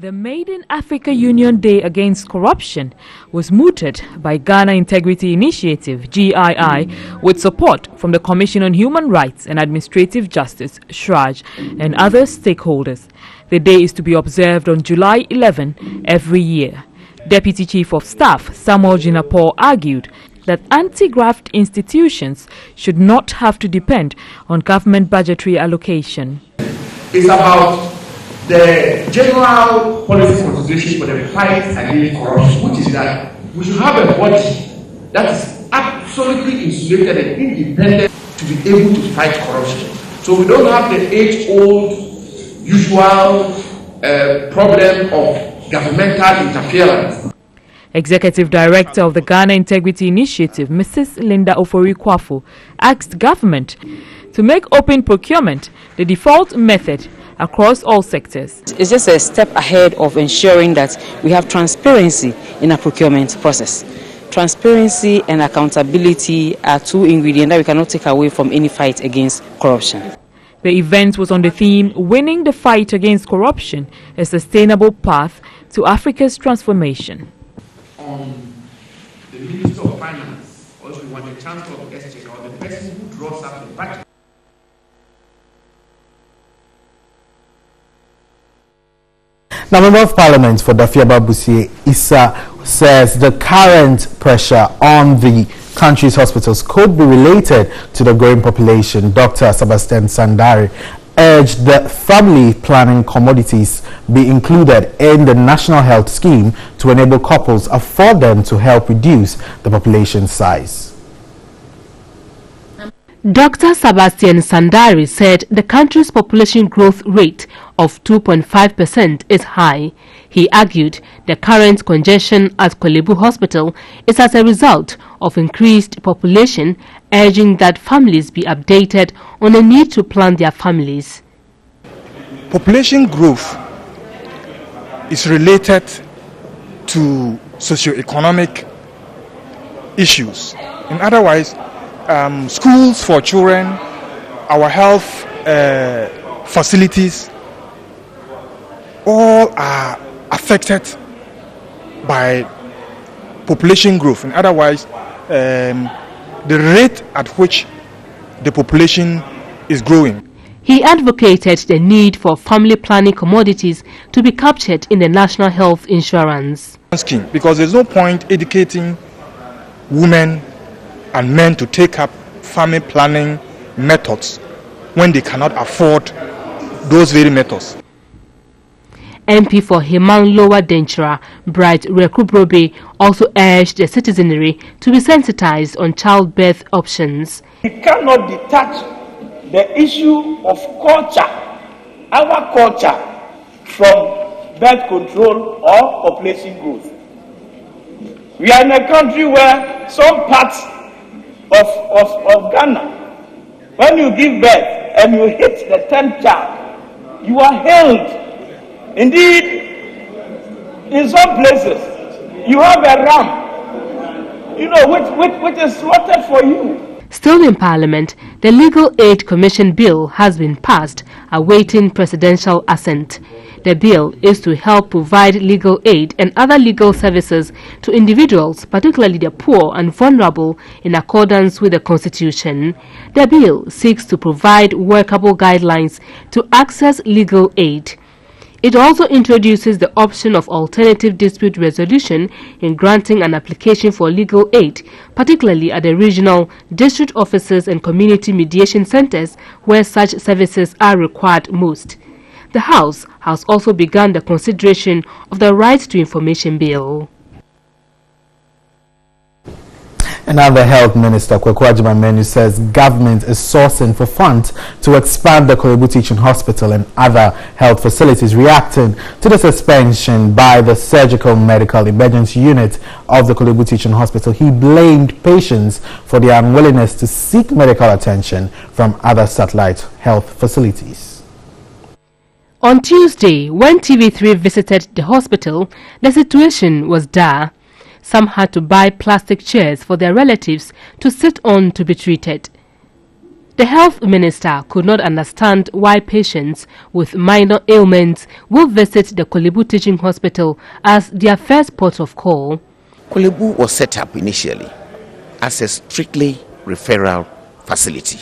The maiden Africa Union Day Against Corruption was mooted by Ghana Integrity Initiative (GII) with support from the Commission on Human Rights and Administrative Justice (SHRAJ) and other stakeholders. The day is to be observed on July 11 every year. Deputy Chief of Staff Samuel Jinapor argued that anti-graft institutions should not have to depend on government budgetary allocation. It's about the general policy consideration for the fight against corruption, which is that we should have a body that is absolutely insulated and independent to be able to fight corruption. So we don't have the age-old, usual problem of governmental interference. Executive Director of the Ghana Integrity Initiative, Mrs. Linda Ofori-Kwafo, asked government to make open procurement the default method across all sectors. It's just a step ahead of ensuring that we have transparency in our procurement process. Transparency and accountability are two ingredients that we cannot take away from any fight against corruption. The event was on the theme, Winning the Fight Against Corruption, a Sustainable Path to Africa's Transformation. On the Minister of Finance, or if we want the Chancellor of the Exchequer, or the person who draws up the budget. Now, Member of Parliament for Dafiaba Busie Issa says the current pressure on the country's hospitals could be related to the growing population. Dr. Sebastian Sandari urged that family planning commodities be included in the National Health Scheme to enable couples afford them to help reduce the population size. Dr. Sebastian Sandari said the country's population growth rate of 2.5% is high. He argued the current congestion at Kolebu Hospital is as a result of increased population, urging that families be updated on the need to plan their families. Population growth is related to socio-economic issues. In other words, schools for children, our health facilities, all are affected by population growth. In other words, the rate at which the population is growing. He advocated the need for family planning commodities to be captured in the National Health Insurance Scheme, because there's no point educating women and men to take up family planning methods when they cannot afford those very methods. MP for Hemang Lower Denchira, Bright Rekubrobe, also urged the citizenry to be sensitized on childbirth options. We cannot detach the issue of culture, our culture, from birth control or population growth. We are in a country where some parts of Ghana, when you give birth and you hit the 10th child, you are hailed. Indeed, in some places, you have a ram, which is slaughtered for you. Still in Parliament, the Legal Aid Commission bill has been passed, awaiting presidential assent. The bill is to help provide legal aid and other legal services to individuals, particularly the poor and vulnerable, in accordance with the Constitution. The bill seeks to provide workable guidelines to access legal aid. It also introduces the option of alternative dispute resolution in granting an application for legal aid, particularly at the regional, district offices and community mediation centers where such services are required most. The House has also begun the consideration of the Right to Information Bill. Another Health Minister, Kweku Agyeman-Manu, says government is sourcing for funds to expand the Kolebu Teaching Hospital and other health facilities, reacting to the suspension by the Surgical Medical Emergency Unit of the Kolebu Teaching Hospital. He blamed patients for their unwillingness to seek medical attention from other satellite health facilities. On Tuesday, when TV3 visited the hospital, the situation was dire. Some had to buy plastic chairs for their relatives to sit on to be treated. The health minister could not understand why patients with minor ailments will visit the Korle Bu Teaching Hospital as their first port of call. Korle Bu was set up initially as a strictly referral facility.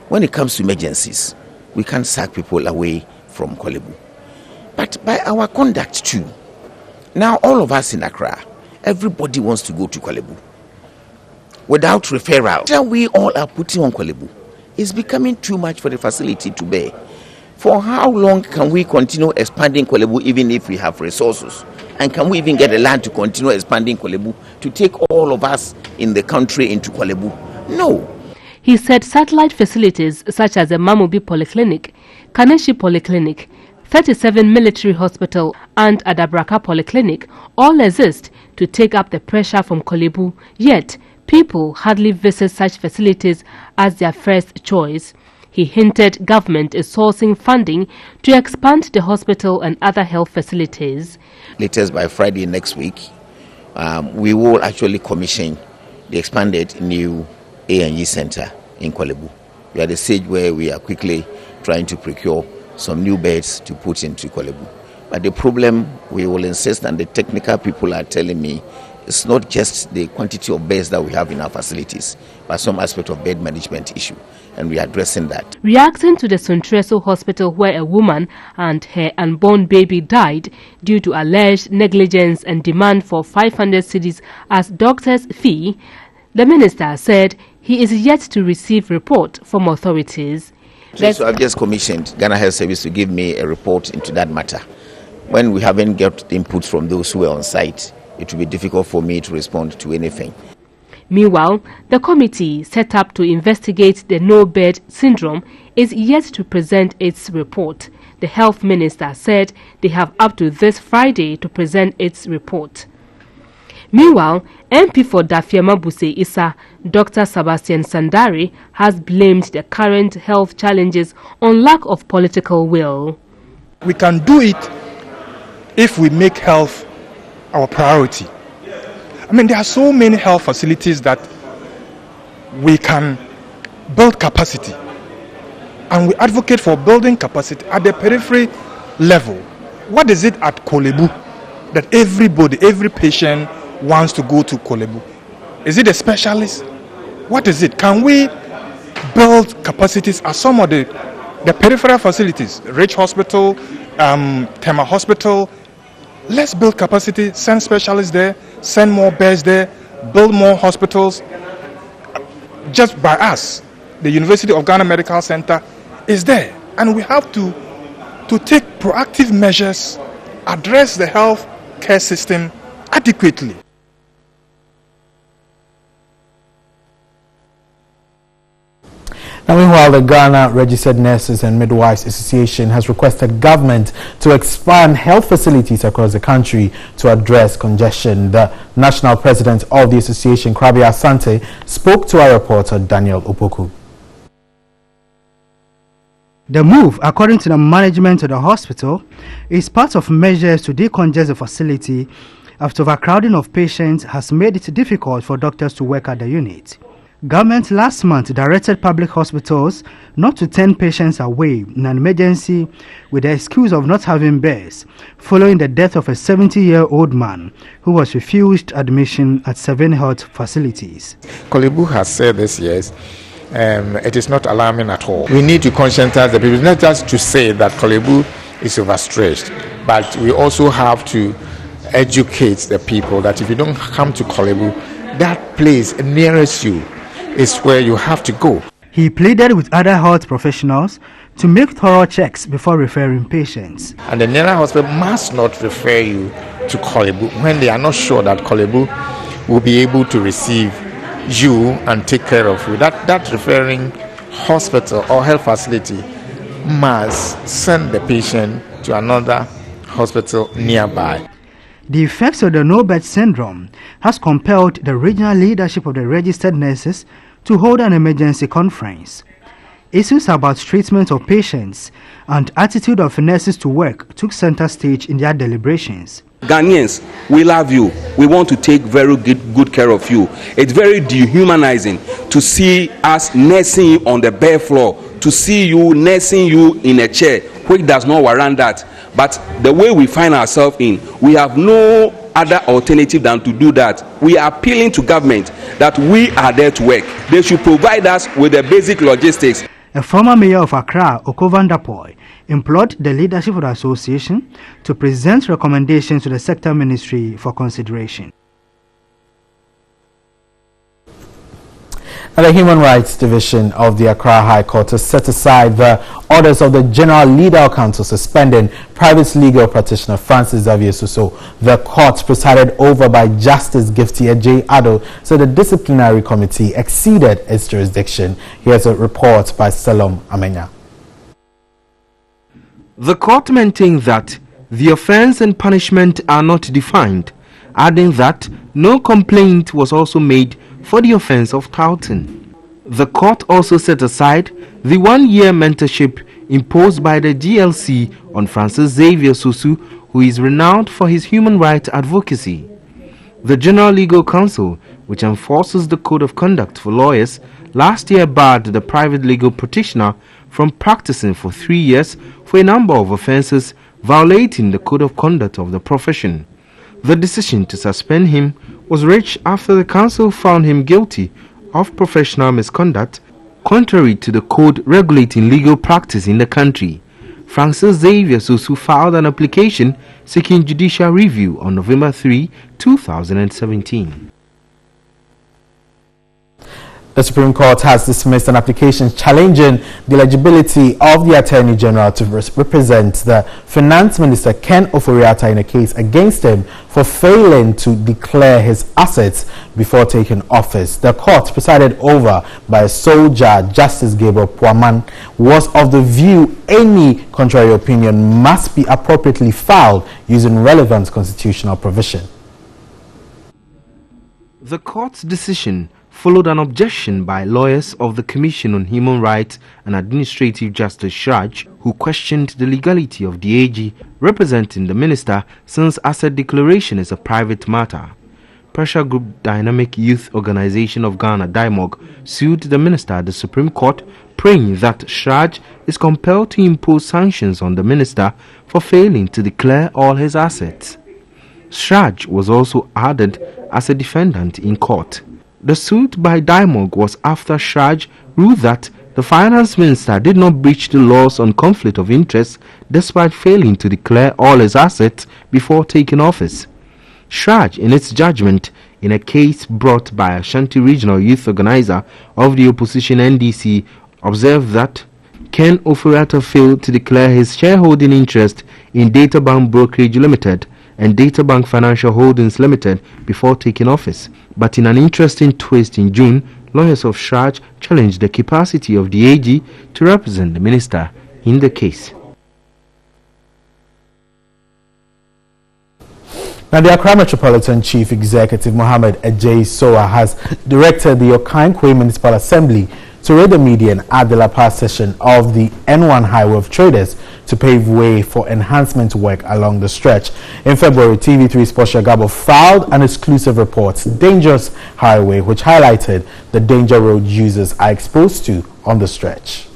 When it comes to emergencies, we can't sack people away from Korle Bu. But by our conduct too, now all of us in Accra, everybody wants to go to Korle Bu. Without referral, that we all are putting on Korle Bu is becoming too much for the facility to bear. For how long can we continue expanding Korle Bu even if we have resources? And can we even get the land to continue expanding Korle Bu to take all of us in the country into Korle Bu? No. He said satellite facilities such as the Mamobi Polyclinic, Kaneshi Polyclinic, 37 Military Hospital and Adabraka Polyclinic all exist to take up the pressure from Korle Bu, yet people hardly visit such facilities as their first choice. He hinted government is sourcing funding to expand the hospital and other health facilities. Latest by Friday next week, we will actually commission the expanded new A&E center in Korle Bu. We are at the stage where we are quickly trying to procure some new beds to put into Korle Bu. But the problem, we will insist, and the technical people are telling me, it's not just the quantity of beds that we have in our facilities, but some aspect of bed management issue, and we are addressing that. Reacting to the Sontreso Hospital where a woman and her unborn baby died due to alleged negligence and demand for 500 cedis as doctor's fee, the minister said he is yet to receive report from authorities. So I've just commissioned Ghana Health Service to give me a report into that matter. When we haven't got input from those who were on site, it will be difficult for me to respond to anything. Meanwhile, the committee set up to investigate the no-bed syndrome is yet to present its report. The health minister said they have up to this Friday to present its report. Meanwhile, MP for Dafiama Issa, Dr. Sebastian Sandari, has blamed the current health challenges on lack of political will. We can do it if we make health our priority. I mean, there are so many health facilities that we can build capacity, and we advocate for building capacity at the periphery level. What is it at Korle Bu that every patient wants to go to Korle Bu? Is it a specialist? What is it? Can we build capacities at some of the peripheral facilities? Rich Hospital, Tema Hospital. Let's build capacity, send specialists there, send more beds there, build more hospitals. Just by us, the University of Ghana Medical Center is there, and we have to take proactive measures, address the health care system adequately. Now, meanwhile, the Ghana Registered Nurses and Midwives Association has requested government to expand health facilities across the country to address congestion. The national president of the association, Krabi Asante, spoke to our reporter Daniel Opoku. The move, according to the management of the hospital, is part of measures to decongest the facility after overcrowding of patients has made it difficult for doctors to work at the unit. Government last month directed public hospitals not to turn patients away in an emergency with the excuse of not having beds, following the death of a 70-year-old man who was refused admission at 7 health facilities. Korle Bu has said this, yes. It is not alarming at all. We need to conscientize the people, not just to say that Korle Bu is overstretched, but we also have to educate the people that if you don't come to Korle Bu, that place nearest you is where you have to go. He pleaded with other health professionals to make thorough checks before referring patients. And the nearest hospital must not refer you to Korle Bu when they are not sure that Korle Bu will be able to receive you and take care of you. That referring hospital or health facility must send the patient to another hospital nearby. The effects of the no-bed syndrome has compelled the regional leadership of the registered nurses to hold an emergency conference. Issues about treatment of patients and attitude of nurses to work took center stage in their deliberations. Ghanaians, we love you. We want to take very good care of you. It's very dehumanizing to see us nursing you on the bare floor, to see you nursing you in a chair, which does not warrant that. But the way we find ourselves in, we have no other alternative than to do that. We are appealing to government that we are there to work. They should provide us with the basic logistics. A former mayor of Accra, Okovandapoy, implored the leadership of the association to present recommendations to the sector ministry for consideration. And the Human Rights Division of the Accra High Court has set aside the orders of the General Legal Council suspending private legal practitioner Francis Xavier Suso. The court, presided over by Justice Gifty J. Addo, said the disciplinary committee exceeded its jurisdiction. Here's a report by Salom Amenya. The court maintained that the offense and punishment are not defined, adding that no complaint was also made for the offense of touting. The court also set aside the 1-year mentorship imposed by the GLC on Francis Xavier Susu, who is renowned for his human rights advocacy. The General Legal Council, which enforces the Code of Conduct for lawyers, last year barred the private legal practitioner from practicing for 3 years for a number of offenses violating the Code of Conduct of the profession. The decision to suspend him was reached after the council found him guilty of professional misconduct contrary to the code regulating legal practice in the country. Francis Xavier Susu filed an application seeking judicial review on November 3, 2017. The Supreme Court has dismissed an application challenging the eligibility of the Attorney General to represent the Finance Minister Ken Ofori-Atta in a case against him for failing to declare his assets before taking office. The court, presided over by a sole judge, Justice Gabriel Puaman, was of the view any contrary opinion must be appropriately filed using relevant constitutional provision. The court's decision followed an objection by lawyers of the Commission on Human Rights and Administrative Justice (SHRAJ), who questioned the legality of the AG representing the minister, since asset declaration is a private matter. Pressure Group Dynamic Youth Organization of Ghana (DIMOG) sued the minister at the Supreme Court, praying that SHRAJ is compelled to impose sanctions on the minister for failing to declare all his assets. SHRAJ was also added as a defendant in court. The suit by DIMOG was after SHRAJ ruled that the finance minister did not breach the laws on conflict of interest despite failing to declare all his assets before taking office. SHRAJ, in its judgment in a case brought by Ashanti Regional Youth Organizer of the opposition NDC, observed that Ken Ofori-Atta failed to declare his shareholding interest in Databank Brokerage Limited and Databank Financial Holdings Limited before taking office. But in an interesting twist in June, lawyers of SHRAJ challenged the capacity of the AG to represent the minister in the case. Now, the Accra Metropolitan Chief Executive Mohammed Ajay Soa has directed the Okankwe Municipal Assembly to raid the median at the La Paz session of the N1 Highway of Traders to pave way for enhancement work along the stretch. In February, TV3's Portia Gabo filed an exclusive report, Dangerous Highway, which highlighted the danger road users are exposed to on the stretch.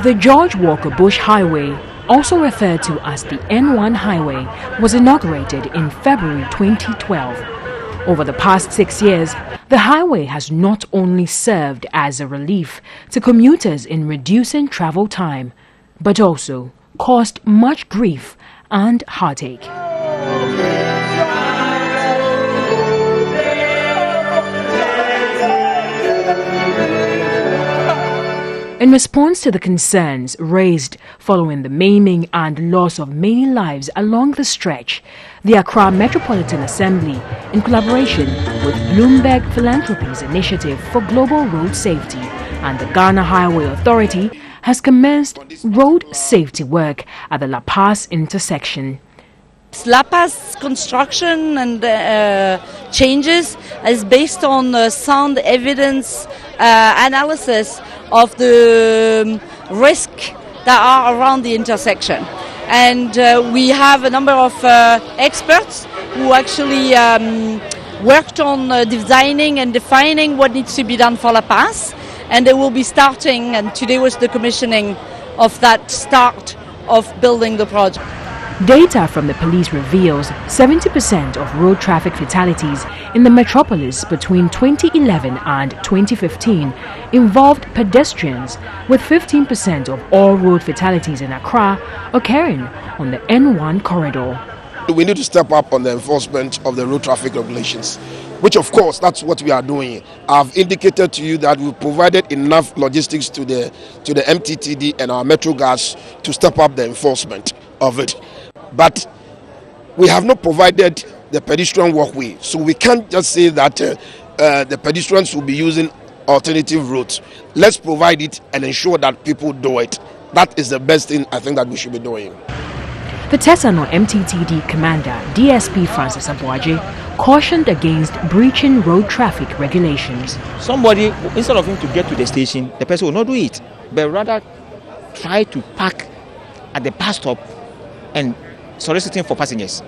The George Walker Bush Highway, also referred to as the N1 Highway, was inaugurated in February 2012. Over the past 6 years, the highway has not only served as a relief to commuters in reducing travel time, but also caused much grief and heartache. In response to the concerns raised following the maiming and loss of many lives along the stretch, the Accra Metropolitan Assembly, in collaboration with Bloomberg Philanthropies Initiative for Global Road Safety and the Ghana Highway Authority, has commenced road safety work at the La Paz intersection. La Paz construction and changes is based on sound evidence analysis of the risk that are around the intersection. And we have a number of experts who actually worked on designing and defining what needs to be done for La Paz. And they will be starting, and today was the commissioning of that start of building the project. Data from the police reveals 70% of road traffic fatalities in the metropolis between 2011 and 2015 involved pedestrians, with 15% of all road fatalities in Accra occurring on the N1 corridor. We need to step up on the enforcement of the road traffic regulations, which of course that's what we are doing. I've indicated to you that we've provided enough logistics to the MTTD and our Metro Gas to step up the enforcement of it. But we have not provided the pedestrian walkway, so we can't just say that the pedestrians will be using alternative routes. Let's provide it and ensure that people do it. That is the best thing I think that we should be doing. The Tesano MTTD commander, DSP Francis Abuaje, cautioned against breaching road traffic regulations. Somebody, instead of him to get to the station, the person will not do it, but rather try to park at the bus stop and soliciting for passengers.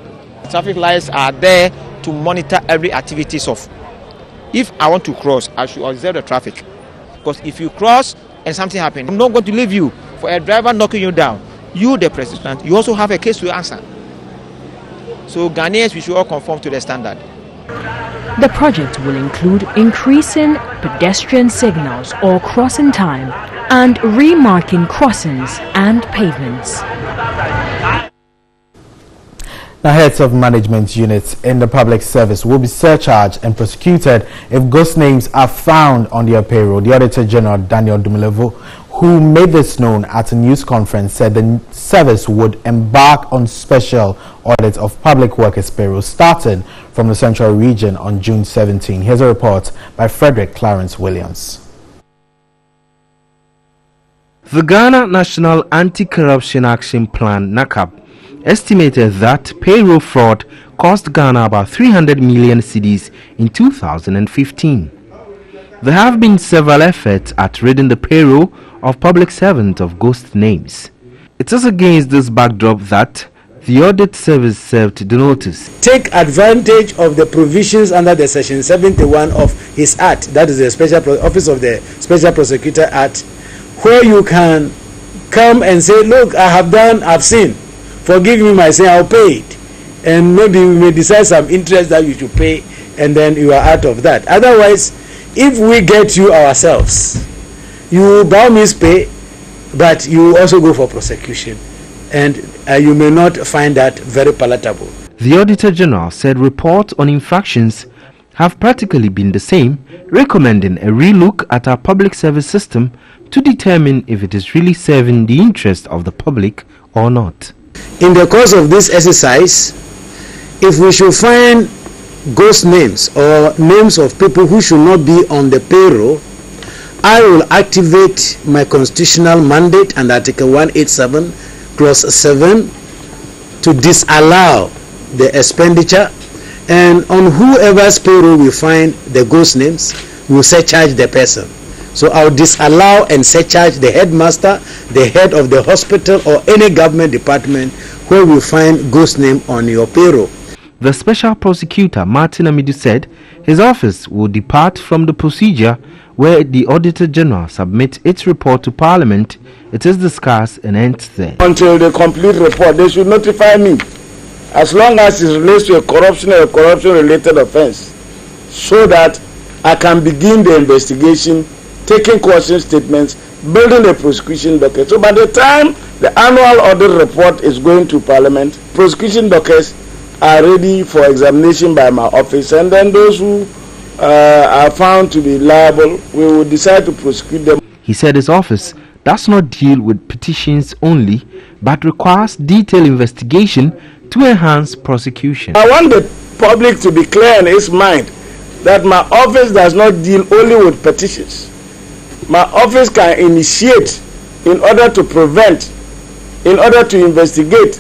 Traffic lights are there to monitor every activities of. If I want to cross, I should observe the traffic. Because if you cross and something happens, I'm not going to leave you for a driver knocking you down. You, the president, you also have a case to answer. So Ghanaians, we should all conform to the standard. The project will include increasing pedestrian signals or crossing time and remarking crossings and pavements. Now, heads of management units in the public service will be surcharged and prosecuted if ghost names are found on their payroll. The Auditor General, Daniel Dumilevo, who made this known at a news conference, said the service would embark on special audit of public workers' payroll starting from the Central Region on June 17. Here's a report by Frederick Clarence Williams. The Ghana National Anti-Corruption Action Plan, NACAP, estimated that payroll fraud cost Ghana about 300 million cedis in 2015. There have been several efforts at ridding the payroll of public servants of ghost names. It is against this backdrop that the audit service served the notice. Take advantage of the provisions under the section 71 of his act, that is the Office of the Special Prosecutor Act, where you can come and say, look, I've seen. Forgive me my sin, I'll pay it. And maybe we may decide some interest that you should pay, and then you are out of that. Otherwise, if we get you ourselves, you by all means pay, but you also go for prosecution. And you may not find that very palatable. The Auditor General said reports on infractions have practically been the same, recommending a relook at our public service system to determine if it is really serving the interest of the public or not. In the course of this exercise, if we should find ghost names or names of people who should not be on the payroll, I will activate my constitutional mandate and Article 187 Clause 7 to disallow the expenditure, and on whoever's payroll we find the ghost names, we will surcharge the person. So I'll disallow and surcharge the headmaster, the head of the hospital, or any government department where we find ghost name on your payroll. The Special Prosecutor, Martin Amidu, said his office will depart from the procedure where the Auditor General submits its report to Parliament. It is discussed and ends there. Until the complete report, they should notify me, as long as it relates to a corruption or a corruption-related offense, so that I can begin the investigation, taking caution statements, building the prosecution docket. So by the time the annual audit report is going to Parliament, prosecution dockets are ready for examination by my office, and then those who are found to be liable, we will decide to prosecute them. He said his office does not deal with petitions only, but requires detailed investigation to enhance prosecution. I want the public to be clear in its mind that my office does not deal only with petitions. My office can initiate in order to prevent, in order to investigate,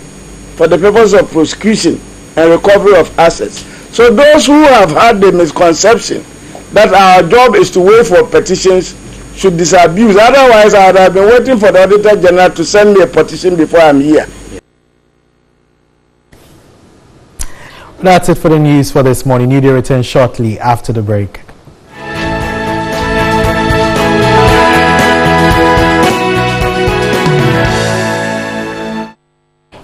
for the purpose of prosecution and recovery of assets. So those who have had the misconception that our job is to wait for petitions should disabuse. Otherwise, I would have been waiting for the Auditor General to send me a petition before I'm here. That's it for the news for this morning. Newday returns shortly after the break.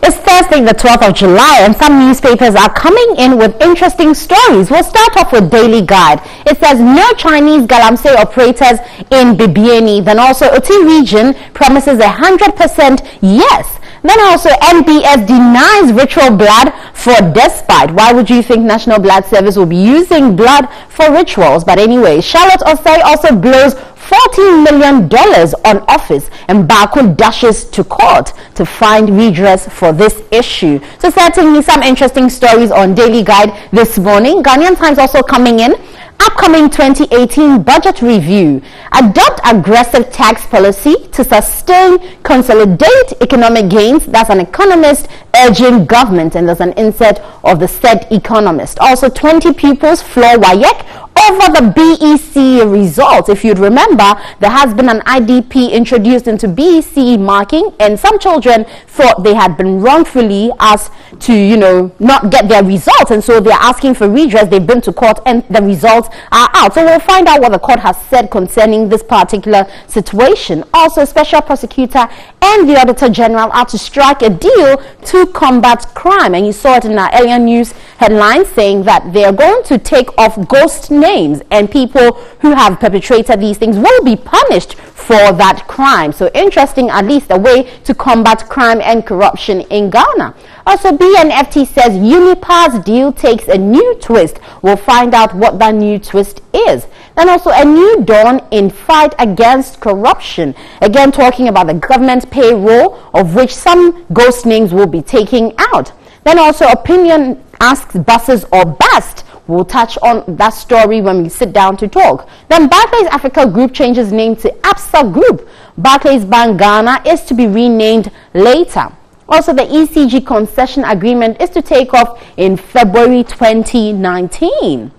It's Thursday, the 12th of July, and some newspapers are coming in with interesting stories. We'll start off with Daily Guide. It says no Chinese galamsey operators in Bibiani. Then also Oti region promises 100% yes. Then also NBS denies ritual blood for despite. Why would you think National Blood Service will be using blood for rituals? But anyway, Charlotte Osei also blows $14 million on office, and Baku dashes to court to find redress for this issue. So certainly some interesting stories on Daily Guide this morning. Ghanaian Times also coming in. Upcoming 2018 budget review. Adopt aggressive tax policy to sustain, consolidate economic gains. That's an economist urging government, and there's an insert of the said economist. Also, 20 pupils floor WAEC over the BEC results. If you'd remember, there has been an IDP introduced into BEC marking, and some children thought they had been wrongfully asked to, not get their results, and so they're asking for redress. They've been to court, and the results are out. So we'll find out what the court has said concerning this particular situation. Also, Special Prosecutor and the Auditor General are to strike a deal to combat crime, and you saw it in our earlier news headlines saying that they are going to take off ghost names, and people who have perpetrated these things will be punished for that crime. So interesting, at least a way to combat crime and corruption in Ghana. Also, BNFT says Unipar's deal takes a new twist. We'll find out what that new twist is. Then also a new dawn in fight against corruption. Again, talking about the government payroll, of which some ghost names will be taken out. Then also Opinion asks buses or bust. We'll touch on that story when we sit down to talk. Then Barclays Africa Group changes name to ABSA Group. Barclays Bank Ghana is to be renamed later. Also, the ECG concession agreement is to take off in February 2019.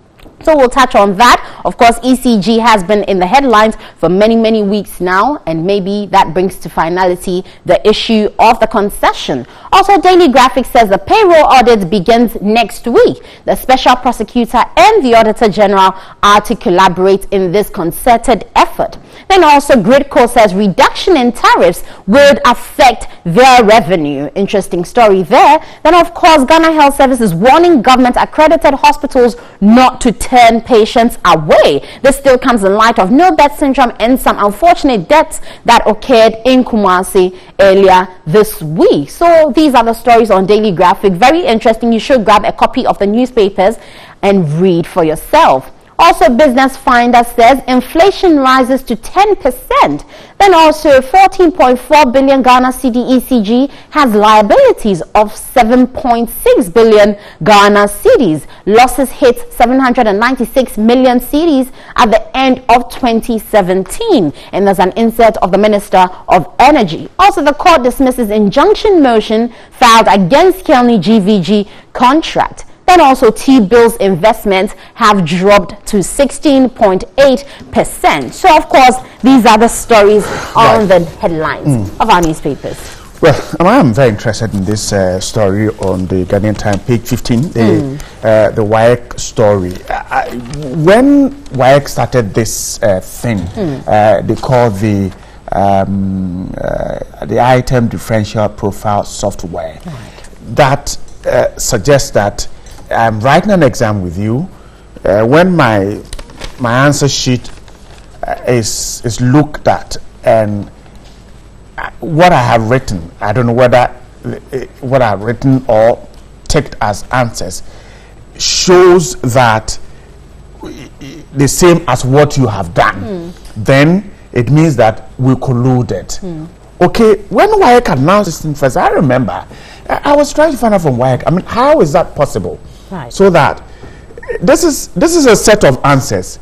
So we'll touch on that. Of course, ECG has been in the headlines for many, many weeks now, and maybe that brings to finality the issue of the concession. Also, Daily Graphic says the payroll audit begins next week. The Special Prosecutor and the Auditor General are to collaborate in this concerted effort. Then also, Gridco says reduction in tariffs would affect their revenue. Interesting story there. Then, of course, Ghana Health Service is warning government-accredited hospitals not to turn patients away. This still comes in light of no bed syndrome and some unfortunate deaths that occurred in Kumasi earlier this week. So these are the stories on Daily Graphic. Very interesting. You should grab a copy of the newspapers and read for yourself. Also, Business Finder says inflation rises to 10%. Then also 14.4 billion Ghana cedi ECG has liabilities of 7.6 billion Ghana cedis. Losses hit 796 million cedis at the end of 2017. And there's an insert of the Minister of Energy. Also, the court dismisses injunction motion filed against Kelny GVG contract. Then also T-bills investments have dropped to 16.8%. So of course, these are the stories on the headlines of our newspapers. Well, I'm very interested in this story on the Ghanaian Times, page 15, the WAEC story. When WAEC started this thing, they called the item differential profile software. That suggests that I'm writing an exam with you. When my answer sheet is looked at, and what I have written, I don't know whether what I've written or ticked as answers shows that the same as what you have done, then it means that we colluded. Okay, when WAEC announced this thing first, I remember I was trying to find out from WAEC. I mean, how is that possible? Right. So that this is a set of answers,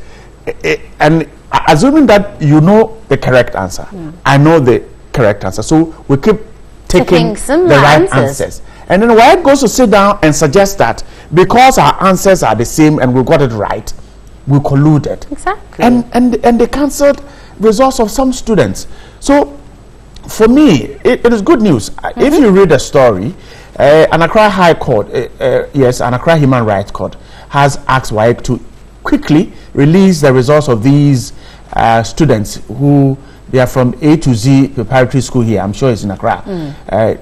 and assuming that you know the correct answer, I know the correct answer. So we keep taking the right answers, And then WAEC goes to sit down and suggest that because our answers are the same and we got it right, we colluded. Exactly. And they cancelled results of some students. So for me, it is good news. If you read the story, an Accra High Court, an Accra Human Rights Court has asked WAEC to quickly release the results of these students who they are from A to Z preparatory school here. I'm sure it's in Accra.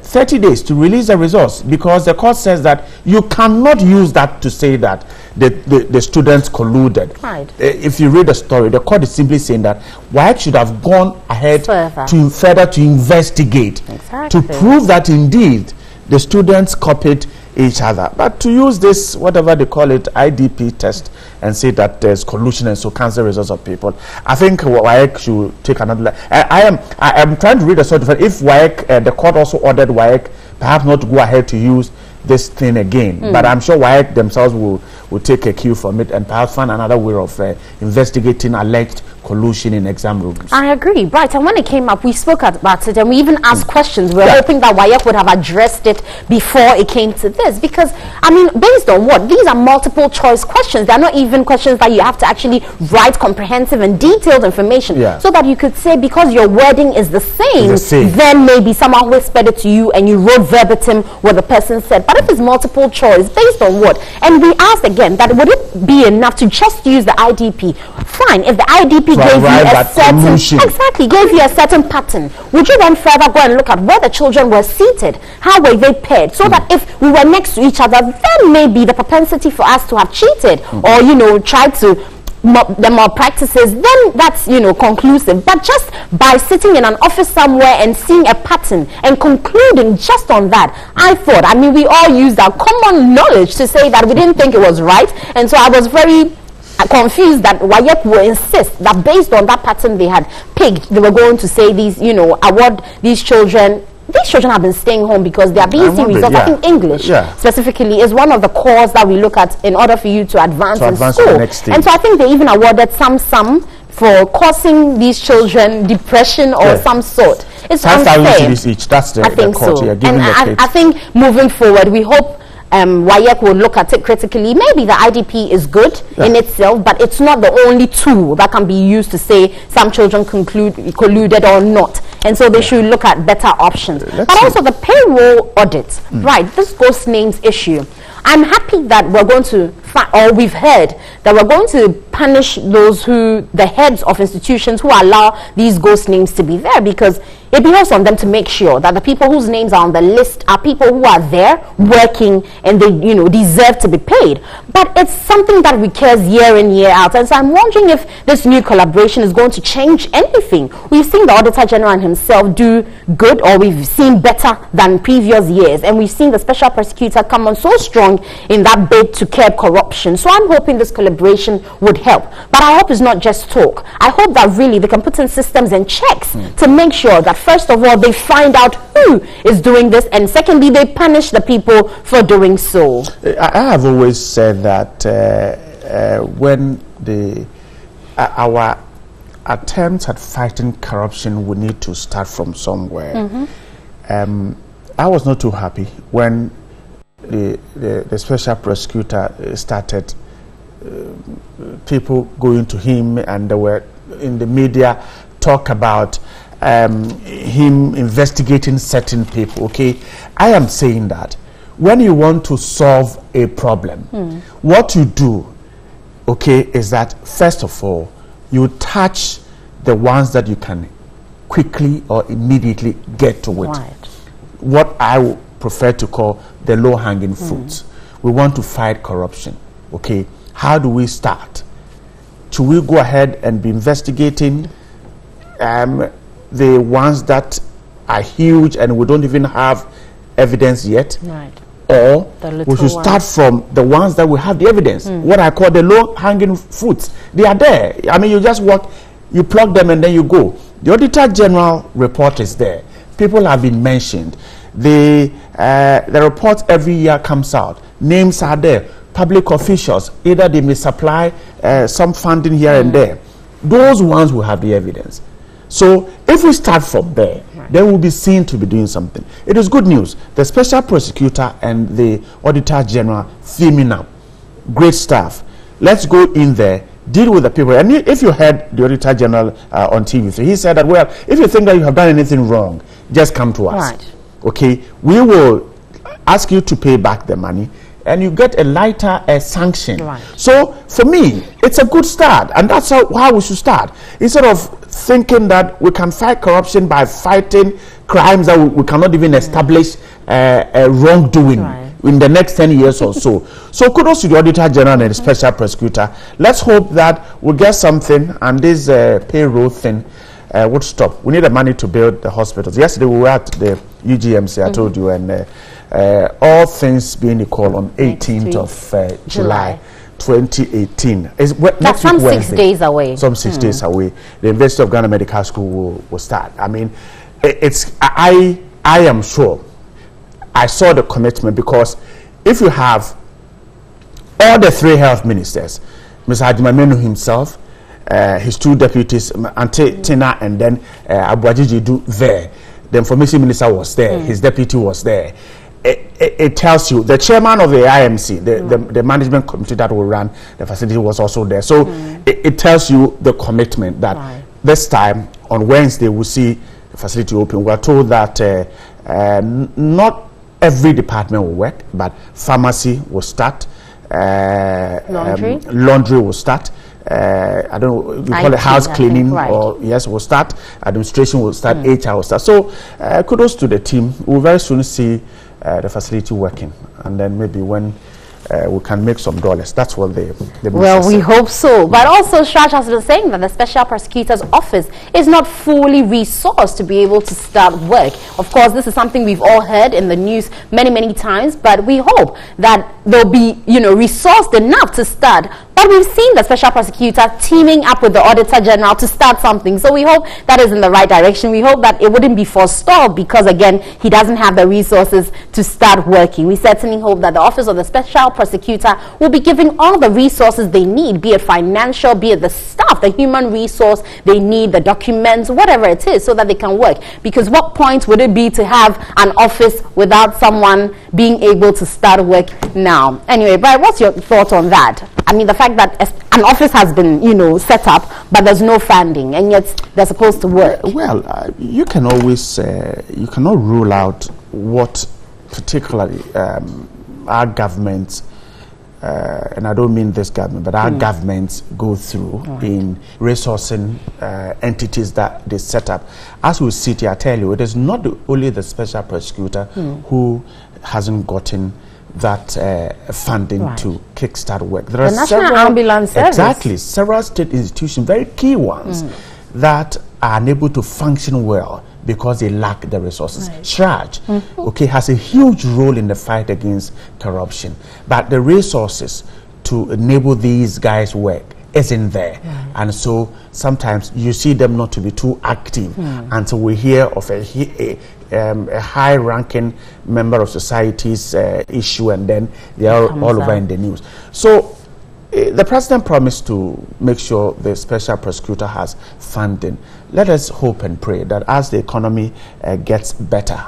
30 days to release the results, because the court says that you cannot use that to say that the students colluded. Right. If you read the story, the court is simply saying that WAEC should have gone ahead to investigate, to prove that indeed the students copied each other. But to use this, whatever they call it, IDP test, and say that there's collusion and so cancel results of people, I think WAEC should take another. I am trying to read a sort of, if WAEC, the court also ordered WAEC perhaps not to go ahead to use this thing again, but I'm sure WAEC themselves will take a cue from it and perhaps find another way of investigating alleged collusion in exam rooms. I agree, right. And when it came up, we spoke about it and we even asked questions. We were hoping that WAEC would have addressed it before it came to this, because, I mean, based on what? These are multiple choice questions. They're not even questions that you have to actually write comprehensive and detailed information, so that you could say, because your wording is the same, then maybe someone whispered it to you and you wrote verbatim what the person said. But if it's multiple choice, based on what? And we asked again that would it be enough to just use the IDP? Fine, if the IDP gave you a certain gave you a certain pattern, would you then further go and look at where the children were seated, how were they paired, so that if we were next to each other, then maybe the propensity for us to have cheated or, you know, tried to the malpractices, then that's, you know, conclusive. But just by sitting in an office somewhere and seeing a pattern and concluding just on that, I thought, I mean, we all used our common knowledge to say that we didn't think it was right. And so I was very confused that WAEC will insist that based on that pattern they had picked, they were going to say these, you know, award these children. These children have been staying home because they are being serious. I think English specifically is one of the cores that we look at in order for you to advance in school. And so I think they even awarded some for causing these children depression or some sort. It's unfair. Each. That's the, I think the court, so. And I think moving forward, we hope WAEC will look at it critically. Maybe the IDP is good in itself, but it's not the only tool that can be used to say some children colluded or not. And so they should look at better options. But also the payroll audit, right? This ghost names issue. I'm happy that we're going to, or we've heard that we're going to punish those the heads of institutions who allow these ghost names to be there, because it behoves on them to make sure that the people whose names are on the list are people who are there working and they, you know, deserve to be paid. But it's something that recurs year in, year out. And so I'm wondering if this new collaboration is going to change anything. We've seen the Auditor General himself do good, or we've seen better than previous years. And we've seen the Special Prosecutor come on so strong in that bid to curb corruption. So I'm hoping this collaboration would help. But I hope it's not just talk. I hope that really they can put in systems and checks to make sure that first of all they find out who is doing this, and secondly they punish the people for doing so. I have always said that when our attempts at fighting corruption would need to start from somewhere. I was not too happy when the Special Prosecutor started people going to him, and they were in the media talk about him investigating certain people. Okay, I am saying that when you want to solve a problem, what you do, okay, is that first of all you touch the ones that you can quickly or immediately get to it. What I would prefer to call the low-hanging fruits. We want to fight corruption. Okay, how do we start? Should we go ahead and be investigating the ones that are huge and we don't even have evidence yet? Or we should start from the ones that we have the evidence, what I call the low-hanging fruits. They are there. I mean, you just walk, you plug them and then you go. The Auditor General report is there. People have been mentioned. The report every year comes out. Names are there. Public officials, either they may supply some funding here and there. Those ones will have the evidence. So if we start from there, then we'll be seen to be doing something. It is good news. The special prosecutor and the auditor general teaming up. Great staff. Let's go in there, deal with the people. And if you heard the auditor general on TV, so he said that, well, if you think that you have done anything wrong, just come to us. Right. Okay, we will ask you to pay back the money, and you get a lighter sanction. Right. So for me, it's a good start, and that's how we should start. Instead of thinking that we can fight corruption by fighting crimes that we cannot even establish wrongdoing in the next 10 years or so. So kudos to the Auditor General and the Special Prosecutor. Let's hope that we'll get something, and this payroll thing would stop. We need the money to build the hospitals. Yesterday we were at the UGMC, I told you, and all things being equal, on 18th of July 2018. That's some 6 days away. Some 6 days away. The University of Ghana Medical School will start. I mean, I am sure I saw the commitment, because if you have all the 3 health ministers, Mr. Hajimamenu himself, his 2 deputies, Ante Tina and then Abuajiji do there. The information minister was there, his deputy was there. It tells you, the chairman of the IMC, the management committee that will run the facility, was also there. So it tells you the commitment that this time on Wednesday we'll see the facility open. We're told that not every department will work, but pharmacy will start, laundry will start, I don't know, we call it house cleaning, or yes, will start, administration will start, HR will start. So kudos to the team. We'll very soon see the facility working, and then maybe when we can make some dollars. That's what the well, we hope so. But also, Shraj has been saying that the Special Prosecutor's Office is not fully resourced to be able to start work. Of course, this is something we've all heard in the news many times, but we hope that they'll be, resourced enough to start. But we've seen the Special Prosecutor teaming up with the Auditor General to start something. So we hope that is in the right direction. We hope that it wouldn't be forestalled, because, again, he doesn't have the resources to start working. We certainly hope that the Office of the Special Prosecutor will be giving all the resources they need, be it financial, be it the staff, the human resource they need, the documents, whatever it is, so that they can work. Because what point would it be to have an office without someone being able to start work now? Anyway, Brian, what's your thought on that? I mean, the fact that an office has been, set up, but there's no funding, and yet they're supposed to work. Well, you can always, you cannot rule out what particularly our governments, and I don't mean this government, but our governments go through in resourcing entities that they set up. As we sit here, I tell you, it is not only the Special Prosecutor who hasn't gotten that funding to kickstart work. There are National Ambulance Service. Exactly, several state institutions, very key ones, that are unable to function well because they lack the resources. Shraj, has a huge role in the fight against corruption, but the resources to enable these guys work isn't there, and so sometimes you see them not to be too active until we hear of a high-ranking member of society's issue, and then they are all over in the news. So the president promised to make sure the Special Prosecutor has funding. Let us hope and pray that as the economy gets better,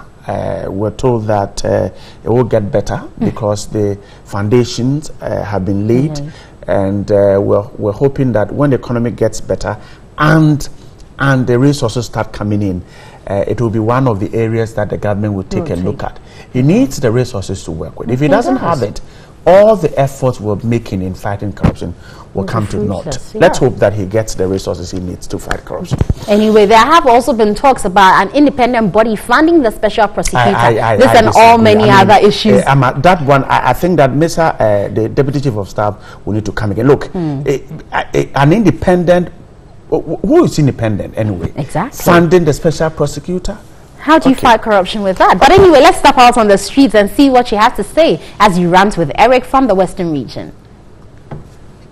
we're told that it will get better because the foundations have been laid, and we're hoping that when the economy gets better and the resources start coming in, it will be one of the areas that the government will take a look at. He needs the resources to work with. If he doesn't have it, all the efforts we're making in fighting corruption will come to naught. Let's hope that he gets the resources he needs to fight corruption. Anyway, there have also been talks about an independent body funding the Special Prosecutor. This and all many other issues. That one, I think that the Deputy Chief of Staff will need to come again. Look, an independent, who is independent anyway? Exactly. Funding the Special Prosecutor? How do you fight corruption with that? But anyway, let's step out on the streets and see what she has to say as you rant with Eric from the Western region.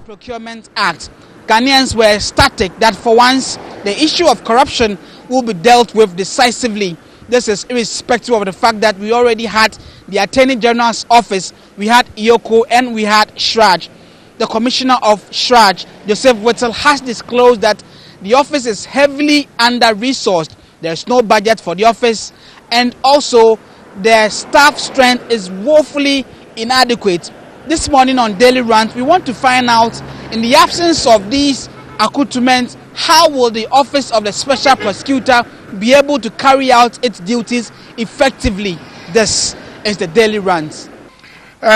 Procurement Act. Ghanaians were ecstatic that for once the issue of corruption will be dealt with decisively. This is irrespective of the fact that we already had the Attorney General's office, we had Iyoko, and we had Shraj. The Commissioner of Shraj, Joseph Wetzel, has disclosed that the office is heavily under-resourced. There's no budget for the office, and also their staff strength is woefully inadequate. This morning on Daily Rant, we want to find out, in the absence of these accoutrements, how will the office of the special prosecutor be able to carry out its duties effectively? This is the Daily Rant.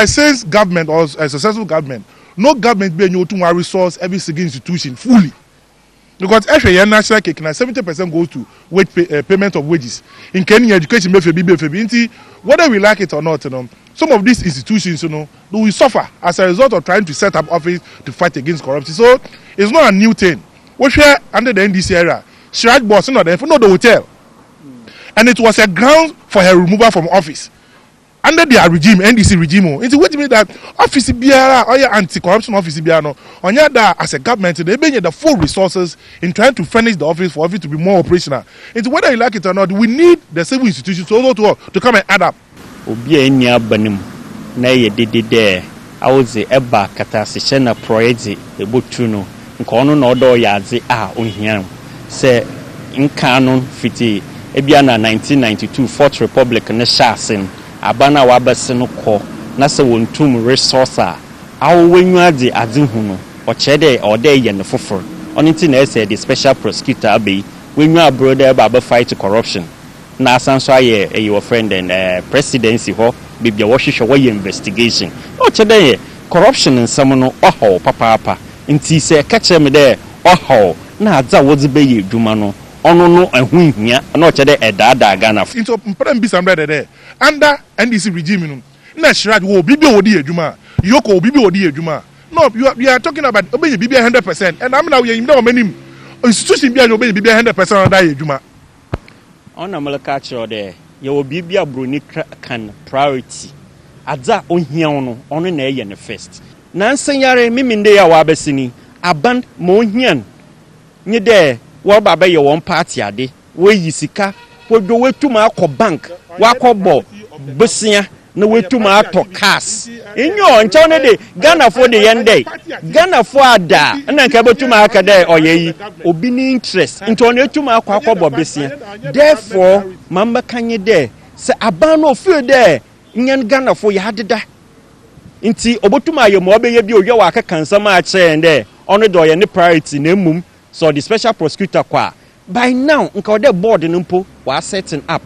Since government or a successful government, no government be able to resource every single institution fully. Because actually, national cake, 70% goes to payment of wages. In Kenya, education, whether we like it or not, some of these institutions, will suffer as a result of trying to set up office to fight against corruption. So it's not a new thing. What we under the NDC era, Shraj boss, not the hotel, and it was a ground for her removal from office. Under their regime, NDC regime, it's what mean that office BR or your anti-corruption office BR no, on your that as a government, they bring the full resources in trying to furnish the office for office to be more operational. It's whether you like it or not, we need the civil institutions to come and add up. Obi enya banim na ye dedede a woze eba kata se chena project e botu no nka ono na odo ya adze a ohia se nka no fiti ebia na 1992 Fourth Republic na shasen abana wa bese no ko na se wontum resource a awenyu adze hu no o chede o de ye ne fofor oniti na ese the special prosecutor abai wenyu abroda ba fight corruption na asanso aye your friend and presidency ho bibia wo hwehwe wo investigation o chede corruption nsam no oho papa nti se ka che me de oho na adza wo zibe ye dwuma no ono no ehun hia na o chede edada Ghana into mpram bi sambre de under NDC regime no na Shraj wo bibia wo di adwuma yoko bibia wo di adwuma no you are talking about obey bibia 100% and am na we yim na o manim institution bia no obey bibia 100% under adwuma on amalaka chiro de ye wo bibia broni kan priority adza ohia no ono na eye ne first na nsanyare miminde ya wa besini aban mo ohian nye de wo baba ye won party ade wo yisika wodo wetuma akọ bank wakọbọ besia na wetuma ato cars enyo nche ne de Ghana for the yende Ghana for ada na nka betuma aka de oyeyi obi ni interest nto ne etuma akọbọ besia therefore mamba kanye de se aban no feel de nyen Ghana for ya deda nti obotuma ye mo obeye bi oye wa aka kansama a che de ono de oye ne priority na mum so the special prosecutor kwa by now nka the board nimpo was setting up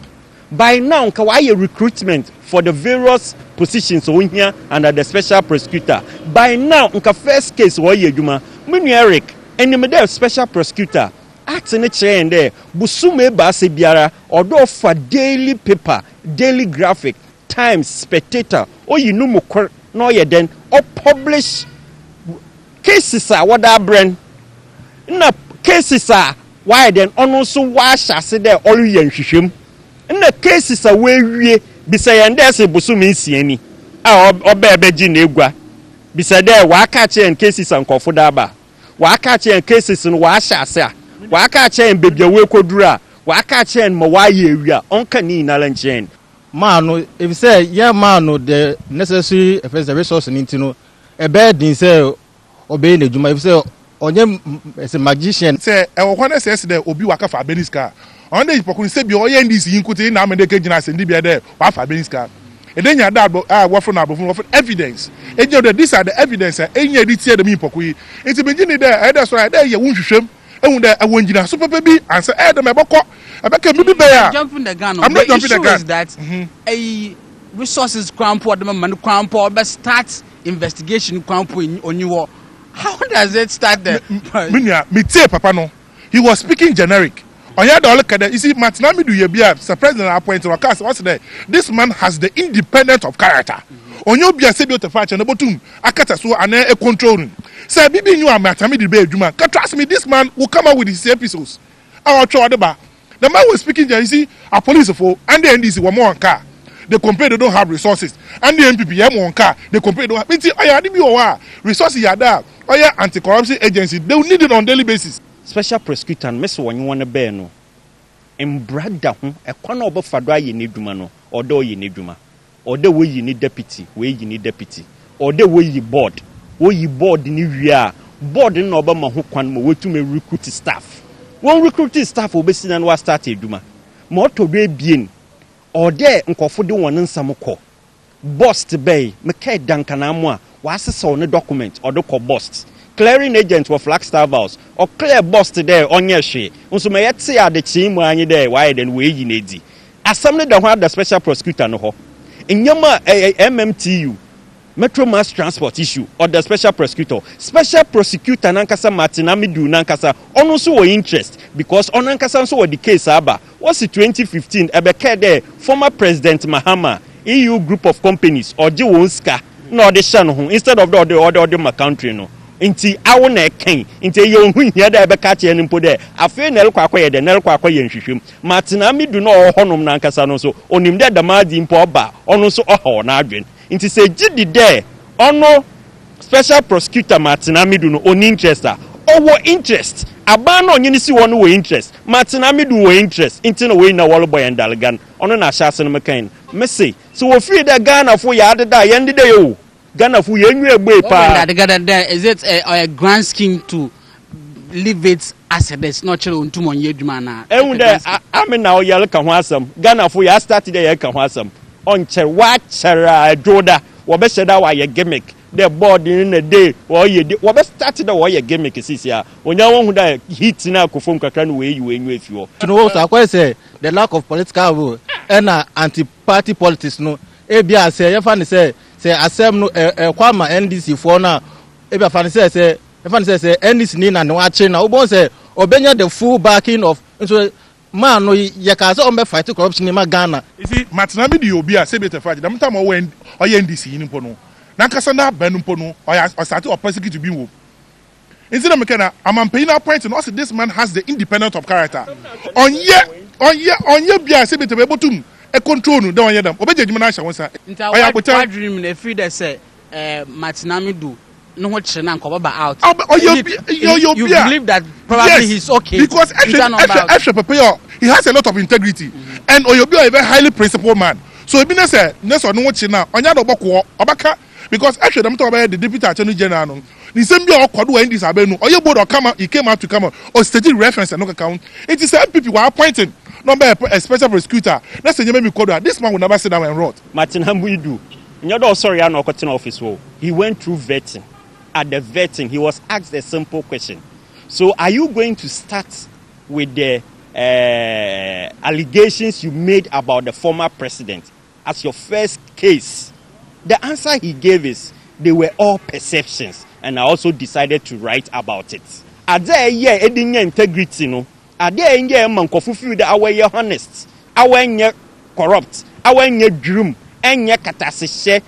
by now nka why recruitment for the various positions on here under the special prosecutor by now nka first case why adwuma menu Eric and the special prosecutor act in chain there busume ba se biara odo for daily paper daily graphic Times Spectator or you know no ye then or publish cases are what that brand na cases are why then ono so wash ase there all yen hwehwem na cases are we be say and there say busumi nsiani a obebeji na egwa be say there wa catch en cases ankofo da ba wa catch en cases no wa ase a wa catch en bebia we koduru a wa catch en mo wa ye ewia onka ni na lanchen man if say yeah man the necessary resource into no a bed din say obey na juma if say onye as a magician say e wo kwana say say obi waka fa beniska on dey pokun say bi oye ndisi yinkuti na amede ke gina say ndi bi there wa fa beniska e dey nya da wo for na abofun for evidence e dey these are the evidence e nya di tie dem pokun it be gini there e dey so e dey ye wunhwehwem ehun dey e wongina so pepe bi and say e dey meboko abeka mi bi be ya jumping the gun I'm not jumping the gun is that a resources crampo the man crampo but start investigation crampo on you. How does it start there? Me tell papa no. He was speaking generic. Onya do look at that. You see, Matinami do ye bia, Sir President appointed Wakas, what's there? This man has the independence of character. Onyo bia sebio te fache, nebotum, akata so ane e controlling. Sir, bibi nyu a Matami di be juma. Trust me, this man will come out with his episodes. Our chow the bar. The man was speaking generic. You see, a police for and the NDC were more on car. They complain they don't have resources. And the MPP one car. They complain they don't have. It's resources are there. Anti-corruption agency. They will need it on daily basis. Special prosecutor, Miss One, you want to bear no. And brother, a corner of Fadra you need Dumano, or do you need Duma, or the way you need deputy, where you need deputy, or the way you board, where you board in New Year, board in Obama who can move to me recruit staff. One recruiting staff obesi na wa start eduma. Mo to do ebien. Or there nkofo de won nsam kɔ. Bust bay, make dankana mo a wasese on the document or the bust. Clearing agent for Flagstaff House or clear bust there on your share. Unso me yet say at the team where there why then we in edi. Assembly the special prosecutor no ho. In yama MMTU Metro Mass Transport issue or the special prosecutor nankasa Martin Amidu nankasa ono so interest because on nankasa so the case aba what's the 2015 ebeke there former President Mahama EU group of companies or Jiwonska no the shan instead of the other my country no inti awo na eken inti ye hu hia da be ka che nimpo de afi na elkwakwa ye de na elkwakwa ye nhwehwem Martin Amidu no honom nankasa no so onim de damadi mpo oba ono so oho na adwen inti se gidi de ono special prosecutor Martin Amidu no on interest owo interest aba no nyini si won wo interest Martin Amidu wo interest inti no we na wall boy and dalgan ono na hyase no mekan me say so wo free the Ghana fo ya adeda ye ndede yo Ghana fu yenwu egbe pa. Is it a grand scheme to leave it as it is not children to mon yeduma na? I na oyel ka ho asam. Ghana fu ya start there ka ho asam. Onche wa chera joda. Wo be sheda wa ye gimmick. The board in a day or ye wo be start there wo ye gimmick sisia. Onya won hu da hit na akofom kakra no we you enwu afio. To know so I say the lack of political will and anti-party politics no. Ebia say you fan say asem no kwama NDC for na ebia fan say NDC ni na no ache na obo say obenya the full backing of so man no ye ka say o me fight corruption in Ghana. You see Martin Amidu obi a say better fight dem time o NDC ni mpo no na nkasa na ba no mpo no o start o persecute to be wo instead of mekana amampai na point no say this man has the independent of character onye bia say better be botum e control no don yedam obejejima na ahya wonsa dream na free dey say Martin Amidu no ho kire na nkobaba out you believe that probably yes, he's okay because he has a lot of integrity and Oyobi is a very highly principled man so ebi na say neso no ho kire na onya do boko obaka because actually dem talk about the deputy attorney general no ni sem bi okodo wa ndis abenu Oyobo he came out to come or stage reference no account it is MPP were appointing number a special prosecutor. Let's say this man will never sit down and rot. Martin Amidu, sorry, I'm not cutting office. He went through vetting. At the vetting, he was asked a simple question. So, are you going to start with the allegations you made about the former president as your first case? The answer he gave is they were all perceptions, and I also decided to write about it. Are there integrity, no? Are there in your man feel that our honest, our corrupt, our dream, and your catastrophe,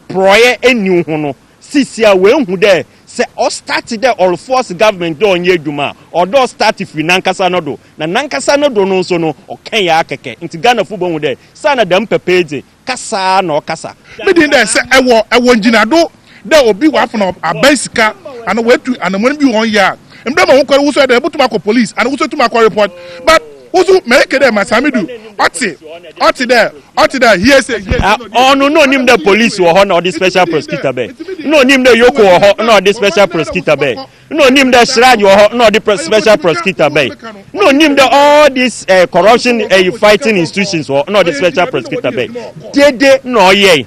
proye and you hono. Sisia we who there say or started there all force government do on yeduma or do start if we nankasa no do na nankasa no do no so no o kan ya akeke nti Ghana football hu there sana dem pepeje kasa na okasa me din there say ewo njinado there obi wa for abasika and we to and money be 1 year. And then we call also the Butumako police and also to my report. But also make them as Hamidu. Oti there. Here say oh no name the police or honor the special prosecutor be. No name the Yoko or no the special prosecutor be. No name the Shraj or no the special prosecutor be. No name the all these corruption fighting institutions or no the special prosecutor be. Dede no ye.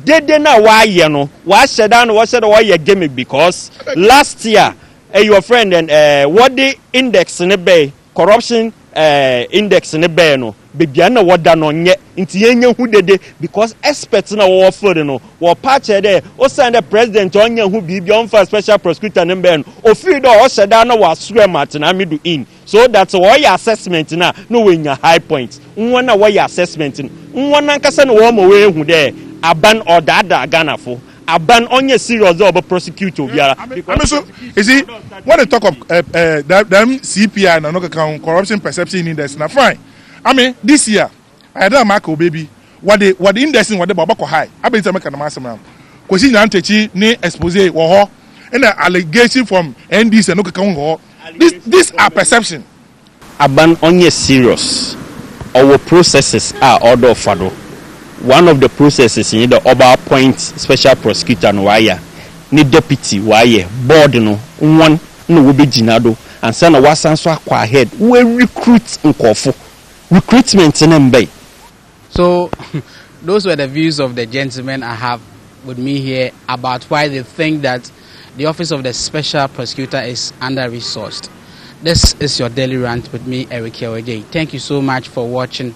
Dede na why you know. Why said why you gimmick because last year your friend and what the index in the bay corruption index in the bay no baby na what done on yet into yenye who did because experts na war for no war patch there o send the president on who be beyond for special prosecutor number o free do o said na was swear Martin Amidu in so that's why your assessment na no when your high point na why your assessment nwana nkasa na wo mo we hu there aban or dada Ghana for Aban onye serious about prosecutor biara. So you see when they talk of them CPI and no account corruption perception index na fine. I mean this year I don't mark baby what the index what the babako high. I been make na masem. Kwesi nyantechi ni expose wo ho and the allegation from NDC no account ho. These are perception. Aban onye serious. Our processes are order of fado. One of the processes in the Oba appoint special prosecutor no wire, ni deputy wire, board no one no will be ginado. and send a wasan so akwa ahead we recruit nkofo recruitment in mbay. So those were the views of the gentlemen I have with me here about why they think that the office of the special prosecutor is under-resourced. This is your daily rant with me, Eric Yawede. Thank you so much for watching.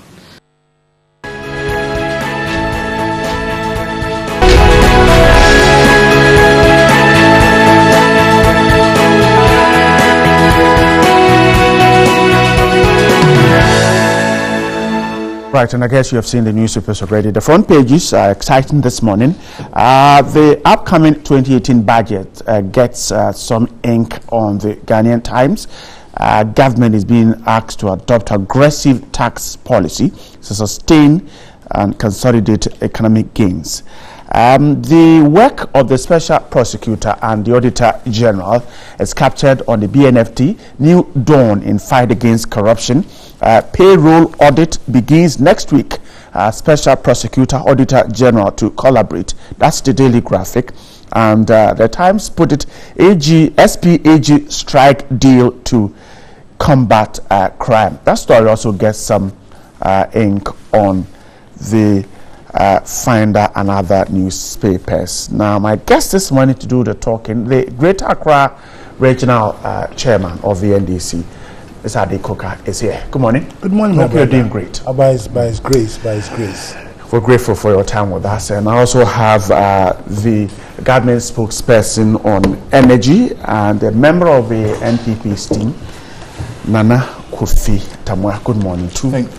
Right, and I guess you have seen the newspapers already. The front pages are exciting this morning. The upcoming 2018 budget gets some ink on the Ghanaian Times. Government is being asked to adopt aggressive tax policy to sustain and consolidate economic gains. The work of the special prosecutor and the auditor general is captured on the BNFT New Dawn in Fight Against Corruption. Payroll audit begins next week. Special prosecutor auditor general to collaborate. That's the Daily Graphic. And the Times put it, SPAG strike deal to combat crime. That story also gets some ink on the Finder and other newspapers. Now, my guest this morning to do the talking, the Greater Accra Regional Chairman of the NDC, Mr. Ade Koka, is here. Good morning. Good morning, Hope you're doing great. By His grace. We're grateful for your time with us. And I also have the government spokesperson on energy and a member of the NPP's team, Nana Kofi Tamwa. Good morning, too. Thank you.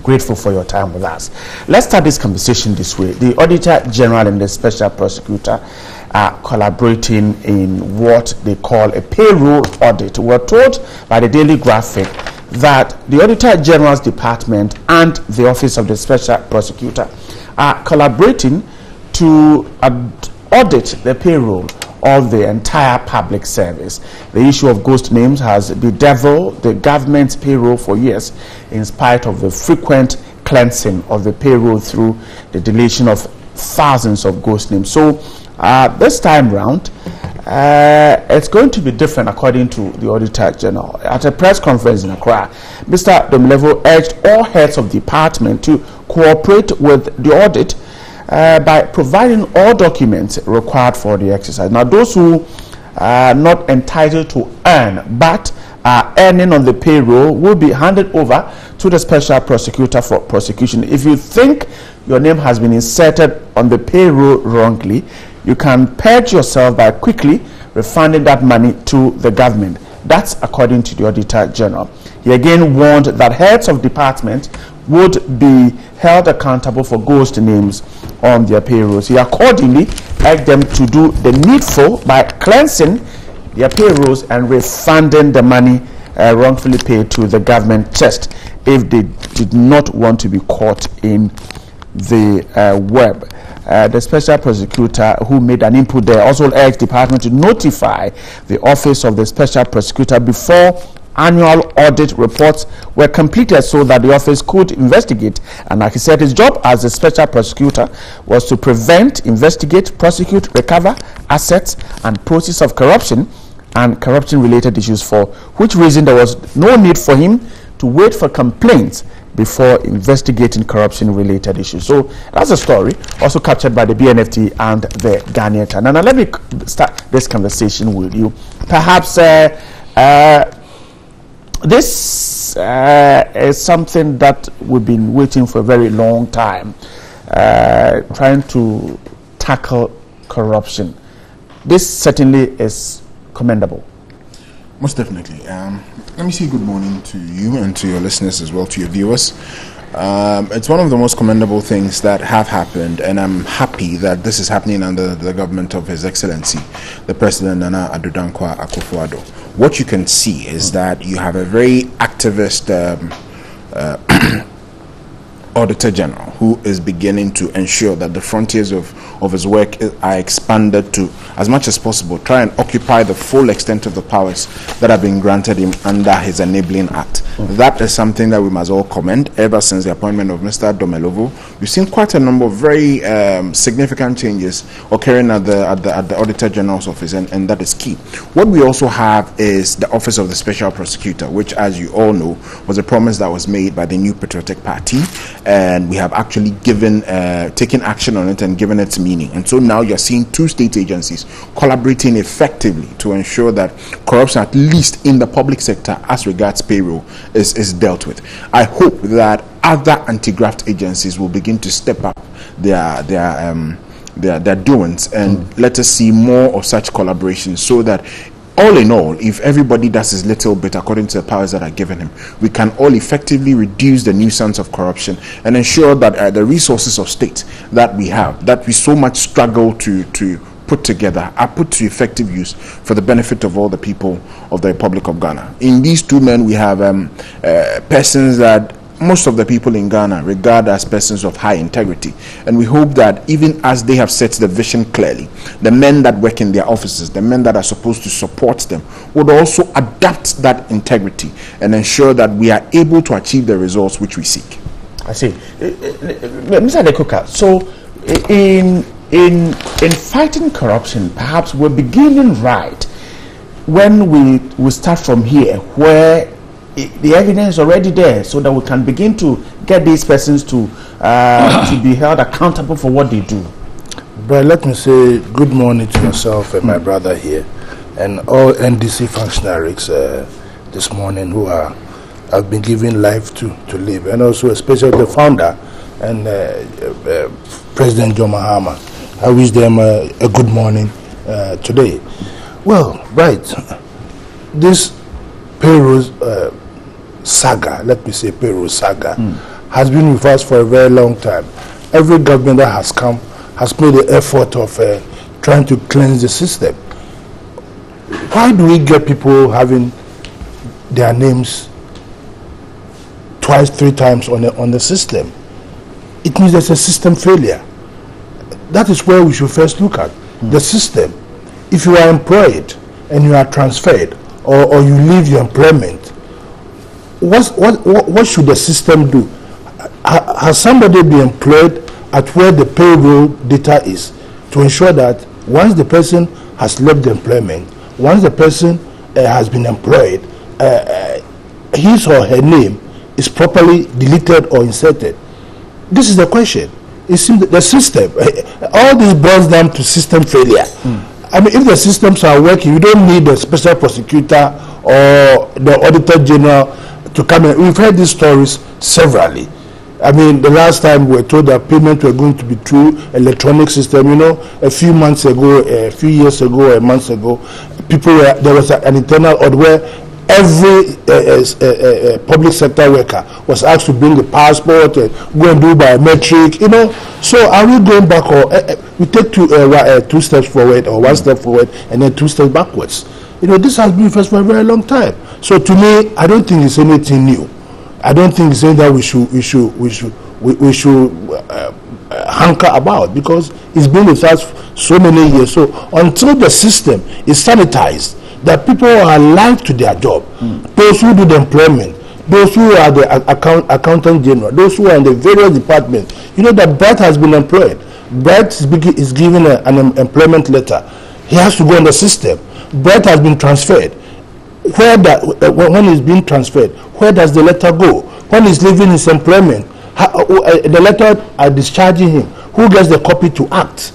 Grateful for your time with us. Let's start this conversation this way. The Auditor General and the Special Prosecutor are collaborating in what they call a payroll audit. We're told by the Daily Graphic that the Auditor General's Department and the Office of the Special Prosecutor are collaborating to audit the payroll of the entire public service. The issue of ghost names has bedeviled the government's payroll for years, in spite of the frequent cleansing of the payroll through the deletion of thousands of ghost names. So this time round, it's going to be different according to the Auditor General. At a press conference in Accra, Mr. Domilevo urged all heads of department to cooperate with the audit by providing all documents required for the exercise. Now, those who are not entitled to earn but are earning on the payroll will be handed over to the Special Prosecutor for prosecution. If you think your name has been inserted on the payroll wrongly, you can purge yourself by quickly refunding that money to the government. That's according to the Auditor General. He again warned that heads of departments would be held accountable for ghost names on their payrolls. He accordingly urged them to do the needful by cleansing their payrolls and refunding the money wrongfully paid to the government chest if they did not want to be caught in the web. The Special Prosecutor who made an input there also urged the department to notify the Office of the Special Prosecutor before annual audit reports were completed so that the office could investigate. And like he said, his job as a Special Prosecutor was to prevent, investigate, prosecute, recover assets and process of corruption and corruption-related issues, for which reason there was no need for him to wait for complaints before investigating corruption-related issues. So that's a story also captured by the BNFT and the Ghanaian Times. Now let me start this conversation with you. Perhaps this is something that we've been waiting for a very long time, trying to tackle corruption. This certainly is commendable. Most definitely. Let me say good morning to you and to your listeners as well, to your viewers. It's one of the most commendable things that have happened, and I'm happy that this is happening under the government of His Excellency, the President Nana Addo Dankwa Akufo-Addo. What you can see is that you have a very activist Auditor General who is beginning to ensure that the frontiers of his work are expanded to, as much as possible, try and occupy the full extent of the powers that have been granted him under his enabling act. That is something that we must all commend. Ever since the appointment of Mr. Domelovo, we've seen quite a number of very significant changes occurring at the Auditor General's office, and that is key. What we also have is the Office of the Special Prosecutor, which, as you all know, was a promise that was made by the New Patriotic Party, and we have actually taken action on it and given it meaning. And so now you're seeing two state agencies collaborating effectively to ensure that corruption, at least in the public sector as regards payroll, is dealt with. I hope that other anti-graft agencies will begin to step up their doings, and let us see more of such collaboration, so that all in all, if everybody does his little bit according to the powers that are given him, we can all effectively reduce the nuisance of corruption and ensure that the resources of state that we have, that we so much struggle to put together, are put to effective use for the benefit of all the people of the Republic of Ghana. In these two men, we have persons that most of the people in Ghana regard as persons of high integrity, and we hope that even as they have set the vision clearly, the men that work in their offices, the men that are supposed to support them, would also adapt that integrity and ensure that we are able to achieve the results which we seek. I see. Mr. Adekoka, so in fighting corruption, perhaps we're beginning right when we start from here, where the evidence is already there, so that we can begin to get these persons to be held accountable for what they do. But let me say good morning to yourself and my brother here, and all NDC functionaries this morning who have been given life to live, and also especially the founder and President John Mahama. I wish them a good morning today. Well, right, this payroll saga, let me say payroll saga, has been with us for a very long time. Every government that has come has made the effort of trying to cleanse the system. Why do we get people having their names twice, 3 times on the system? It means there's a system failure. That is where we should first look at the system. If you are employed and you are transferred, or you leave your employment, what should the system do? Has somebody been employed at where the payroll data is, to ensure that once the person has left the employment, once the person has been employed, his or her name is properly deleted or inserted? This is the question. It seems that the system, all this boils down to system failure. I mean, if the systems are working, you don't need the special prosecutor or the Auditor General to come in. We've heard these stories severally. I mean, the last time we were told that payment were going to be through electronic system, you know, a few months ago, a few years ago, a month ago, there was an internal audit where every public sector worker was asked to bring a passport and go and do biometric, you know. So are we going back, or we take two steps forward, or 1 step forward and then 2 steps backwards? You know, this has been for a very long time. So to me, I don't think it's anything new. I don't think it's anything that we should hanker about, because it's been with us so many years. So until the system is sanitized, that people are alive to their job, those who do the employment, those who are the accountant general, those who are in the various departments, you know that Brett has been employed. Brett is given an employment letter. He has to go in the system. Brett has been transferred. When he's being transferred, where does the letter go? When he's leaving his employment, the letter are discharging him. Who gets the copy to act?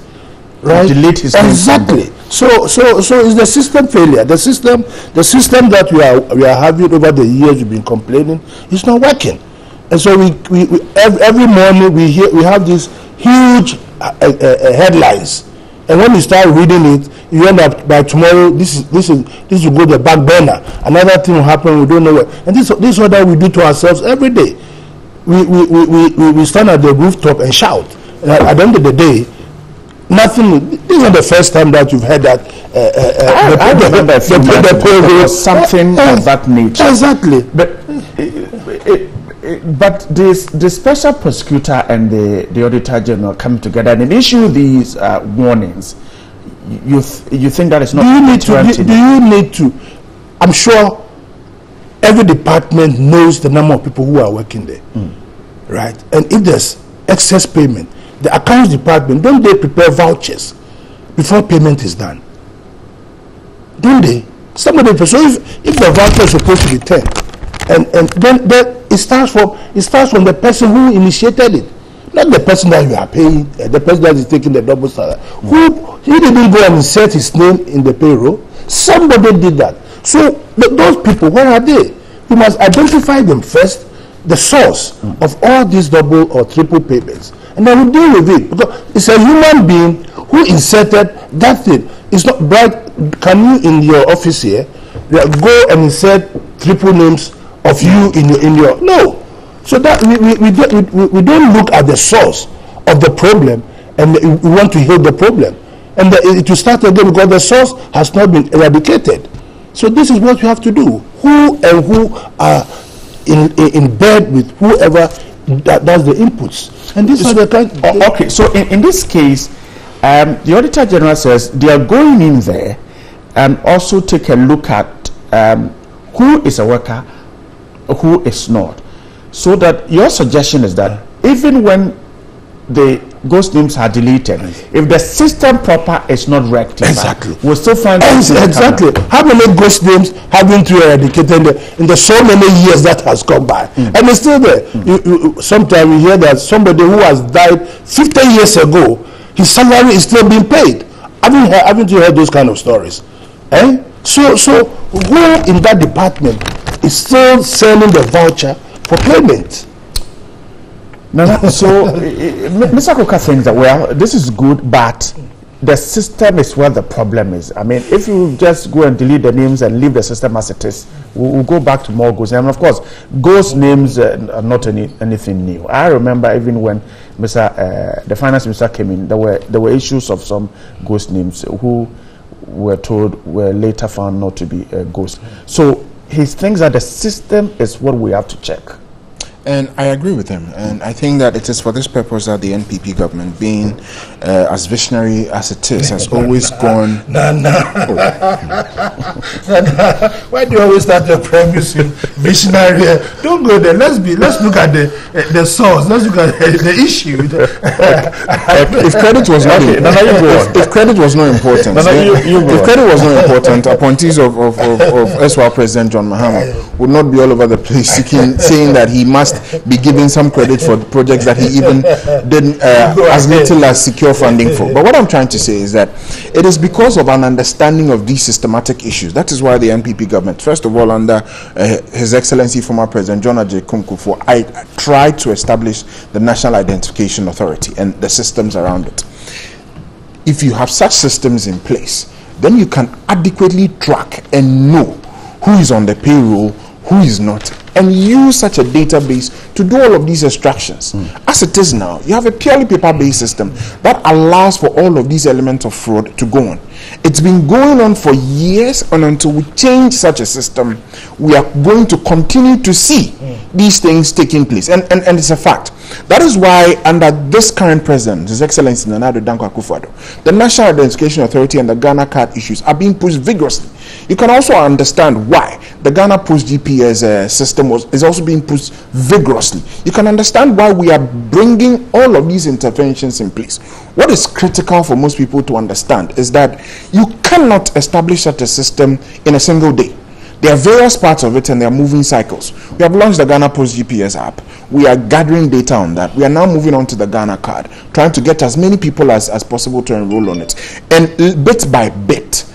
Right? Delete his exactly. So it's the system failure. The system that we are having over the years we've been complaining, it's not working. And so we every morning we have these huge headlines, and when you start reading it, you end up by tomorrow this will go to the back burner. Another thing will happen, we don't know what. And this is what we do to ourselves every day. We stand at the rooftop and shout. And at the end of the day, nothing. This is not the first time that you've heard that. I remember there was something of that nature. Exactly. But the special prosecutor and the Auditor General come together and issue these warnings. You think that is not? Do you need to? I'm sure every department knows the number of people who are working there, right? And if there's excess payment, the accounts department, don't they prepare vouchers before payment is done? Don't they? Somebody, so if the voucher is supposed to be 10, and then it starts from the person who initiated it, not the person that you are paying, the person that is taking the double salary. He didn't go and insert his name in the payroll. Somebody did that. So those people, where are they? We must identify them first, the source of all these double or triple payments, and then we deal with it, because it's a human being who inserted that thing. It's not bright. Can you in your office here go and insert triple names of you in your no? So that we don't look at the source of the problem, and we want to heal the problem, and it will start again because the source has not been eradicated. So this is what we have to do. Who are in bed with whoever that does the inputs, and this is the kind. Okay, so in this case, the Auditor General says they are going in there and also take a look at who is a worker, who is not. So that your suggestion is that even when the ghost names are deleted, if the system proper is not rectified, we'll still find exactly how many ghost names have been eradicated in the so many years that has gone by, and it's still there. Sometimes we hear that somebody who has died 50 years ago, his salary is still being paid. Haven't you heard those kind of stories? So who in that department is still sending the voucher for payment? So Mr. Koka thinks that, well, this is good, but the system is where the problem is. I mean, if you just go and delete the names and leave the system as it is, we'll go back to more ghost names. And of course, ghost names are not anything new. I remember even when the finance minister came in, there were issues of some ghost names who were told were later found not to be ghosts. So he thinks that the system is what we have to check. And I agree with him, and I think that it is for this purpose that the NPP government, being as visionary as it is, has always gone. Why do you always start the premise visionary? Don't go there. Let's look at the source. Let's look at the issue. If credit was not if credit was not important, if credit was not important, appointees of SWA President John Mahama would not be all over the place saying that he must be given some credit for projects that he even didn't as little as secure funding for. But what I'm trying to say is that it is because of an understanding of these systematic issues. That is why the NPP government, first of all, under His Excellency former President John Ajay Kumkufu, I tried to establish the National Identification Authority and the systems around it. If you have such systems in place, then you can adequately track and know who is on the payroll, who is not, and use such a database to do all of these extractions. As it is now, you have a purely paper-based system that allows for all of these elements of fraud to go on. It's been going on for years, and until we change such a system, we are going to continue to see these things taking place. And it's a fact. That is why under this current president, His Excellency Nana Addo Dankwa Akufo-Addo, the National Identification Authority and the Ghana card issues are being pushed vigorously. You can also understand why the Ghana Post GPS system is also being pushed vigorously. You can understand why we are bringing all of these interventions in place. What is critical for most people to understand is that you cannot establish such a system in a single day. There are various parts of it and there are moving cycles. We have launched the Ghana Post GPS app. We are gathering data on that. We are now moving on to the Ghana card, trying to get as many people as possible to enroll on it. And bit by bit,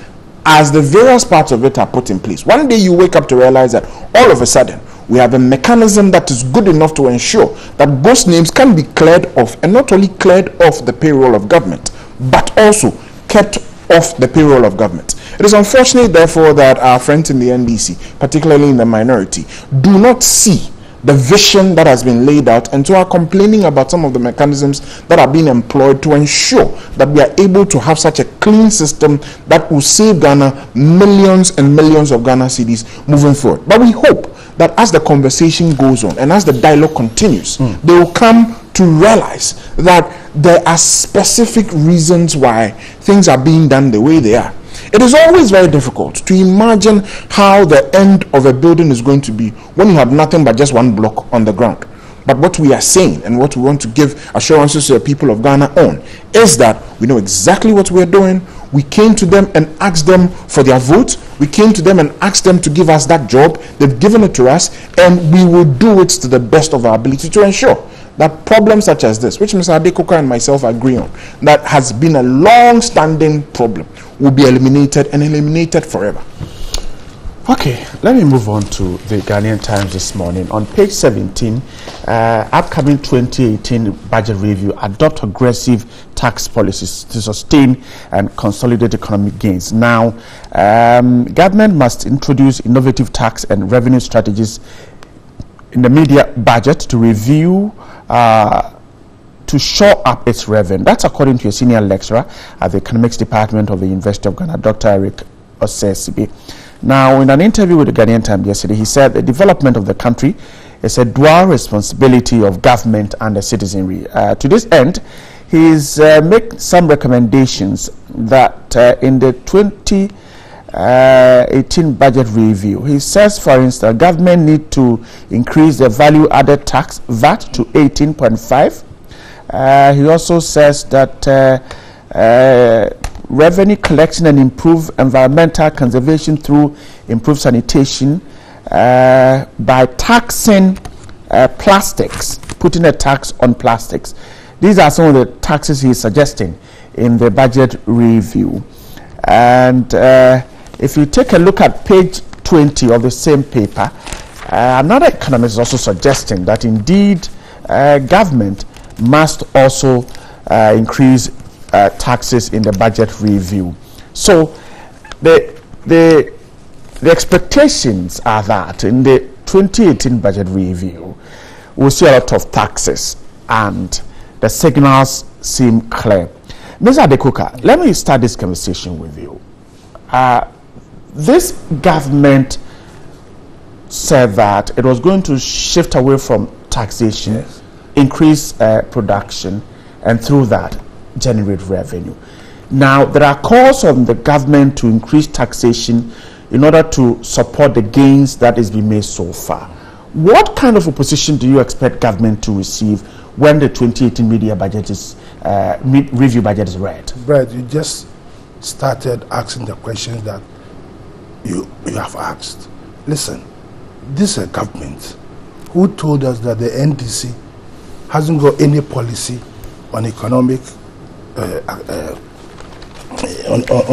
as the various parts of it are put in place, one day you wake up to realize that all of a sudden we have a mechanism that is good enough to ensure that ghost names can be cleared off, and not only cleared off the payroll of government, but also kept off the payroll of government. It is unfortunate, therefore, that our friends in the NDC, particularly in the minority, do not see the vision that has been laid out, and so are complaining about some of the mechanisms that are being employed to ensure that we are able to have such a clean system that will save Ghana millions and millions of Ghana cedis moving forward. But we hope that as the conversation goes on and as the dialogue continues, they will come to realize that there are specific reasons why things are being done the way they are. It is always very difficult to imagine how the end of a building is going to be when you have nothing but just one block on the ground. But what we are saying and what we want to give assurances to the people of Ghana on is that we know exactly what we are doing. We came to them and asked them for their vote. We came to them and asked them to give us that job. They've given it to us, and we will do it to the best of our ability to ensure that problems such as this, which Mr. Adekoka and myself agree on, that has been a long-standing problem, will be eliminated and eliminated forever. Okay, let me move on to the Ghanaian Times this morning. On page 17, upcoming 2018 budget review, adopt aggressive tax policies to sustain and consolidate economic gains. Now, government must introduce innovative tax and revenue strategies in the media budget to review to shore up its revenue. That's according to a senior lecturer at the Economics Department of the University of Ghana, Dr. Eric Osesibe. Now, in an interview with the Ghanaian Times yesterday, he said the development of the country is a dual responsibility of government and the citizenry. To this end, he's made some recommendations that in the 2018 budget review, he says, for instance, government need to increase the value-added tax, VAT, to 18.5. He also says that revenue collection and improve environmental conservation through improved sanitation by taxing plastics, putting a tax on plastics. These are some of the taxes he's suggesting in the budget review. And if you take a look at page 20 of the same paper, another economist is also suggesting that indeed government must also increase taxes in the budget review. So the expectations are that in the 2018 budget review we'll see a lot of taxes, and the signals seem clear. Mr. Adekoka, let me start this conversation with you. This government said that it was going to shift away from taxation, yes, increase production, and through that generate revenue. Now, there are calls on the government to increase taxation in order to support the gains that has been made so far. What kind of opposition do you expect government to receive when the 2018 media budget is review budget is read? Brad, you just started asking the questions that you have asked. Listen, this is a government who told us that the NDC hasn't got any policy on economic on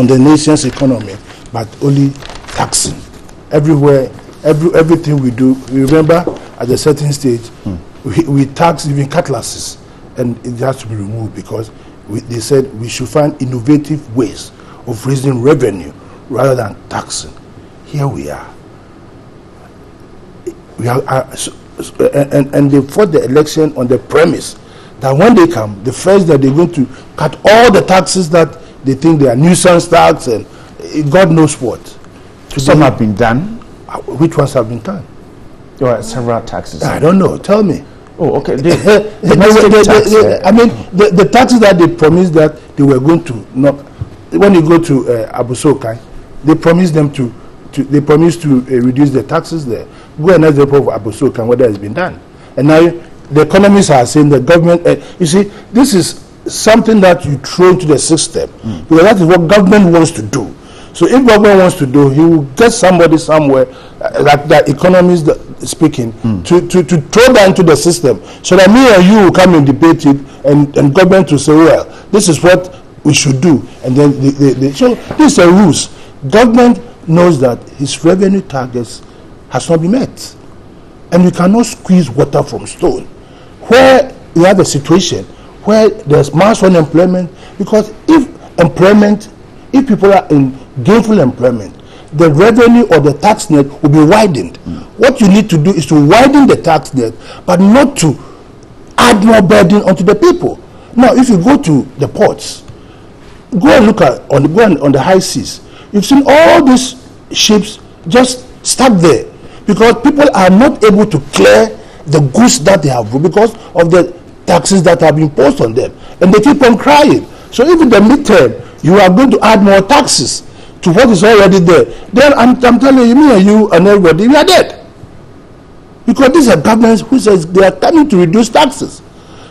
the nation's economy, but only taxing. Everywhere, everything we do, we remember at a certain stage, we tax even cutlasses, and it has to be removed because they said we should find innovative ways of raising revenue rather than taxing. Here we are. And they fought the election on the premise that when they come, the first that they're going to cut all the taxes that they think they are nuisance tax and God knows what. Some have been done. Which ones have been done? There are several taxes. I don't know. Tell me. Oh, okay. The taxes that they promised that they were going to knock. When you go to Abu Sokai, they promised them to reduce the taxes there. Go and ask the people of Abu Sokai whether it's been done. And now the economists are saying the government. You see, this is something that you throw into the system because that is what government wants to do. So if government wants to do, he will get somebody somewhere, like the economist speaking, to throw that into the system, so that me and you will come and debate it, and government will say, well, this is what we should do, and then so this is a ruse. Government knows that his revenue targets has not been met, and you cannot squeeze water from stone. Where you have a situation where there's mass unemployment, because if people are in gainful employment, the revenue or the tax net will be widened. What you need to do is to widen the tax net, but not to add more burden onto the people. Now, if you go to the ports, go and look at on the high seas, you've seen all these ships just stuck there because people are not able to clear the goods that they have because of the taxes that have been imposed on them, and they keep on crying. So even the midterm, you are going to add more taxes to what is already there, then I'm telling you, me and you and everybody, we are dead. Because these are governments who says they are coming to reduce taxes.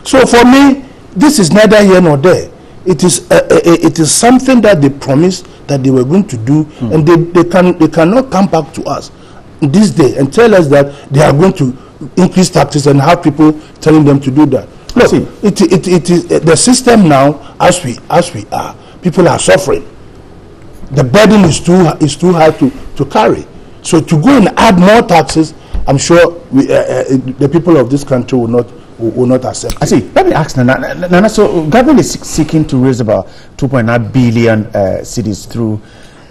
So for me, this is neither here nor there. It is something that they promised that they were going to do, and they cannot come back to us this day and tell us that they are going to increase taxes and have people telling them to do that. Look, it is the system now as we are. People are suffering. The burden is too hard to carry. So to go and add more taxes, I'm sure the people of this country will not accept. I see. Let me ask Nana. So government is seeking to raise about 2.9 billion cedis through,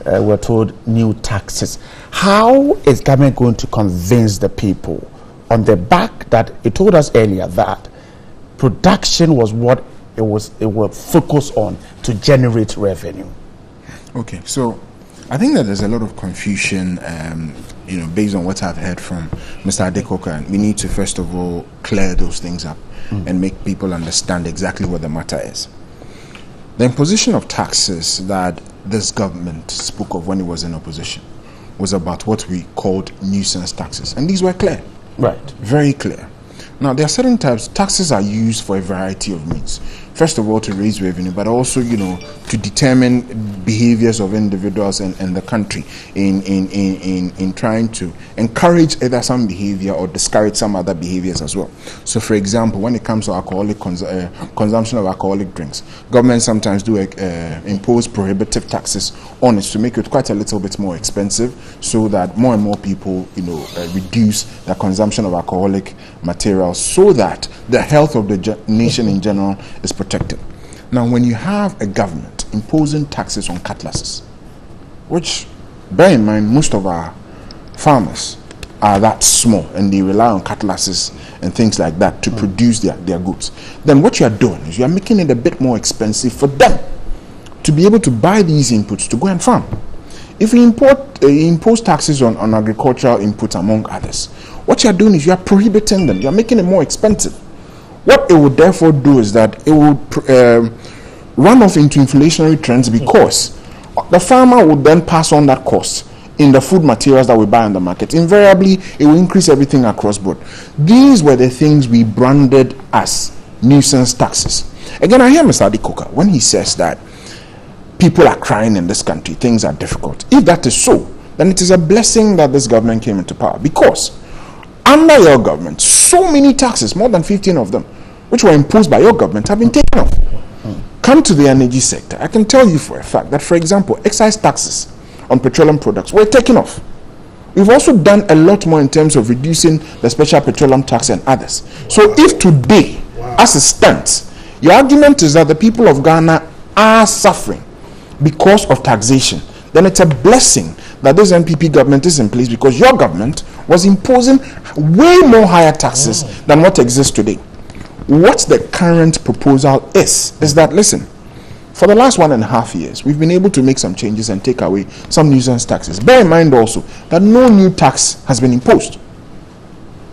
we're told, new taxes. How is government going to convince the people on the back that it told us earlier that production was what it will focus on to generate revenue? Okay, so I think that there's a lot of confusion, based on what I've heard from Mr. Adekoka, and we need to first of all clear those things up and make people understand exactly what the matter is. The imposition of taxes that this government spoke of when it was in opposition was about what we called nuisance taxes, and these were clear. Right. Very clear. Now, there are certain types. Taxes are used for a variety of means. First of all, to raise revenue, but also, to determine behaviors of individuals and the country in trying to encourage either some behavior or discourage some other behaviors as well. So, for example, when it comes to alcoholic consumption of alcoholic drinks, governments sometimes do impose prohibitive taxes on it to make it quite a little bit more expensive, so that more and more people, reduce the consumption of alcoholic materials, so that the health of the nation in general is protected. Now, when you have a government imposing taxes on cutlasses, which, bear in mind, most of our farmers are that small and they rely on cutlasses and things like that to produce their goods, then what you are doing is you are making it a bit more expensive for them to be able to buy these inputs to go and farm. If you impose taxes on agricultural inputs, among others, what you are doing is you are prohibiting them. You are making it more expensive. What it would therefore do is that it would run off into inflationary trends, because the farmer would then pass on that cost in the food materials that we buy on the market. Invariably, it will increase everything across board. These were the things we branded as nuisance taxes. Again, I hear Mr. Adekoka when he says that people are crying in this country, things are difficult. If that is so, then it is a blessing that this government came into power, because under your government, so many taxes, more than 15 of them, which were imposed by your government, have been taken off. Come to the energy sector. I can tell you for a fact that, for example, excise taxes on petroleum products were taken off. We've also done a lot more in terms of reducing the special petroleum tax and others. So if today, as it stands, your argument is that the people of Ghana are suffering because of taxation, then it's a blessing that this NPP government is in place, because your government was imposing way more higher taxes than what exists today. What the current proposal is that, listen, for the last 1.5 years, we've been able to make some changes and take away some nuisance taxes. Bear in mind also that no new tax has been imposed.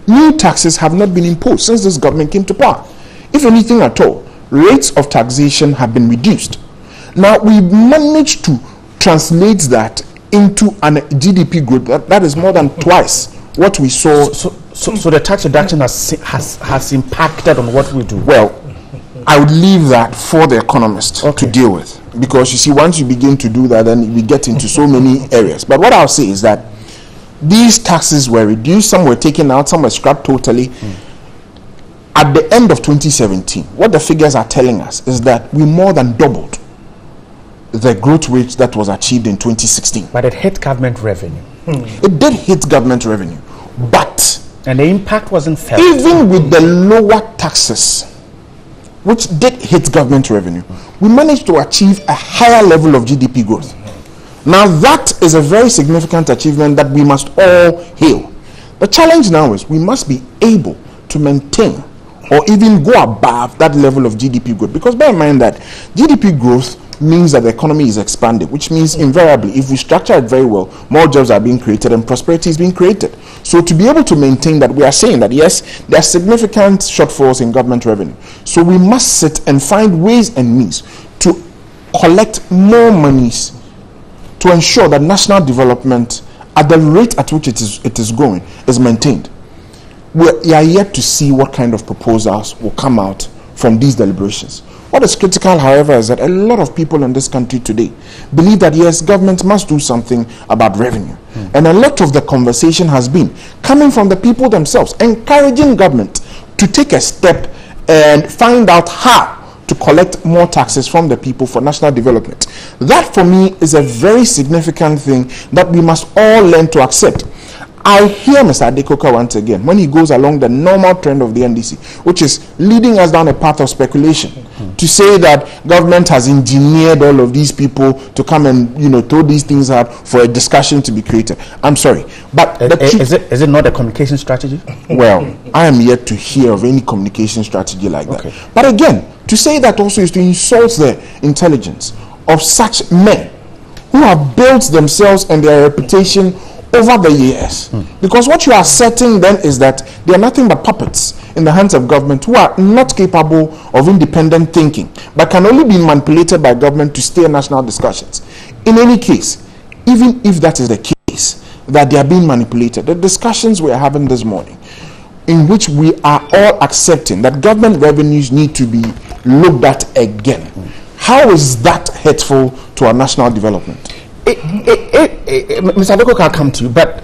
New taxes have not been imposed since this government came to power. If anything at all, rates of taxation have been reduced. Now, we've managed to translate that into a GDP growth that is more than twice what we saw. So the tax reduction has impacted on what we do. Well, I would leave that for the economists to deal with, because you see, once you begin to do that, then we get into so many areas. But what I'll say is that these taxes were reduced, some were taken out, some were scrapped totally. At the end of 2017, what the figures are telling us is that we more than doubled the growth rate that was achieved in 2016. But it hit government revenue. It did hit government revenue, and the impact wasn't felt. Even with the lower taxes, which did hit government revenue, we managed to achieve a higher level of GDP growth. Now, that is a very significant achievement that we must all hail. The challenge now is we must be able to maintain or even go above that level of GDP growth, because bear in mind that GDP growth means that the economy is expanding, which means invariably, if we structure it very well, more jobs are being created and prosperity is being created. So to be able to maintain that, we are saying that yes, there are significant shortfalls in government revenue. So we must sit and find ways and means to collect more monies to ensure that national development at the rate at which it is going is maintained. We are yet to see what kind of proposals will come out from these deliberations. What is critical, however, is that a lot of people in this country today believe that yes, government must do something about revenue. And a lot of the conversation has been coming from the people themselves, encouraging government to take a step and find out how to collect more taxes from the people for national development. That, for me, is a very significant thing that we must all learn to accept. I hear Mr. Adekoka once again when he goes along the normal trend of the NDC, which is leading us down a path of speculation, to say that government has engineered all of these people to come and throw these things out for a discussion to be created. I'm sorry, but is it not a communication strategy? Well, I am yet to hear of any communication strategy like that. But again, to say that also is to insult the intelligence of such men who have built themselves and their reputation over the years. Because what you are setting then is that they are nothing but puppets in the hands of government who are not capable of independent thinking, but can only be manipulated by government to steer national discussions. In any case, even if that is the case, that they are being manipulated, the discussions we are having this morning, in which we are all accepting that government revenues need to be looked at again, how is that hurtful to our national development? Mr. Adekoka, I'll come to you, but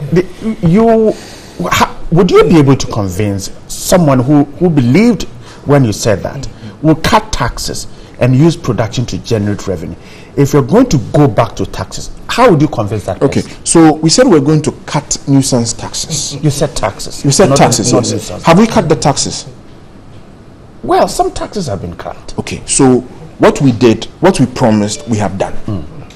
would you be able to convince someone who believed when you said that we'll cut taxes and use production to generate revenue? If you're going to go back to taxes, how would you convince that person? Okay, so we said we're going to cut nuisance taxes. You said taxes. You said not taxes, yes. Have we cut the taxes? Well, some taxes have been cut. Okay, so what we did, what we promised, we have done.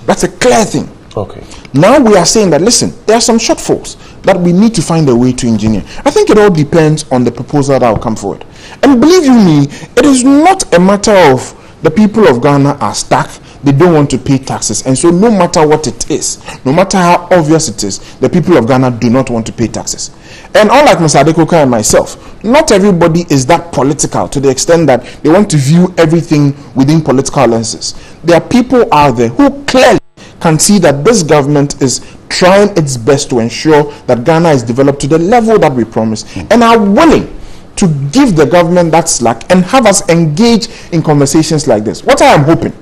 That's a clear thing. Okay. Now we are saying that, listen, there are some shortfalls that we need to find a way to engineer. I think it all depends on the proposal that will come forward. And believe you me, it is not a matter of the people of Ghana are stuck, they don't want to pay taxes. And so no matter what it is, no matter how obvious it is, the people of Ghana do not want to pay taxes. And unlike Mr. Adekoka and myself, not everybody is that political to the extent that they want to view everything within political lenses. There are people out there who clearly can see that this government is trying its best to ensure that Ghana is developed to the level that we promised, and are willing to give the government that slack and have us engage in conversations like this. What I am hoping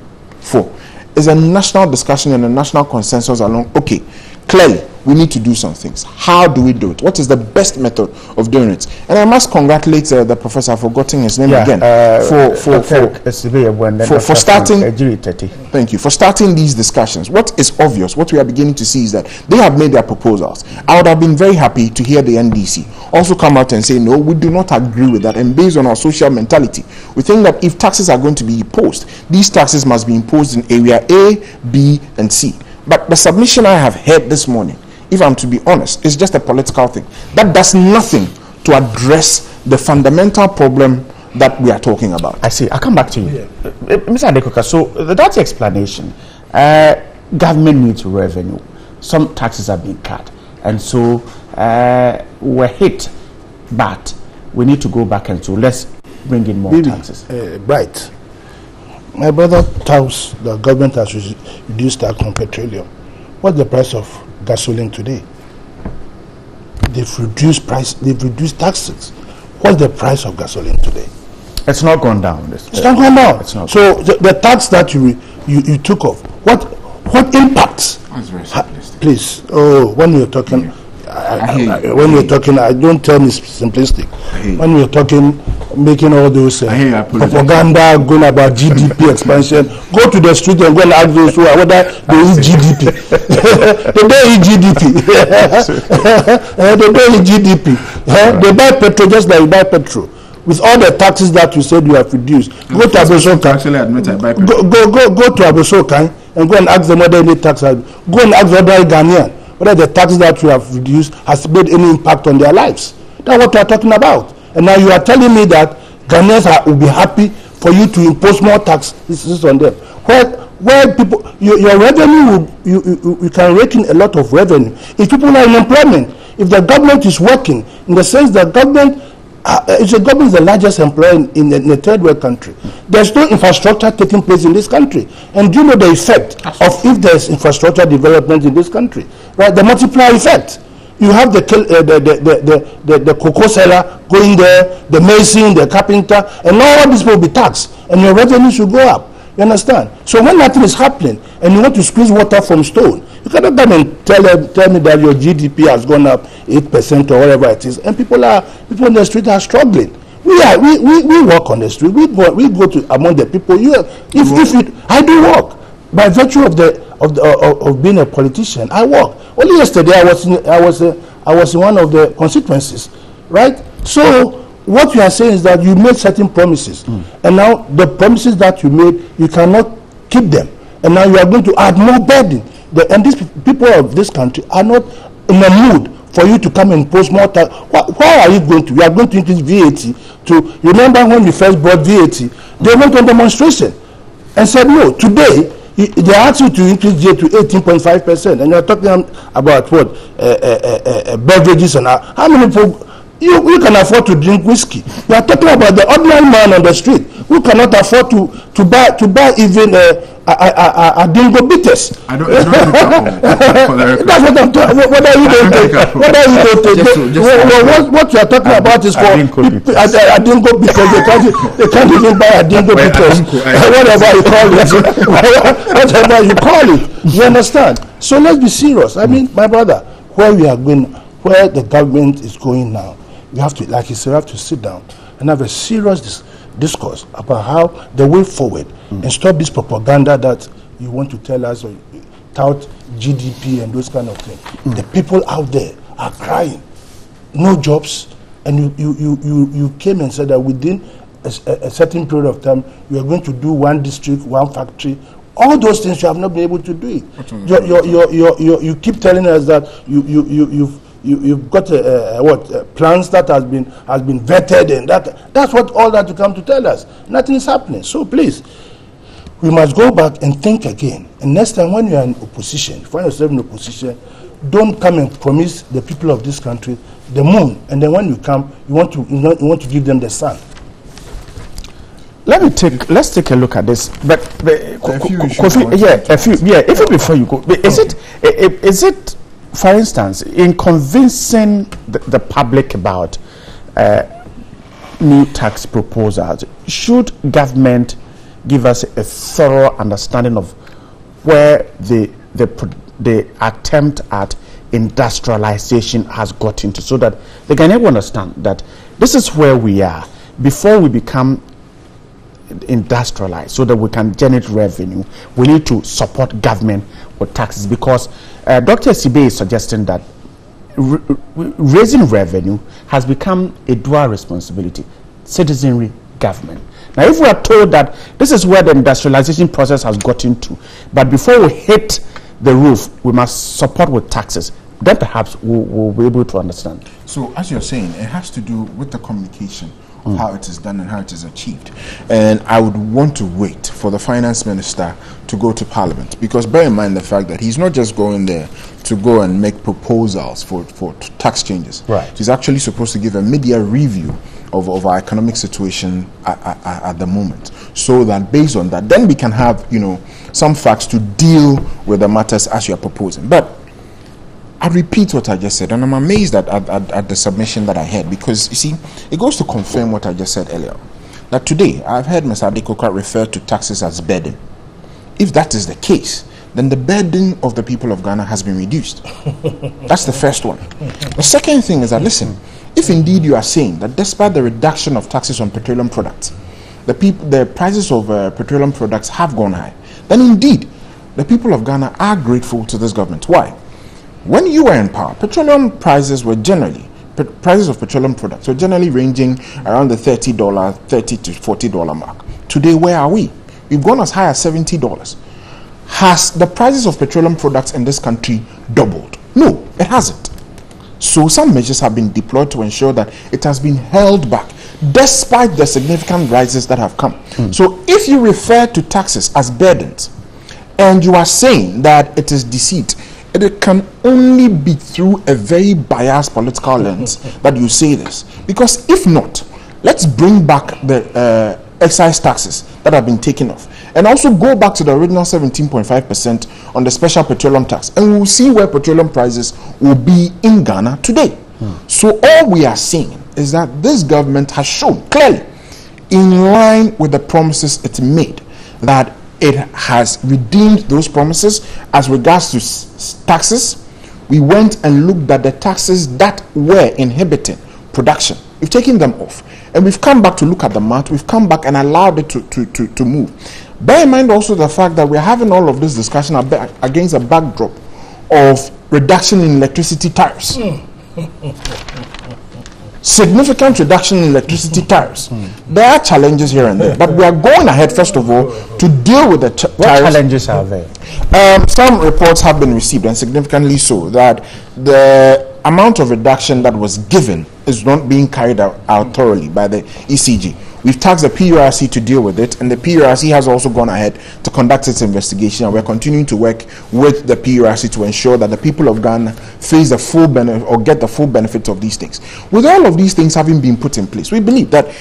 for is a national discussion and a national consensus along, okay, clearly we need to do some things. How do we do it? What is the best method of doing it? And I must congratulate the professor, I've forgotten his name again, for starting. Thank you for starting these discussions. What is obvious, what we are beginning to see is that they have made their proposals. I would have been very happy to hear the NDC also come out and say, no, we do not agree with that. And based on our social mentality, we think that if taxes are going to be imposed, these taxes must be imposed in area A, B, and C. But the submission I have heard this morning, if I'm to be honest, is just a political thing. That does nothing to address the fundamental problem that we are talking about. I see. I'll come back to you. Mr. Adekoka, so that's the explanation. Government needs revenue. Some taxes are being cut. And so we're hit, but we need to go back and so let's bring in more taxes. Right. My brother tells the government has reduced tax on petroleum. What's the price of gasoline today? They've reduced taxes. What's the price of gasoline today? It's not gone down. It's not gone down. It's not so the tax that you took off, what impacts? Please, when you're talking, don't tell me simplistic. When we're talking, making all those propaganda going about GDP expansion, go to the street and go and ask those who are whether they eat GDP. They don't eat GDP. They don't eat GDP. They buy petrol just like you buy petrol. With all the taxes that you said you have reduced, go to Abosokan. Actually, admit I buy petrol. Go to Abosokan and go and ask them whether any tax. Go and ask the other Ghanaian whether the taxes that you have reduced has made any impact on their lives. That's what we are talking about. And now you are telling me that Ghanaians will be happy for you to impose more taxes on them. Where people, your revenue, you can rake in a lot of revenue. If people are in employment, if the government is working, in the sense that government It's a government is the largest employer in a third world country. There's no infrastructure taking place in this country. And do you know the effect of if there's infrastructure development in this country? Right, the multiplier effect. You have the cocoa seller going there, the mason, the carpenter, and all these will be taxed, and your revenue should go up. You understand? So when nothing is happening, and you want to squeeze water from stone, you cannot come and tell me that your GDP has gone up 8% or whatever it is, and people in the street are struggling. We work on the street. We go to among the people. I do work by virtue of being a politician. I work. Only yesterday I was in one of the constituencies, right? So what you are saying is that you made certain promises, and now the promises that you made, you cannot keep them, and now you are going to add more burden. And these people of this country are not in a mood for you to come and impose more tax. Why are you going to? We are going to increase VAT. Remember when we first brought VAT, they went on demonstration and said, no, today they asked you to increase VAT to 18.5%, and you are talking about what? Beverages and how many people? You can afford to drink whiskey. You are talking about the ordinary man on the street who cannot afford to buy even a dingo bitters. I don't that's what I'm talking about. What are you going to take? What you are talking about is for a dingo bitters. They can't even buy a dingo bitters. Whatever you call it. Whatever you call it. You understand? So let's be serious. I mean, my brother, where we are going, where the government is going now, you have to, like you said, you have to sit down and have a serious discourse about how the way forward and stop this propaganda that you want to tell us or tout GDP and those kind of things. The people out there are crying, no jobs, and you came and said that within a certain period of time you are going to do one district, one factory. All those things you have not been able to do it. You keep telling us that you've got plans that has been vetted, and that's what all that you come to tell us. Nothing is happening. So please, we must go back and think again. And next time when you are in opposition, find yourself in opposition, don't come and promise the people of this country the moon, and then when you come, you want to give them the sun. Let's take a look at this. But Kofi, before you go, is it, for instance, in convincing the public about new tax proposals, should government give us a thorough understanding of where the attempt at industrialization has got into, so that they can able understand that this is where we are before we become industrialized, so that we can generate revenue? We need to support government with taxes, because Dr. Sibe is suggesting that raising revenue has become a dual responsibility: citizenry, government. Now, if we are told that this is where the industrialization process has got into, but before we hit the roof, we must support with taxes, then perhaps we'll be able to understand. So, as you're saying, it has to do with the communication of how it is done and how it is achieved. And I would want to wait for the finance minister to go to parliament, because bear in mind the fact that he's not just going there to go and make proposals for tax changes. Right. He's actually supposed to give a mid-year review of our economic situation at the moment, so that based on that, then we can have, some facts to deal with the matters as you are proposing. But I repeat what I just said, and I'm amazed at the submission that I had, because you see, it goes to confirm what I just said earlier, that today I've heard Mr. Adekoka refer to taxes as burden. If that is the case, then the burden of the people of Ghana has been reduced. That's the first one. The second thing is that, listen, if indeed you are saying that despite the reduction of taxes on petroleum products, the prices of petroleum products have gone high, then indeed the people of Ghana are grateful to this government. Why? When you were in power, petroleum prices were prices of petroleum products were generally ranging around the $30 to $40 mark. Today, where are we? We've gone as high as $70. Has the prices of petroleum products in this country doubled? No, it hasn't. So some measures have been deployed to ensure that it has been held back, despite the significant rises that have come. So if you refer to taxes as burdens, and you are saying that it is deceit, it can only be through a very biased political lens that you say this. Because if not, let's bring back the excise taxes that have been taken off, and also go back to the original 17.5% on the special petroleum tax, and we'll see where petroleum prices will be in Ghana today. So all we are seeing is that this government has shown clearly, in line with the promises it made, that it has redeemed those promises as regards to taxes. We went and looked at the taxes that were inhibiting production. We've taken them off, and we've come back to look at the math. We've come back and allowed it to move. Bear in mind also the fact that we're having all of this discussion against a backdrop of reduction in electricity tariffs. Significant reduction in electricity tariffs. There are challenges here and there, but we are going ahead, first of all, to deal with the tariffs. What challenges are there? Some reports have been received, and significantly so, that the amount of reduction that was given is not being carried out thoroughly by the ECG. We've tasked the PURC to deal with it, and the PURC has also gone ahead to conduct its investigation, and we're continuing to work with the PURC to ensure that the people of Ghana face the full benefit, or get the full benefit of these things. With all of these things having been put in place, we believe that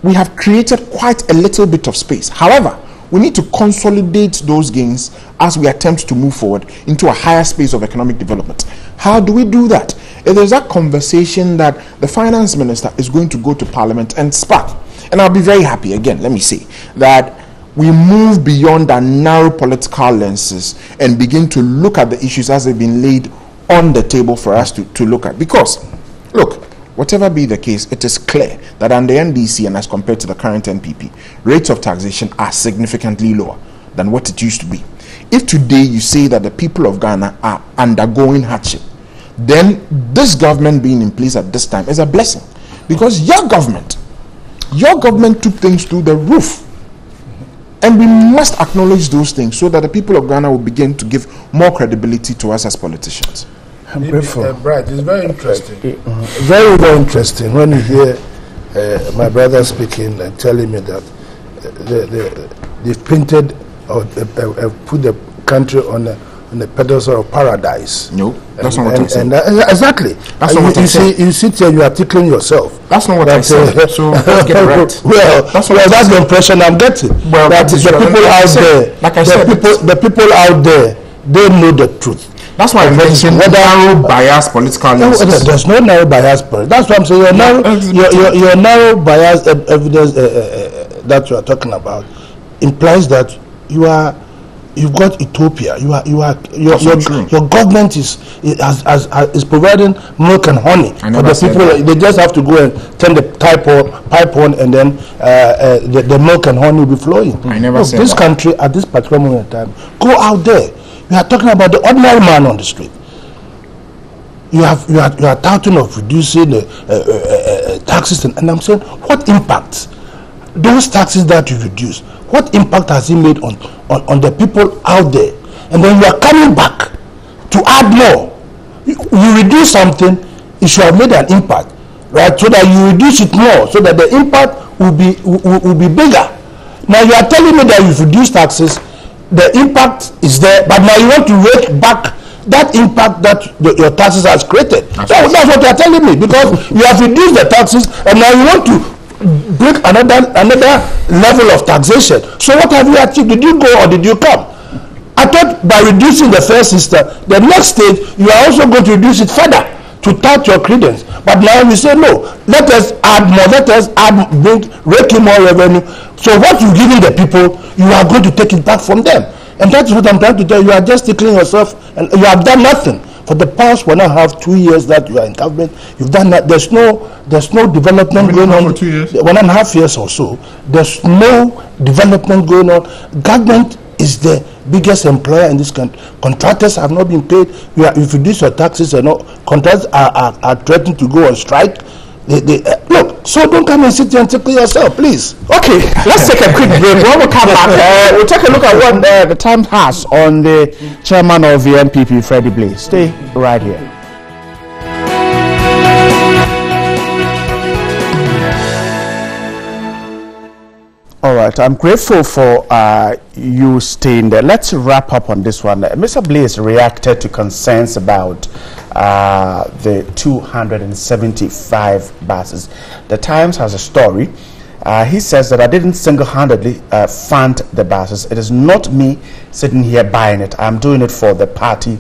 we have created quite a little bit of space. However, we need to consolidate those gains as we attempt to move forward into a higher space of economic development. How do we do that? It is that conversation that the finance minister is going to go to Parliament and spark. And I'll be very happy, again, let me say, that we move beyond our narrow political lenses and begin to look at the issues as they've been laid on the table for us to look at. Because, look, whatever be the case, it is clear that under NDC and as compared to the current NPP, rates of taxation are significantly lower than what it used to be. If today you say that the people of Ghana are undergoing hardship, then this government being in place at this time is a blessing. Because your government took things to the roof. And we must acknowledge those things so that the people of Ghana will begin to give more credibility to us as politicians. I'm grateful. Bright, it's very interesting. Very, very interesting when you hear my brother speaking and telling me that they've painted or put the country on the pedestal of paradise. No, that's not what I'm saying. Exactly. That's not what I'm saying. You sit here, you are tickling yourself. That's not what I said. So let's get it right. Well, that's the impression I'm getting. Well, that the people out there, like I said, the people out there, they know the truth. That's why I mentioned narrow bias political lenses. There's no narrow bias. That's what I'm saying. Your narrow bias evidence that you are talking about implies that you've got utopia. Your government is providing milk and honey for the people. They just have to go and turn the pipe on, and then the milk and honey will be flowing. I never said this that. country at this particular moment in time, go out there. We are talking about the ordinary man on the street. You are touting of reducing taxes, and I'm saying, what impact those taxes that you reduce? What impact has it made on the people out there? And then you are coming back to add more. You reduce something, it should have made an impact, right? So that you reduce it more, so that the impact will be bigger. Now you are telling me that you've reduced taxes, the impact is there, but now you want to rake back that impact that your taxes has created. That's what you are telling me, because you have reduced the taxes, and now you want to break another level of taxation. So what have you achieved? Did you go or did you come? I thought by reducing the fare system, the next stage you are also going to reduce it further to touch your credence. But now you say no, let us add more, rake in more revenue. So what you've given the people, you are going to take it back from them. And that's what I'm trying to tell you. You are just tickling yourself, and you have done nothing. For the past 1.5, 2 years that you are in government, you've done that. There's no development going on. For 2 years? 1.5 years or so. There's no development going on. Government is the biggest employer in this country. Contractors have not been paid. If you reduce your taxes, contractors are threatening to go on strike. Look, so don't come and sit here and tickle yourself, please. Okay, let's take a quick break. When we come back, we'll take a look at what the Times has on the chairman of the NPP, Freddie Blaze. Stay right here. All right. right, I'm grateful for you staying there. Let's wrap up on this one. Mr. Blaze reacted to concerns about the 275 buses. The Times has a story. He says that I didn't single-handedly fund the buses. It is not me sitting here buying it. I'm doing it for the party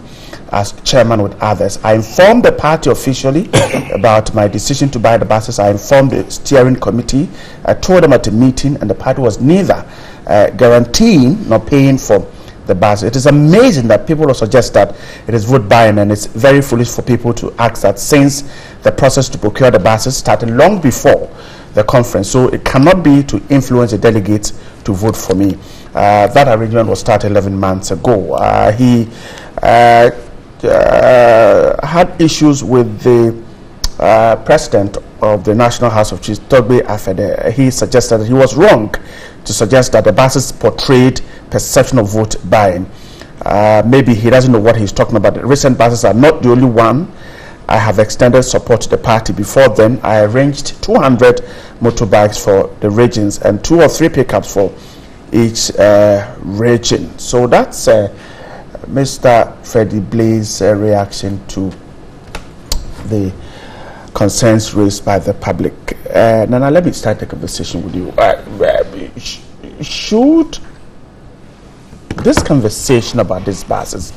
as chairman with others. I informed the party officially about my decision to buy the buses. I informed the steering committee. I told them at a meeting, and the party was neither guaranteeing nor paying for the buses. It is amazing that people will suggest that it is vote buying, and it's very foolish for people to ask that, since the process to procure the buses started long before the conference. So it cannot be to influence the delegates to vote for me. That arrangement was started 11 months ago. He had issues with the president of the National House of Chiefs, Togbe Afede. He suggested that he was wrong to suggest that the buses portrayed perception of vote buying. Maybe he doesn't know what he's talking about. The recent buses are not the only one. I have extended support to the party. Before then, I arranged 200 motorbikes for the regions and 2 or 3 pickups for each region. So that's Mr. Freddie Blaze's reaction to the concerns raised by the public. Nana, let me start the conversation with you. Should this conversation about these buses,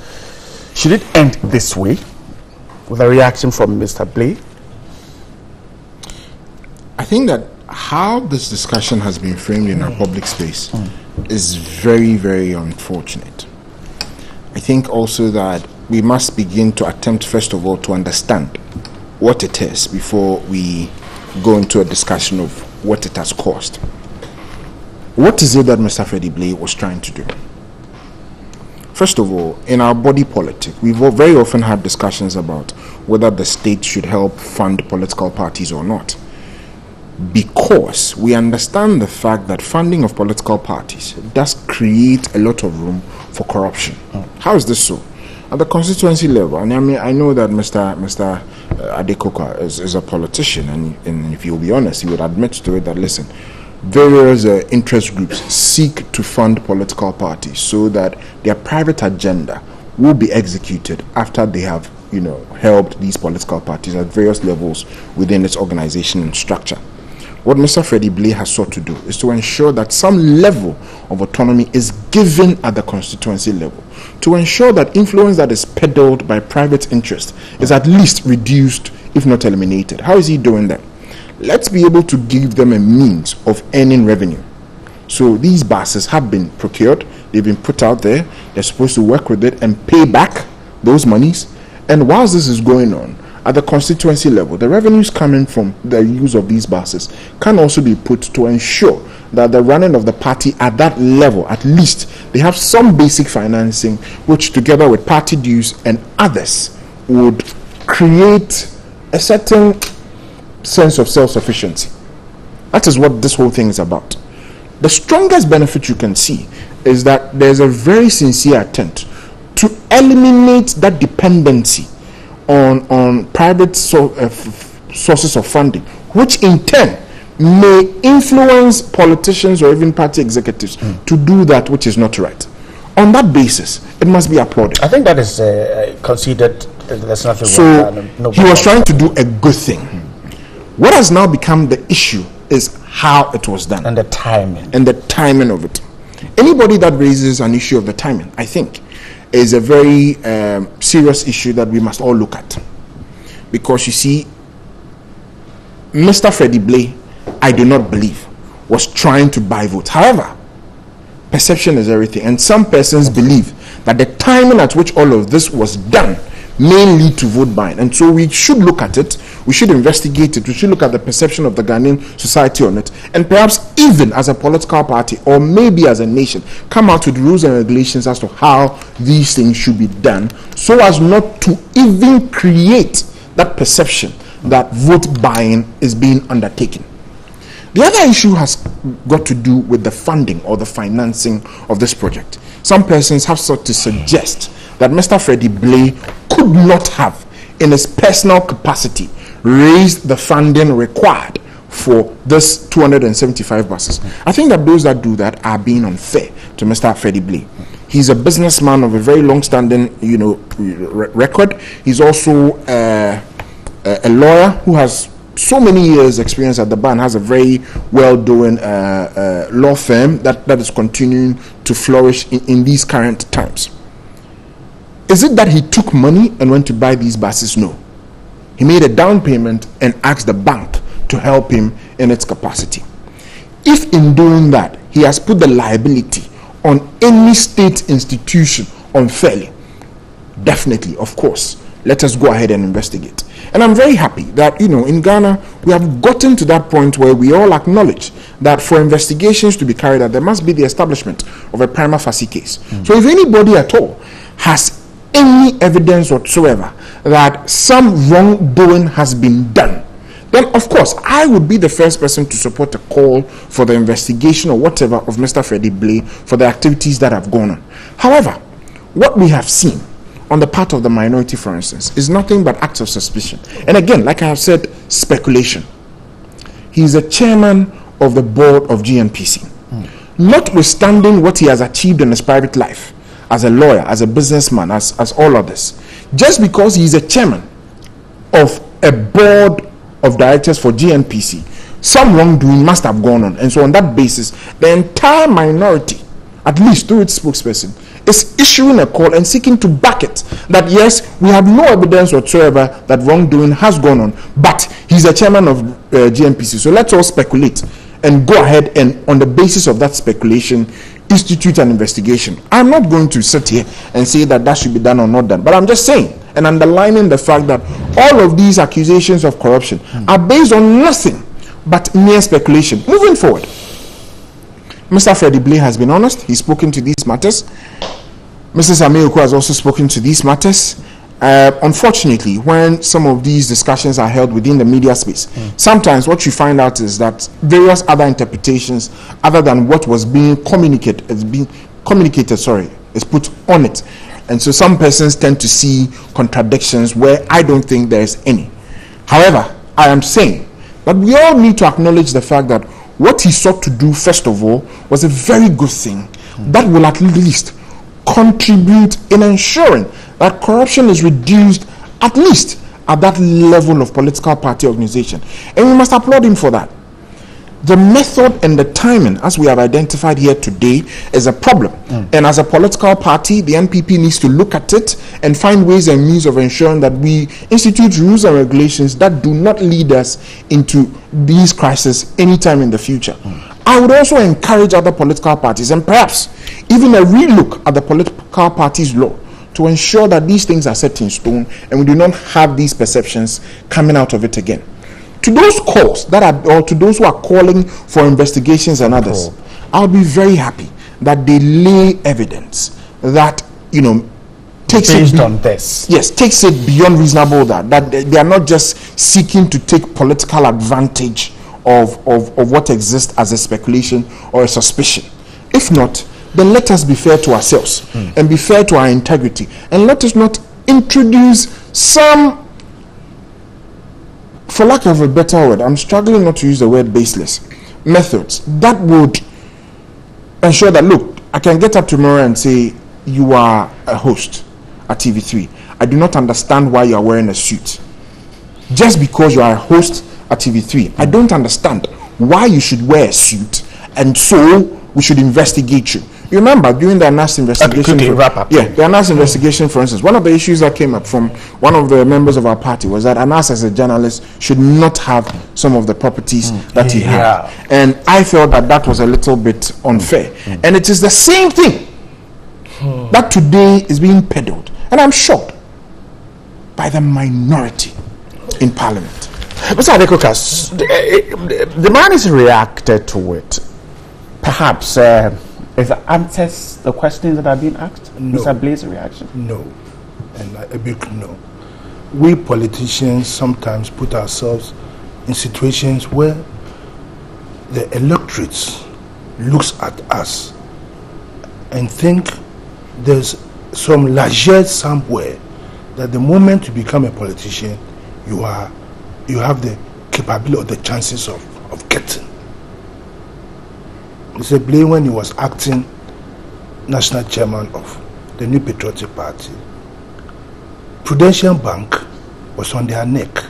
should it end this way, with a reaction from Mr. Blaze? I think that how this discussion has been framed in our public space is very, very unfortunate. I think also that we must begin to attempt, first of all, to understand what it is before we go into a discussion of what it has caused. What is it that Mr. Freddie Blaze was trying to do? First of all, in our body politic, we've very often had discussions about whether the state should help fund political parties or not, because we understand the fact that funding of political parties does create a lot of room for corruption. How is this so? At the constituency level, and I mean, I know that Mr. Adekoka is a politician, and if you'll be honest, he would admit to it that, listen, various interest groups seek to fund political parties so that their private agenda will be executed after they have, helped these political parties at various levels within its organization and structure. What Mr. Freddie Blaze has sought to do is to ensure that some level of autonomy is given at the constituency level, to ensure that influence that is peddled by private interest is at least reduced, if not eliminated. How is he doing that? Let's be able to give them a means of earning revenue. So these buses have been procured, they've been put out there, they're supposed to work with it and pay back those monies. And whilst this is going on, at the constituency level, the revenues coming from the use of these buses can also be put to ensure that the running of the party at that level, at least, they have some basic financing, which together with party dues and others would create a certain sense of self-sufficiency. That is what this whole thing is about. The strongest benefit you can see is that there's a very sincere attempt to eliminate that dependency on private sources of funding, which in turn may influence politicians or even party executives to do that which is not right. On that basis, it must be applauded. I think that is considered. There's nothing so wrong. He was trying to do a good thing. What has now become the issue is how it was done. And the timing. And the timing of it. Anybody that raises an issue of the timing, I think, is a very serious issue that we must all look at. Because you see, Mr. Freddie Blaze, I do not believe, was trying to buy votes. However, perception is everything. And some persons believe that the timing at which all of this was done may lead to vote buying. And so we should look at it, we should investigate it, we should look at the perception of the Ghanaian society on it, and perhaps even as a political party or maybe as a nation, come out with rules and regulations as to how these things should be done so as not to even create that perception that vote buying is being undertaken. The other issue has got to do with the funding or the financing of this project. Some persons have sought to suggest that Mr. Freddie Blaze could not have, in his personal capacity, raised the funding required for this 275 buses. I think that those that do that are being unfair to Mr. Freddie Blay. He's a businessman of a very long-standing, record. He's also a lawyer who has so many years experience at the bar and has a very well-doing law firm that is continuing to flourish in these current times. Is it that he took money and went to buy these buses? No. He made a down payment and asked the bank to help him in its capacity. If in doing that, he has put the liability on any state institution unfairly, definitely, of course, let us go ahead and investigate. And I'm very happy that, in Ghana, we have gotten to that point where we all acknowledge that for investigations to be carried out, there must be the establishment of a prima facie case. So if anybody at all has any evidence whatsoever that some wrongdoing has been done, then of course I would be the first person to support a call for the investigation or whatever of Mr. Freddie Blay for the activities that have gone on. However, what we have seen on the part of the minority, for instance, is nothing but acts of suspicion. And again, like I have said, speculation. He is a chairman of the board of GNPC. Notwithstanding what he has achieved in his private life, as a lawyer, as a businessman, as all others, just because he is a chairman of a board of directors for GNPC, some wrongdoing must have gone on. And so on that basis, the entire minority, at least through its spokesperson, is issuing a call and seeking to back it, that yes, we have no evidence whatsoever that wrongdoing has gone on, but he's a chairman of GNPC. So let's all speculate and go ahead and, on the basis of that speculation, institute an investigation. I'm not going to sit here and say that that should be done or not done, but I'm just saying and underlining the fact that all of these accusations of corruption are based on nothing but mere speculation. Moving forward, Mr. Freddie Blay has been honest. He's spoken to these matters. Mrs. Ameyoko has also spoken to these matters. Unfortunately, when some of these discussions are held within the media space, sometimes what you find out is that various other interpretations other than what was being communicated is put on it. And so some persons tend to see contradictions where I don't think there is any. However, I am saying that we all need to acknowledge the fact that what he sought to do, first of all, was a very good thing that will at least contribute in ensuring that corruption is reduced, at least at that level of political party organization. And we must applaud him for that. The method and the timing, as we have identified here today, is a problem. And as a political party, the NPP needs to look at it and find ways and means of ensuring that we institute rules and regulations that do not lead us into these crises anytime in the future. I would also encourage other political parties and perhaps even a relook at the political parties law to ensure that these things are set in stone and we do not have these perceptions coming out of it again. To those calls that are, or to those who are calling for investigations and others, I'll be very happy that they lay evidence that, takes based on this. Yes, takes it beyond reasonable that they are not just seeking to take political advantage of what exists as a speculation or a suspicion. If not, then let us be fair to ourselves and be fair to our integrity, and let us not introduce some, for lack of a better word, I'm struggling not to use the word baseless, methods that would ensure that, look, I can get up tomorrow and say, you are a host at TV3. I do not understand why you are wearing a suit. Just because you are a host at TV3, I don't understand why you should wear a suit, and so we should investigate you. You remember during the ANAS investigation, the ANAS investigation, for instance, one of the issues that came up from one of the members of our party was that ANAS, as a journalist, should not have some of the properties that he had. And I felt that that was a little bit unfair. And it is the same thing that today is being peddled. And I'm shocked by the minority in Parliament. Mr. Adekokas, the man has reacted to it. Perhaps it answers the questions that are being asked. No. Mr. Blay's reaction. No, and a big no. We politicians sometimes put ourselves in situations where the electorate looks at us and think there's some largesse somewhere that the moment you become a politician, you have the capability or the chances of of getting. Mr. Blame, when he was acting national chairman of the New Patriotic Party, Prudential Bank was on their neck.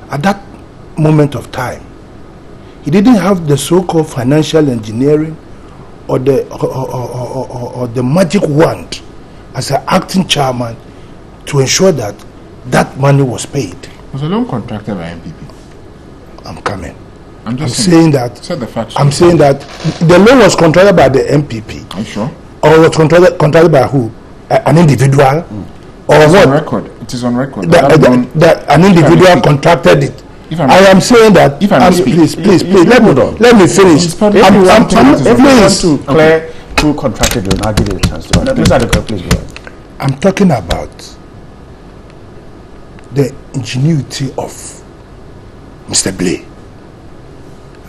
At that moment of time, he didn't have the so-called financial engineering or the magic wand as an acting chairman to ensure that that money was paid. Was a loan contracted by MPP? I'm coming. I'm saying that. Said the facts. I'm saying that the loan was contracted by the MPP. Are you sure? Or was contracted by who? An individual? Or It's what? on record. It is on record. An individual contracted it. I am saying that. Please, let me finish. If you want to clear who contracted you, I'll give you a chance to. Please go ahead. I'm talking about the ingenuity of Mr. Blay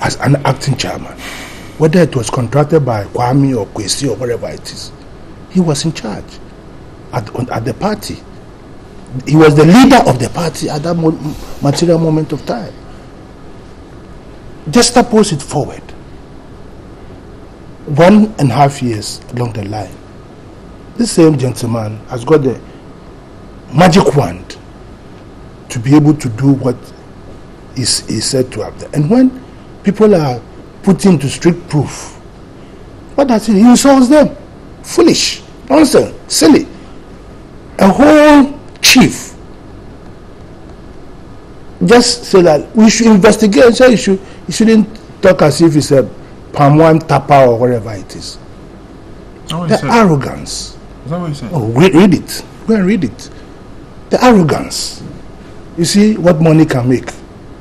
as an acting chairman. Whether it was contracted by Kwame or Kwesi or whatever it is, he was in charge at the party. He was the leader of the party at that material moment of time. Just suppose it forward. 1.5 years along the line, this same gentleman has got the magic wand to be able to do what is said to have done. And when people are put into strict proof, what does he insults them? Foolish, nonsense, silly. A whole chief just say that we should investigate. So you shouldn't talk as if it's a palm one tapper or whatever it is. The arrogance. Is that what you said? Oh, read it. Go and read it. The arrogance. You see what money can make,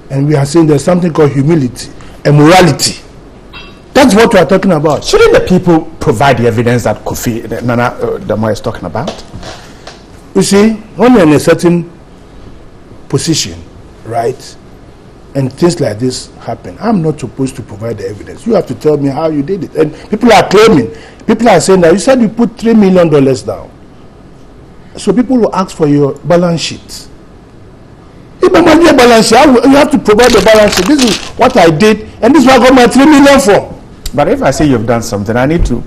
and we are saying there's something called humility and morality. That's what we are talking about. Shouldn't the people provide the evidence that Kofi Nana Damoy is talking about? You see, when you're in a certain position, right, and things like this happen, I'm not supposed to provide the evidence. You have to tell me how you did it. And people are claiming, people are saying that you said you put $3 million down. So people will ask for your balance sheet. If I want your balance sheet, you have to provide the balance sheet. This is what I did, and this is what I got my $3 million for. But if I say you've done something, I need to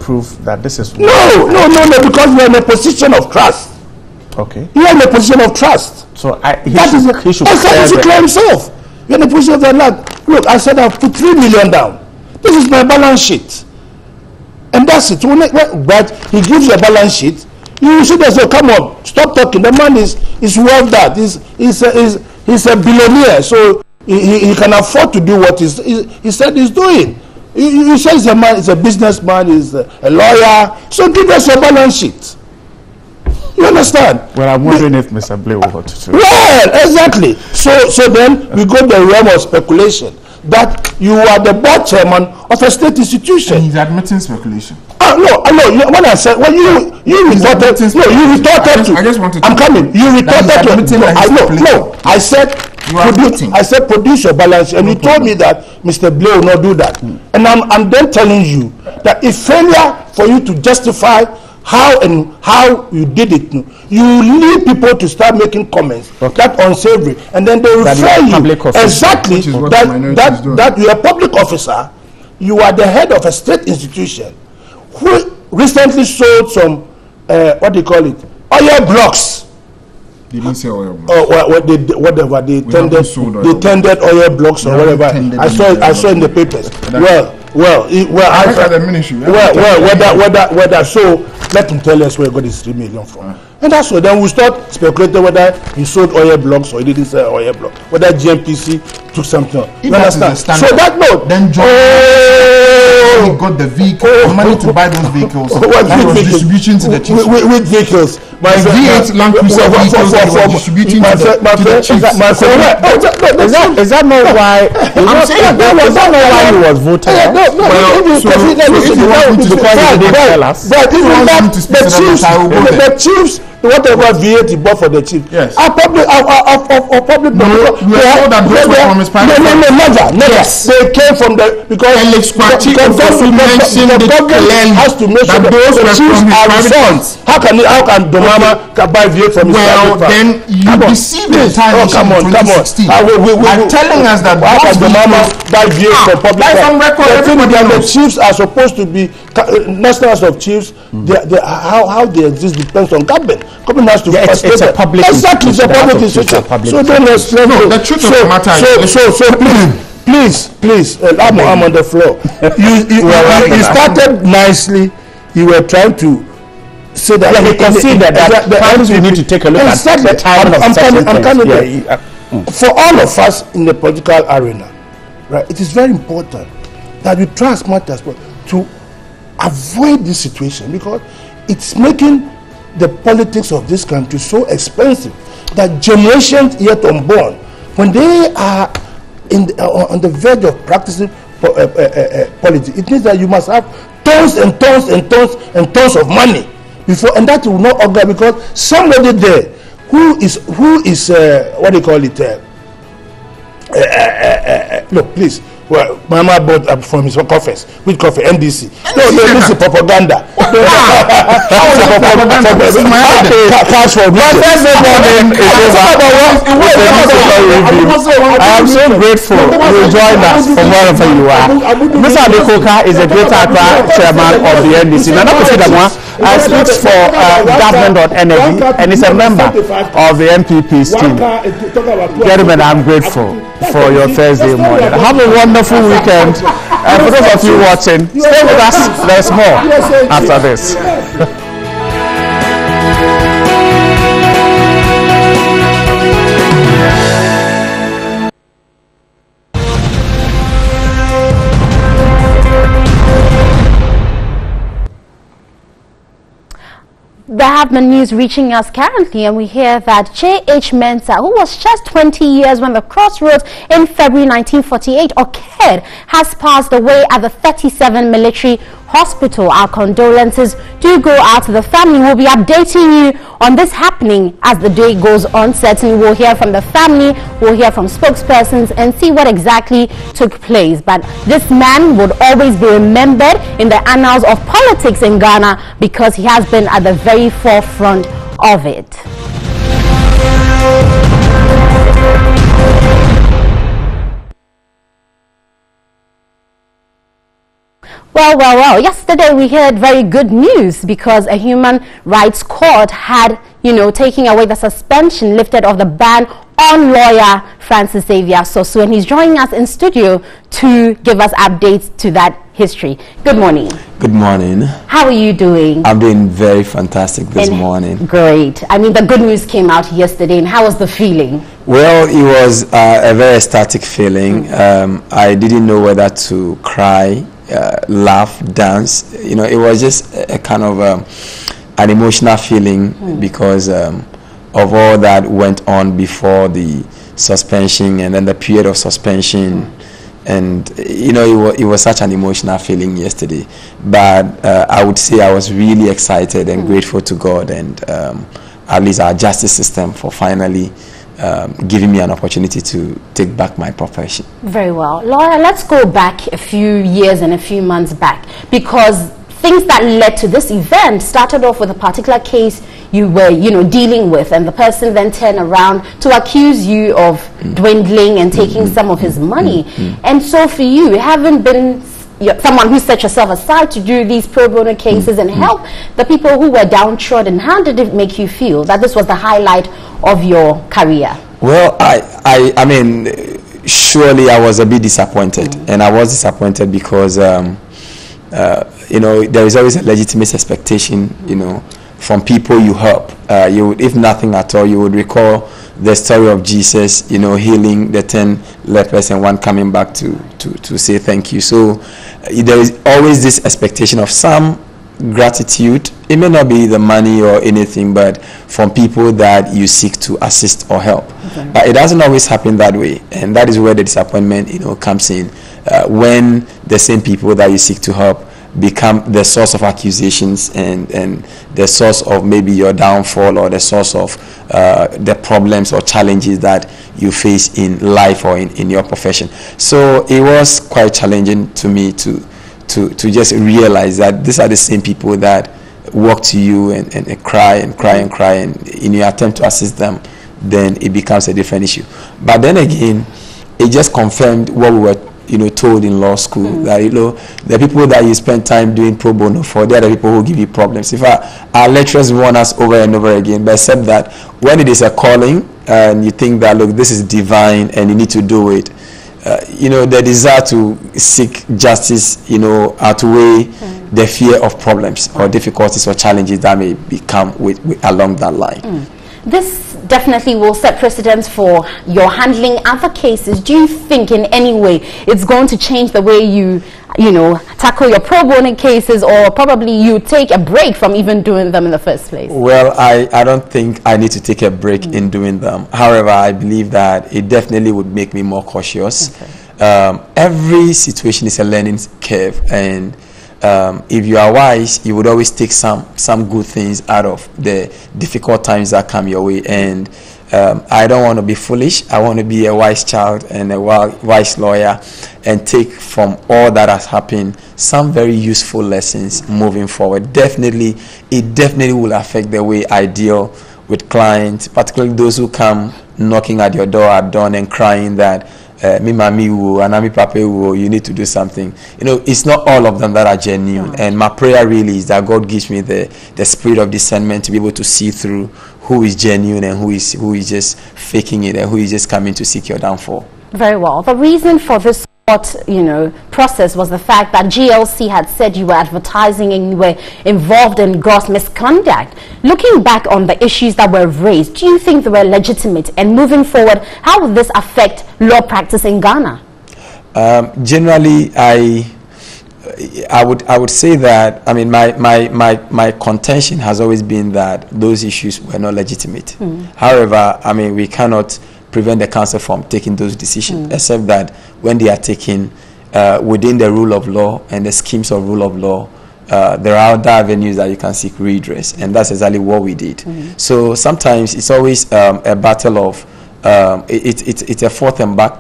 prove that this is... No, because we're in a position of trust. Okay. You're in a position of trust. So he should clear himself. You're in a position of that. Look, I said I've put $3 million down. This is my balance sheet. And that's it. But he gives you a balance sheet. You should say, come on, stop talking. The man is worth that. He's a billionaire. So he can afford to do what he said he's doing. You said he's a man, he's a businessman, he's a lawyer. So give us your balance sheet. You understand? Well, I'm wondering if Mr. Blay will want to. Well, exactly. So then we go the realm of speculation that you are the board chairman of a state institution. And he's admitting speculation. No. When I said, well, you retorted. No, you retorted to. I just wanted to. I'm coming. You retorted to. No. I said. I said produce your balance, and you told me that Mr. Blay will not do that. And I'm then telling you that if failure for you to justify how you did it, you lead people to start making comments that unsavory, and then they refer you exactly that you're a public officer, you are the head of a state institution who recently sold some what do you call it, oil blocks. They didn't say oil blocks. They tendered oil blocks or whatever. I saw in the papers. Whether so, let him tell us where he got his 3 million from. And that's what then we start speculating whether he sold oil blocks or he didn't sell oil blocks, whether GMPC took something. You understand? So that note, then John he got the vehicle, money to buy those vehicles. That was distribution to the chiefs. With vehicles. My V8 Land Cruiser vehicles that were distributing to the chiefs. Is that not why? I'm saying is that not why he was voted? The chiefs whatever VAT he bought for the chief. Yes. Our public. No, we are told that those were from his private. Never. Yes. They came from the because Alex Kwachi mentioned it clearly has to make sure that those were from his private funds. How can Domama buy VAT from his private fund? Then you deceive the entire nation. Come on. I'm telling us that how can Domama buy VAT from public fund? The chiefs are supposed to be nationals of chiefs. How they exist depends on government. Government has to it's a public exactly, it's a public institution. So then the truth of the matter is please, I'm on the floor. You started nicely. You were trying to say that he considered that perhaps we need to take a look at the time of I'm coming there. For all of us in the political arena, right? It is very important that we try as much as possible to avoid this situation, because it's making the politics of this country so expensive that generations yet unborn, when they are on the verge of practicing politics, it means that you must have tons and tons and tons and tons of money before, and that will not augur, because somebody there who is what do you call it? Look, please. Well, Mama bought from his office. Which coffee? NDC. No, this is propaganda. Cash for I am so grateful you joined us from wherever you are. Mr. Adekoka is a Greater Accra chairman of the NDC. Nana Kosidamwa speaks for government.energy and is a member of the MPP's team. Gentlemen, I'm grateful for your Thursday morning. Have a wonderful weekend. For those of you watching, stay with us. There's more after this. There have been news reaching us currently, and we hear that J.H. Mensah, who was just 20 years when the crossroads in February 1948 occurred, has passed away at the 37 Military Hospital. Our condolences do go out to the family. We'll be updating you on this happening as the day goes on. Certainly we'll hear from the family, we'll hear from spokespersons and see what exactly took place. But this man would always be remembered in the annals of politics in Ghana because he has been at the very forefront of it. Well, yesterday we heard very good news because a human rights court had, taking away the suspension lifted of the ban on lawyer Francis Xavier Sosu, and he's joining us in studio to give us updates to that history. Good morning. Good morning. How are you doing? I'm doing very fantastic this morning. Great. I mean, the good news came out yesterday, and how was the feeling? Well, it was a very ecstatic feeling. I didn't know whether to cry, laugh, dance. It was just a kind of an emotional feeling because of all that went on before the suspension and then the period of suspension. And it was such an emotional feeling yesterday, but I would say I was really excited and grateful to God and at least our justice system for finally giving me an opportunity to take back my profession. Very well. Laura, let's go back a few years and a few months back, because things that led to this event started off with a particular case you were, dealing with, and the person then turned around to accuse you of dwindling and taking some of his money. And so for you, having been someone who set yourself aside to do these pro bono cases and help the people who were downtrodden, how did it make you feel that this was the highlight of your career? Well, I mean, surely I was a bit disappointed, and I was disappointed because there is always a legitimate expectation, from people you help. You would, if nothing at all, you would recall the story of Jesus, healing the 10 lepers and one coming back to say thank you. So there is always this expectation of some gratitude. It may not be the money or anything, but from people that you seek to assist or help. But it doesn't always happen that way, and that is where the disappointment, comes in. When the same people that you seek to help become the source of accusations and the source of maybe your downfall, or the source of the problems or challenges that you face in life or in your profession. So it was quite challenging to me to just realize that these are the same people that walk to you and cry and cry and cry, and in your attempt to assist them, then it becomes a different issue. But then again, it just confirmed what we were told in law school, that the people that you spend time doing pro bono for, they are the people who give you problems. In fact, our lecturers warn us over and over again, but except that when it is a calling and you think that, look, this is divine and you need to do it, the desire to seek justice, outweigh the fear of problems or difficulties or challenges that may become along that line. This definitely will set precedents for your handling other cases. Do you think in any way it's going to change the way you tackle your pro bono cases, or probably you take a break from even doing them in the first place? Well, I don't think I need to take a break in doing them. However, I believe that it definitely would make me more cautious. Okay. Every situation is a learning curve, and if you are wise, you would always take some good things out of the difficult times that come your way. And I don't want to be foolish. I want to be a wise child and a wise lawyer, and take from all that has happened some very useful lessons moving forward. It definitely will affect the way I deal with clients, particularly those who come knocking at your door at dawn and crying that me mami wo anami papa wo, you need to do something. It's not all of them that are genuine, and my prayer really is that God gives me the spirit of discernment to be able to see through who is genuine and who is just faking it and who is just coming to seek your downfall. Very well. The reason for this process was the fact that GLC had said you were advertising and you were involved in gross misconduct. Looking back on the issues that were raised, do you think they were legitimate? And moving forward, how would this affect law practice in Ghana? Generally, I would say that, I mean, my contention has always been that those issues were not legitimate. However, I mean, we cannot prevent the council from taking those decisions, except that when they are taken within the rule of law and the schemes of rule of law, there are other avenues that you can seek redress, and that's exactly what we did. So sometimes it's always a battle of it's a forth and back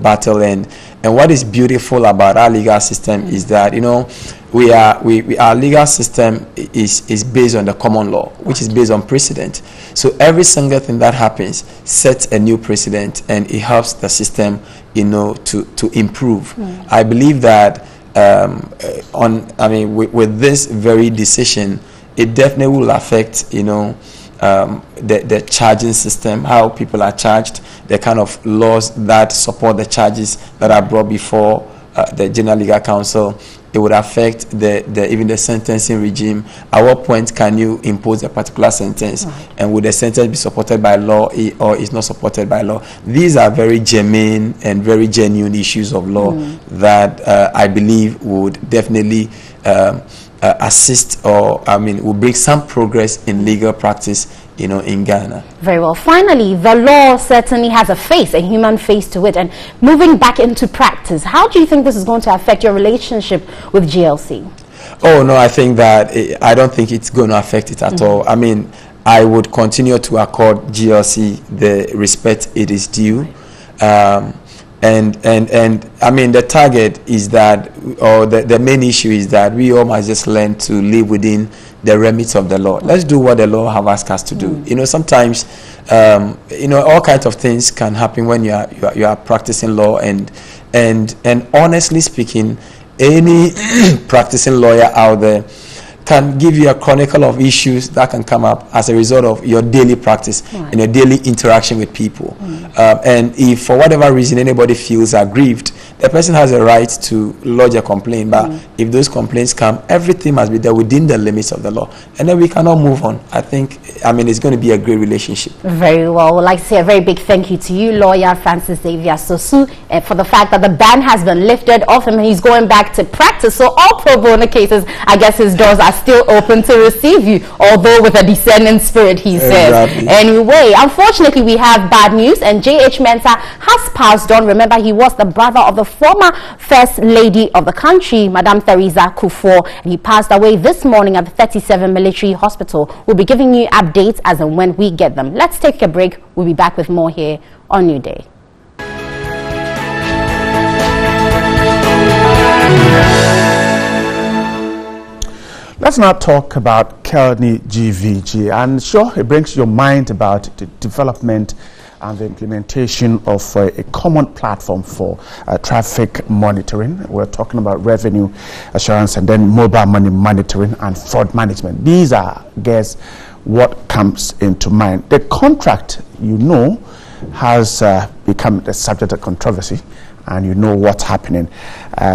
battle, and what is beautiful about our legal system is that our legal system is based on the common law, which is based on precedent. So every single thing that happens sets a new precedent, and it helps the system to improve. I believe that with this very decision, it definitely will affect the charging system, how people are charged, the kind of laws that support the charges that are brought before the General Legal Council. It would affect even the sentencing regime. At what point can you impose a particular sentence, and would the sentence be supported by law or is not supported by law? These are very germane and very genuine issues of law that I believe would definitely assist, or will bring some progress in legal practice in Ghana. Very well. Finally, the law certainly has a face, a human face to it. And moving back into practice, how do you think this is going to affect your relationship with GLC? Oh, no, I think that I don't think it's going to affect it at all. I mean, I would continue to accord GLC the respect it is due. And I mean, the target is that, or the main issue is that we all must just learn to live within the remits of the law. Let's do what the law have asked us to do. Sometimes, all kinds of things can happen when you are practicing law, and honestly speaking, any practicing lawyer out there can give you a chronicle of issues that can come up as a result of your daily practice and your daily interaction with people. And if for whatever reason anybody feels aggrieved, the person has a right to lodge a complaint. But if those complaints come, everything must be there within the limits of the law, and then we cannot move on. I think, it's going to be a great relationship. Very well. I'd like to say a very big thank you to you, lawyer Francis Xavier Sosu, for the fact that the ban has been lifted off him. He's going back to practice. So all pro bono cases, I guess his doors are still open to receive you, although with a discerning spirit, he says. Anyway, unfortunately, we have bad news, and J.H. Mensah has passed on. Remember, he was the brother of the former First Lady of the country, Madame Theresa Kufuor, and he passed away this morning at the 37 Military Hospital. We'll be giving you updates as and when we get them. Let's take a break. We'll be back with more here on Newday. Let's now talk about Kelny GVG, and sure, it brings your mind about the development and the implementation of a common platform for traffic monitoring. We're talking about revenue assurance and then mobile money monitoring and fraud management. These are, I guess, what comes into mind. The contract, you know, has become the subject of controversy, and you know what's happening.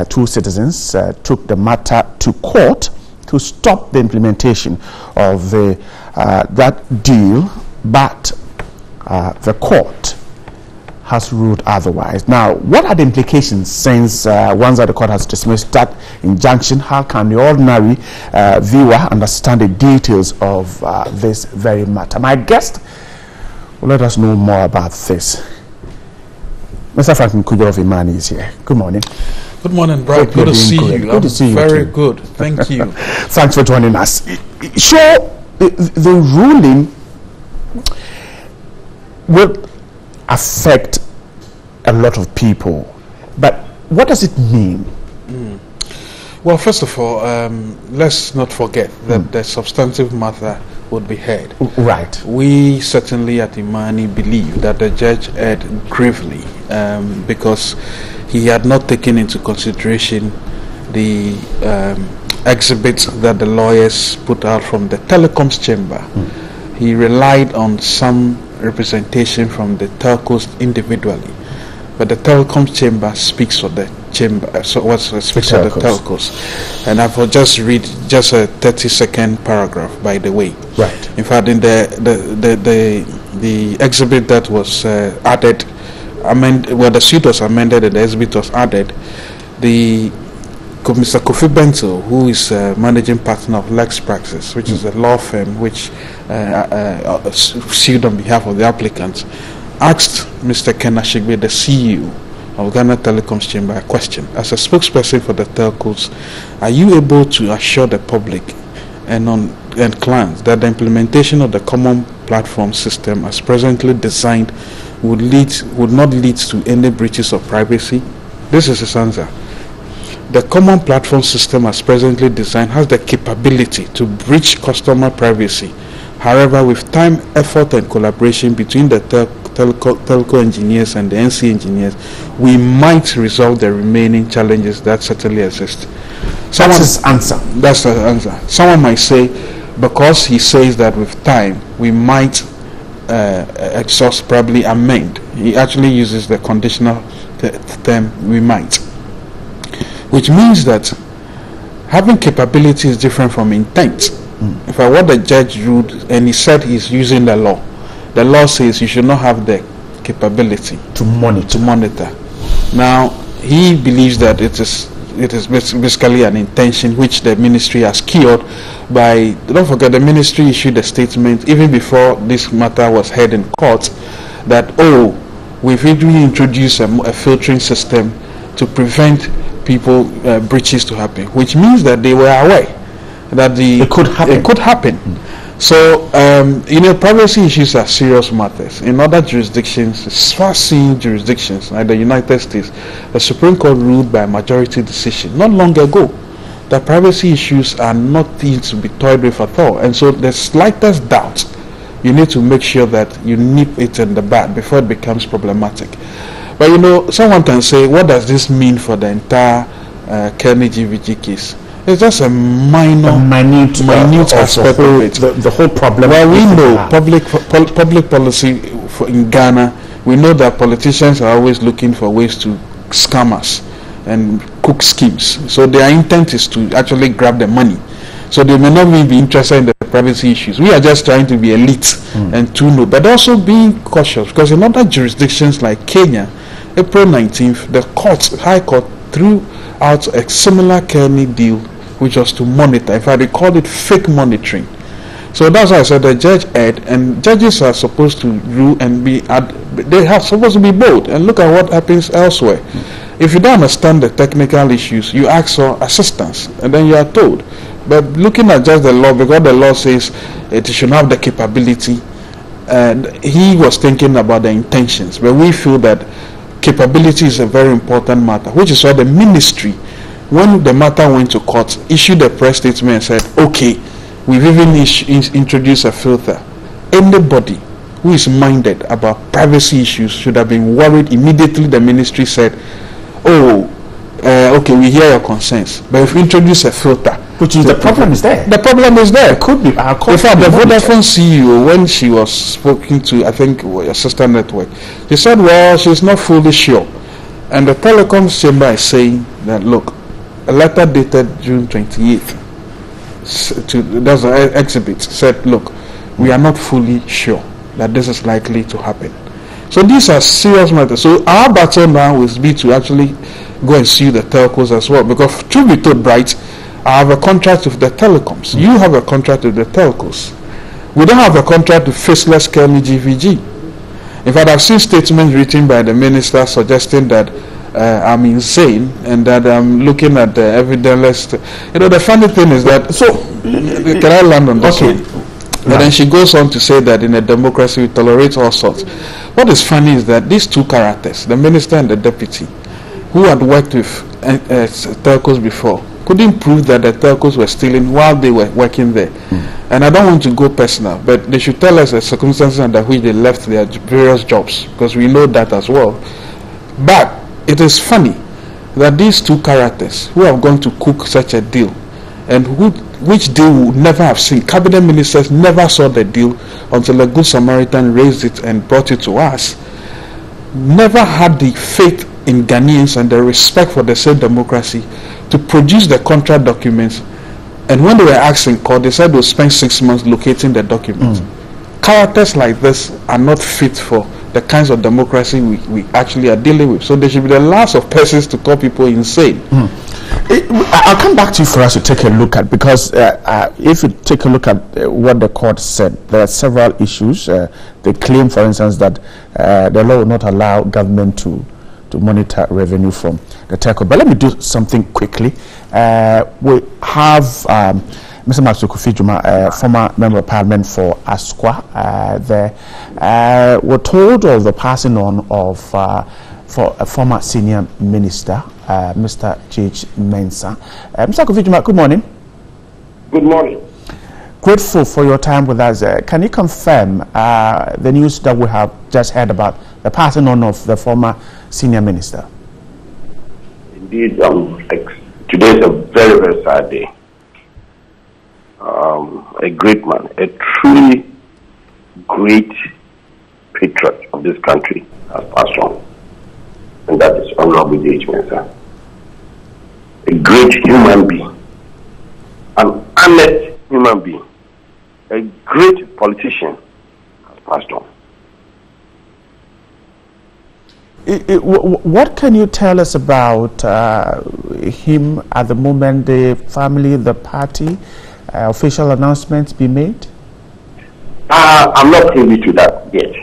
Two citizens took the matter to court to stop the implementation of that deal, but the court has ruled otherwise. Now, what are the implications since once that the court has dismissed that injunction? How can the ordinary viewer understand the details of this very matter? My guest will let us know more about this. Mr. Franklin Kujo of Imani is here. Good morning. Good morning, Brad. Good to see you. Good to see you. Very good. Thank you. Thanks for joining us. Sure, the ruling will affect a lot of people, but what does it mean? Well, first of all, let's not forget that the substantive matter would be heard. Right. We certainly at Imani believe that the judge erred gravely because he had not taken into consideration the exhibits that the lawyers put out from the telecoms chamber. He relied on some representation from the telcos individually, but the telecoms chamber speaks for the chamber, so what speaks for the telcos. And I will just read just a 30-second paragraph, by the way. Right. In fact, in the exhibit that was added, the suit was amended and the exhibit was added, Mr. Kofi Bento, who is managing partner of Lex Praxis, which is a law firm which sued on behalf of the applicants, asked Mr. Ken Ashigbe, the CEO of Ghana Telecoms Chamber, a question. As a spokesperson for the telcos, are you able to assure the public and clients that the implementation of the common platform system as presently designed would not lead to any breaches of privacy? This is his answer. The common platform system as presently designed has the capability to breach customer privacy. However, with time, effort and collaboration between the telco engineers and the NC engineers, we might resolve the remaining challenges that certainly exist. That's his answer. That's the answer. Someone might say, because he says that with time, we might exhaust, probably amend. He actually uses the conditional term, we might. Which means that having capability is different from intent. In fact, what the judge ruled, and he said he's using the law. The law says you should not have the capability to monitor. Now, he believes that it is basically an intention which the ministry has cured by, don't forget, the ministry issued a statement even before this matter was heard in court that, we've really introduced a filtering system to prevent people breaches to happen, which means that they were aware that it could happen. So privacy issues are serious matters. In other jurisdictions, far-seeing jurisdictions like the United States, the Supreme Court ruled by majority decision not long ago that privacy issues are not things to be toyed with at all. And so the slightest doubt, you need to make sure that you nip it in the bud before it becomes problematic. But someone can say, what does this mean for the entire Kelny GVG case? It's just a minute aspect of it. The whole problem. Well, we know public policy in Ghana. We know that politicians are always looking for ways to scam us and cook schemes. So their intent is to actually grab the money. So they may not even be interested in the privacy issues. We are just trying to be elite and to know, but also being cautious, because in other jurisdictions like Kenya, April 19th, the High Court threw out a similar Kelny deal, which was to monitor. In fact, they called it fake monitoring. So that's why I said the judge erred, and judges are supposed to rule and they are supposed to be bold and look at what happens elsewhere. If you don't understand the technical issues, you ask for assistance, and then you are told. But looking at just the law, because the law says it should have the capability, and he was thinking about the intentions. But we feel that capability is a very important matter, which is why the ministry, when the matter went to court, issued a press statement and said, okay, we've even introduced a filter. Anybody who is minded about privacy issues should have been worried. Immediately the ministry said, okay, we hear your concerns, but if we introduce a filter, which is the problem is there. The problem is there. It could be. In fact, the Vodafone CEO, when she was speaking to, I think, your sister network, she said, well, she's not fully sure. And the telecoms chamber is saying that, look, a letter dated June 28th, that's an exhibit, said, look, we are not fully sure that this is likely to happen. So these are serious matters. So our battle now will be to actually go and sue the telcos as well, because truth be told, Bright, I have a contract with the telecoms. You have a contract with the telcos. We don't have a contract with Faceless Kelly GVG. In fact, I've seen statements written by the minister suggesting that I'm insane and that I'm looking at the evidence. The funny thing is that, can I land on this one? But then she goes on to say that in a democracy we tolerate all sorts. What is funny is that these two characters, the minister and the deputy, who had worked with telcos before, couldn't prove that the telcos were stealing while they were working there. And I don't want to go personal, but they should tell us the circumstances under which they left their various jobs, because we know that as well. But it is funny that these two characters who have gone to cook such a deal, and which they would never have seen. Cabinet ministers never saw the deal until a good Samaritan raised it and brought it to us. Never had the faith in Ghanaians and the respect for the same democracy to produce the contract documents. And when they were asked in court, they said they'll spend 6 months locating the documents. Characters like this are not fit for the kinds of democracy we actually are dealing with. So they should be the last of persons to call people insane. I'll come back to you for us to take a look at, because if you take a look at what the court said, there are several issues. They claim, for instance, that the law will not allow government to monitor revenue from the telco. But let me do something quickly. We have Mr. Matsuku Fijuma, former member of parliament for Asqua. We're told of the passing on of for a former senior minister, Mr. J.H. Mensah. Mr. Kufijuma, good morning. Good morning. Grateful for your time with us. Can you confirm the news that we have just heard about the passing on of the former senior minister? Indeed, today is a very, very sad day. A great man, a truly great patriot of this country has passed on. And that is Honorable J.H. Mensah. A great human being, an honest human being, a great politician has passed on. What can you tell us about him at the moment, the family, the party, official announcements be made? I'm not privy to that yet.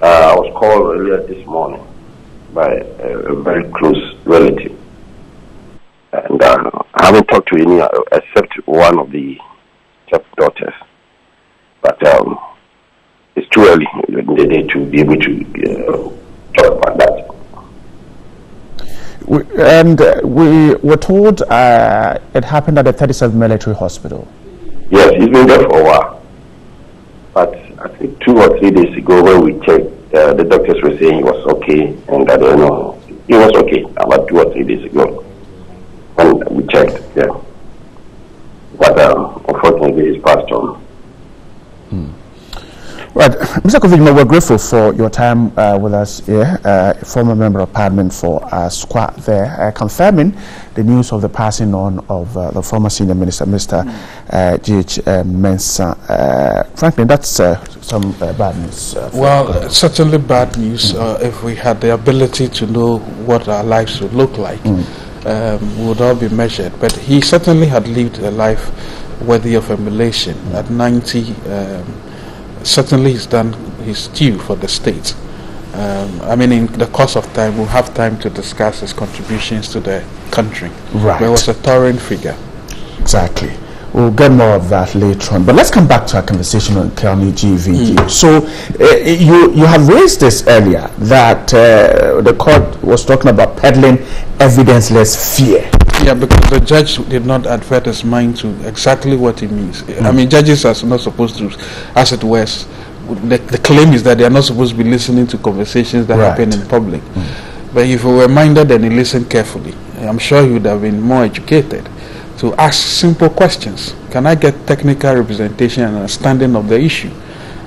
I was called earlier this morning by a very close relative, and I haven't talked to any except one of the daughters, but it's too early in the day to be able to talk about that. We were told it happened at the 37th Military Hospital. Yes, he's been there for a while, but I think 2 or 3 days ago when we checked, the doctors were saying he was okay, and I don't know, he was okay about 2 or 3 days ago when we checked, yeah. But unfortunately, he's passed on. Right, Mr. Kofijima, we're grateful for your time with us here, former member of parliament for Squat there, confirming the news of the passing on of the former senior minister, Mr. J.H. Mensah. Frankly, that's some bad news. Well, certainly bad news. If we had the ability to know what our lives would look like, we would all be measured. But he certainly had lived a life worthy of emulation. At 90, certainly he's done his due for the state, I mean, in the course of time, we'll have time to discuss his contributions to the country. Right. There was a towering figure. Exactly. We'll get more of that later on. But let's come back to our conversation on Kelny GVG. So you have raised this earlier, that the court was talking about peddling evidence-less fear. Yeah, because the judge did not advert his mind to exactly what it means. I mean, judges are not supposed to, as it were, the claim is that they are not supposed to be listening to conversations that happen in public. But if we were minded and he listened carefully, I'm sure he would have been more educated to ask simple questions. Can I get technical representation and understanding of the issue?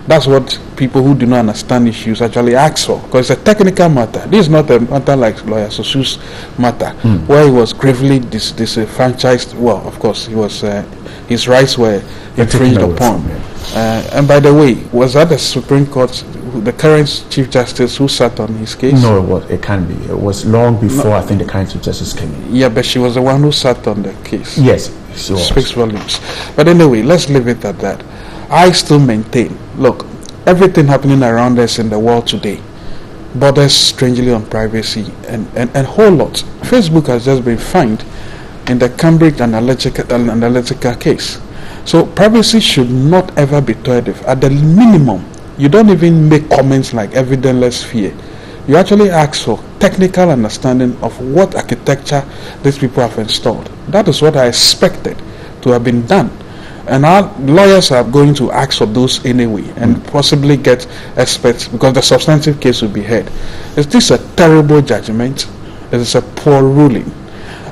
That's what people who do not understand issues actually ask for, because it's a technical matter. This is not a matter like Lawyer Sosu's matter, where he was gravely disenfranchised. Well, of course, he was his rights were infringed upon. And by the way, was that the Supreme Court, the current Chief Justice, who sat on his case? No, it can't be. It was long before I think the current Chief Justice came in. Yeah, but she was the one who sat on the case. Yes, she was. Speaks volumes. But anyway, let's leave it at that. I still maintain, look, everything happening around us in the world today borders strangely on privacy and a whole lot. Facebook has just been fined in the Cambridge Analytica case. So privacy should not ever be toyed with. At the minimum, you don't even make comments like evidence-less fear. You actually ask for technical understanding of what architecture these people have installed. That is what I expected to have been done. And our lawyers are going to ask for those anyway and possibly get experts, because the substantive case will be heard. Is this a terrible judgment? It is a poor ruling.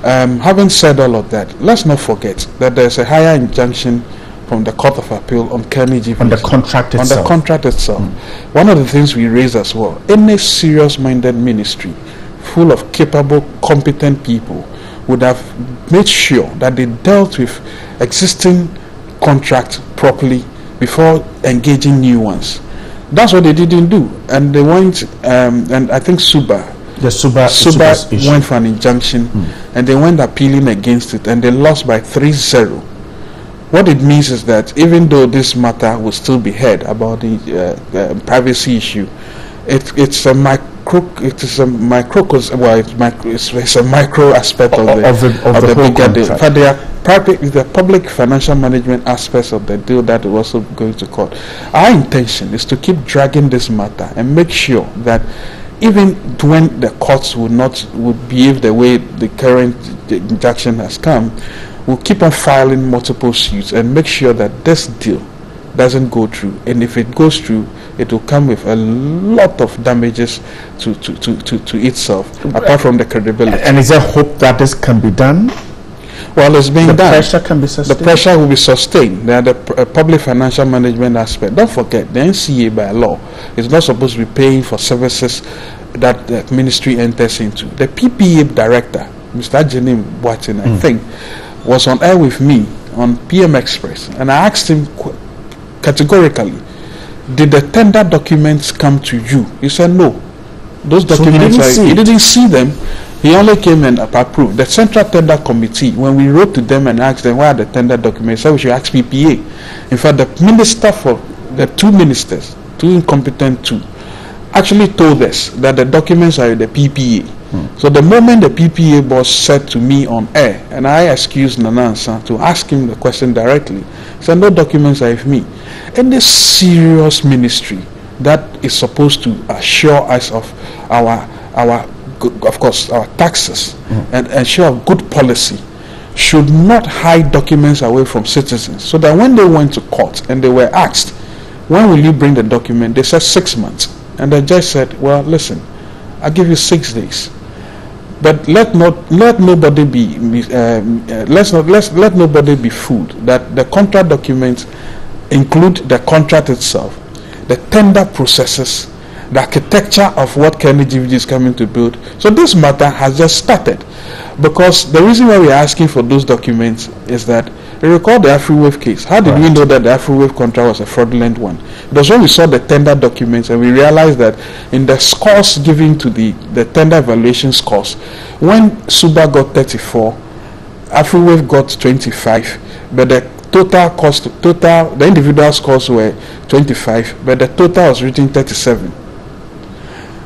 Having said all of that, let's not forget that there's a higher injunction from the Court of Appeal on Kelny GVG. On the contract itself. On the contract itself. One of the things we raise as well, any serious-minded ministry full of capable, competent people would have made sure that they dealt with existing contract properly before engaging new ones. That's what they didn't do, and they went and I think Suba went for an injunction, and they went appealing against it, and they lost by 3-0. What it means is that even though this matter will still be heard about the privacy issue, it's a micro aspect of the bigger deal. But they are the public financial management aspects of the deal that is also going to court. Our intention is to keep dragging this matter and make sure that even when the courts would behave the way the current injunction has come, we'll keep on filing multiple suits and make sure that this deal doesn't go through. And if it goes through, it will come with a lot of damages to itself, apart from the credibility. And is there hope that this can be done? Well, it's being done. The pressure can be sustained. The pressure will be sustained. There are the public financial management aspect. Don't forget, the NCA by law is not supposed to be paying for services that the ministry enters into. The PPA director, Mr. Jenim Boatin, I think, was on air with me on PM Express, and I asked him categorically, did the tender documents come to you? He said no. Those documents, he didn't see them. He only came and approved. The Central Tender Committee, when we wrote to them and asked them why are the tender documents, said we should ask PPA. In fact, the minister for the two ministers, two incompetent two, actually told us that the documents are in the PPA. So the moment the PPA boss said to me on air, and I excused Nanansa to ask him the question directly, he said no documents are with me. And this serious ministry that is supposed to assure us of our taxes and ensure good policy should not hide documents away from citizens, so that when they went to court and they were asked, when will you bring the document, they said 6 months, and the judge said, well, listen, I'll give you 6 days, but let nobody be fooled that the contract documents include the contract itself, the tender processes, the architecture of what Kelny GVG is coming to build. So this matter has just started, because the reason why we are asking for those documents is that, you recall the AfriWave case. How did we know that the AfriWave contract was a fraudulent one? It was when we saw the tender documents and we realized that in the scores given to the tender evaluation scores, when Suba got 34, AfriWave got 25, but the the individual scores were 25, but the total was written 37.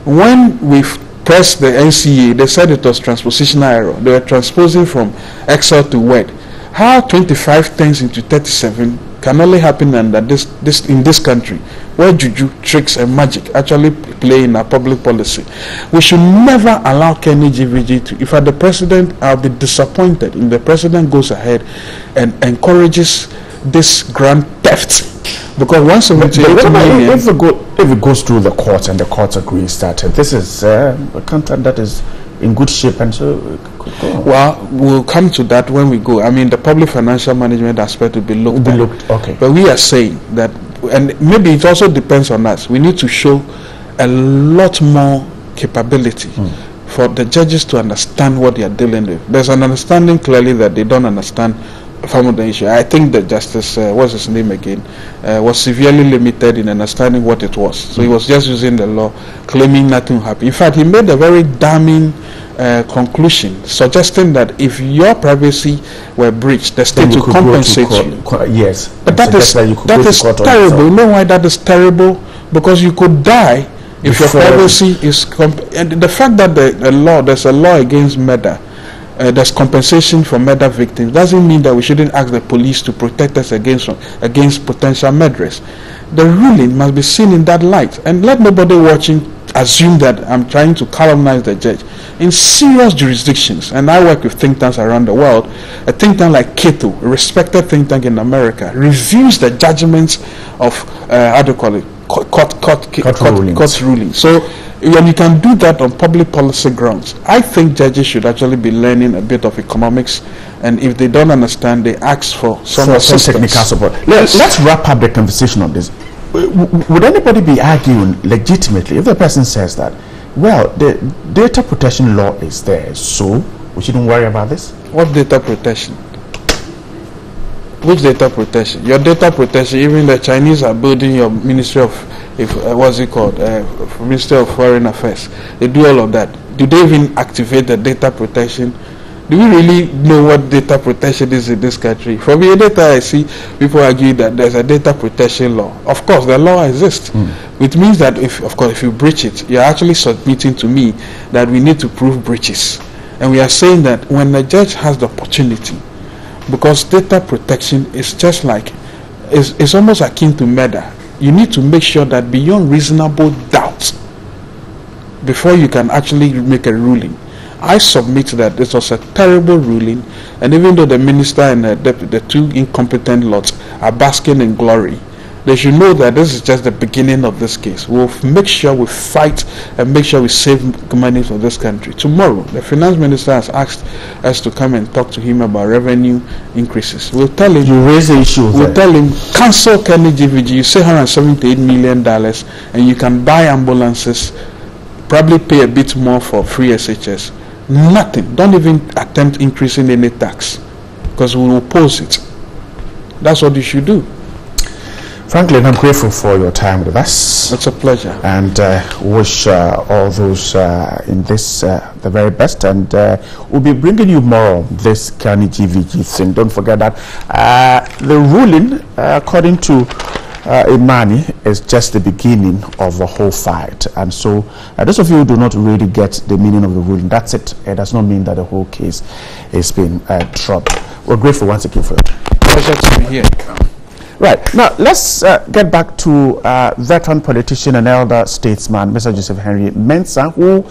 When we pressed the NCA, they said it was transpositional error. They were transposing from Excel to Word. How 25 things into 37 can only happen under this in this country, where juju, tricks, and magic actually play in our public policy. We should never allow Kenny GVG to. If I'm the president, I'll be disappointed if the president goes ahead and encourages this grand theft. Because 178 million. If it goes through the courts and the courts agrees that this is a contract that is in good shape, and so it could go. Well, we'll come to that when we go. I mean, the public financial management aspect will be looked at. Okay. But we are saying that, and maybe it also depends on us. We need to show a lot more capability for the judges to understand what they are dealing with. There's an understanding clearly that they don't understand some of the issue. I think that Justice, what's his name again, was severely limited in understanding what it was. So he was just using the law, claiming nothing happened. In fact, he made a very damning conclusion, suggesting that if your privacy were breached, the state will compensate you. Yes. But that is terrible. You know why that is terrible? Because you could die if your privacy is... and the fact that there's a law against murder, there's compensation for murder victims, doesn't mean that we shouldn't ask the police to protect us against potential murderers. The ruling must be seen in that light, and let nobody watching assume that I'm trying to calumnize the judge. In serious jurisdictions, and I work with think tanks around the world, a think tank like Cato, a respected think tank in America, reviews the judgments of court rulings. So when you can do that on public policy grounds, I think judges should actually be learning a bit of economics, and if they don't understand, they ask for some assistance. Technical support. Let's wrap up the conversation on this. Would anybody be arguing legitimately if the person says that, well, the data protection law is there, so we shouldn't worry about this? What data protection? Which data protection? Your data protection, even the Chinese are building your Ministry of, what's it called? Ministry of Foreign Affairs. They do all of that. Do they even activate the data protection? Do we really know what data protection is in this country? From your data, I see people argue that there's a data protection law. Of course, the law exists. Which means that if you breach it, you're actually submitting to me that we need to prove breaches. And we are saying that when the judge has the opportunity, because data protection is just like, it's almost akin to murder. You need to make sure that beyond reasonable doubt, before you can actually make a ruling. I submit that this was a terrible ruling, and even though the minister and the two incompetent lots are basking in glory, they should know that this is just the beginning of this case. We'll make sure we fight and make sure we save money for this country. Tomorrow, the finance minister has asked us to come and talk to him about revenue increases. We'll tell him... You raise the issue. We'll tell him, cancel Kenny GVG, you say $178 million, and you can buy ambulances, probably pay a bit more for free SHS. Nothing. Don't even attempt increasing any tax, because we will oppose it. That's what you should do. Franklin, I'm grateful for your time with us. It's a pleasure. And wish all those in this the very best. And we'll be bringing you more of this Kenny GVG thing. Don't forget that the ruling, according to Imani, is just the beginning of the whole fight. And so those of you who do not really get the meaning of the ruling, that's it. It does not mean that the whole case is being dropped. We're grateful once again for it. Pleasure to be here. Right, now let's get back to veteran politician and elder statesman, Mr. Joseph Henry Mensah, who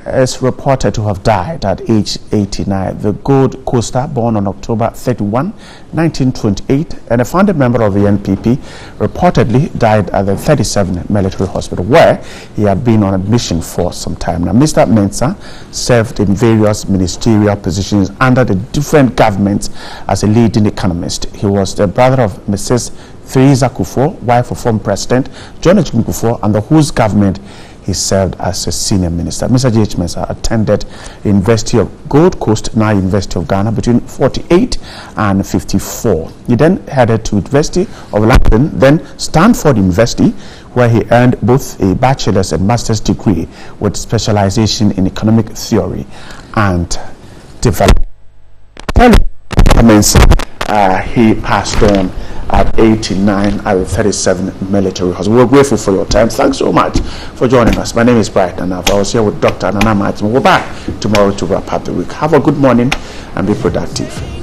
is reported to have died at age 89. The Gold Coaster, born on October 31, 1928, and a founding member of the NPP, reportedly died at the 37 Military Hospital, where he had been on admission for some time. Now, Mr. Mensah served in various ministerial positions under the different governments as a leading economist. He was the brother of Mrs. Theresa Kufuor, wife of former President John H. Kufuor, under whose government he served as a senior minister. Mr. J.H. Mensah attended the University of Gold Coast, now University of Ghana, between 48 and 54. He then headed to University of London, then Stanford University, where he earned both a bachelor's and master's degree with specialization in economic theory and development. Mensah, he passed on at 89 at the 37 Military Hospital. We're grateful for your time. Thanks so much for joining us. My name is Bright and I was here with Dr. Nana Martin. We'll be back tomorrow to wrap up the week. Have a good morning and be productive.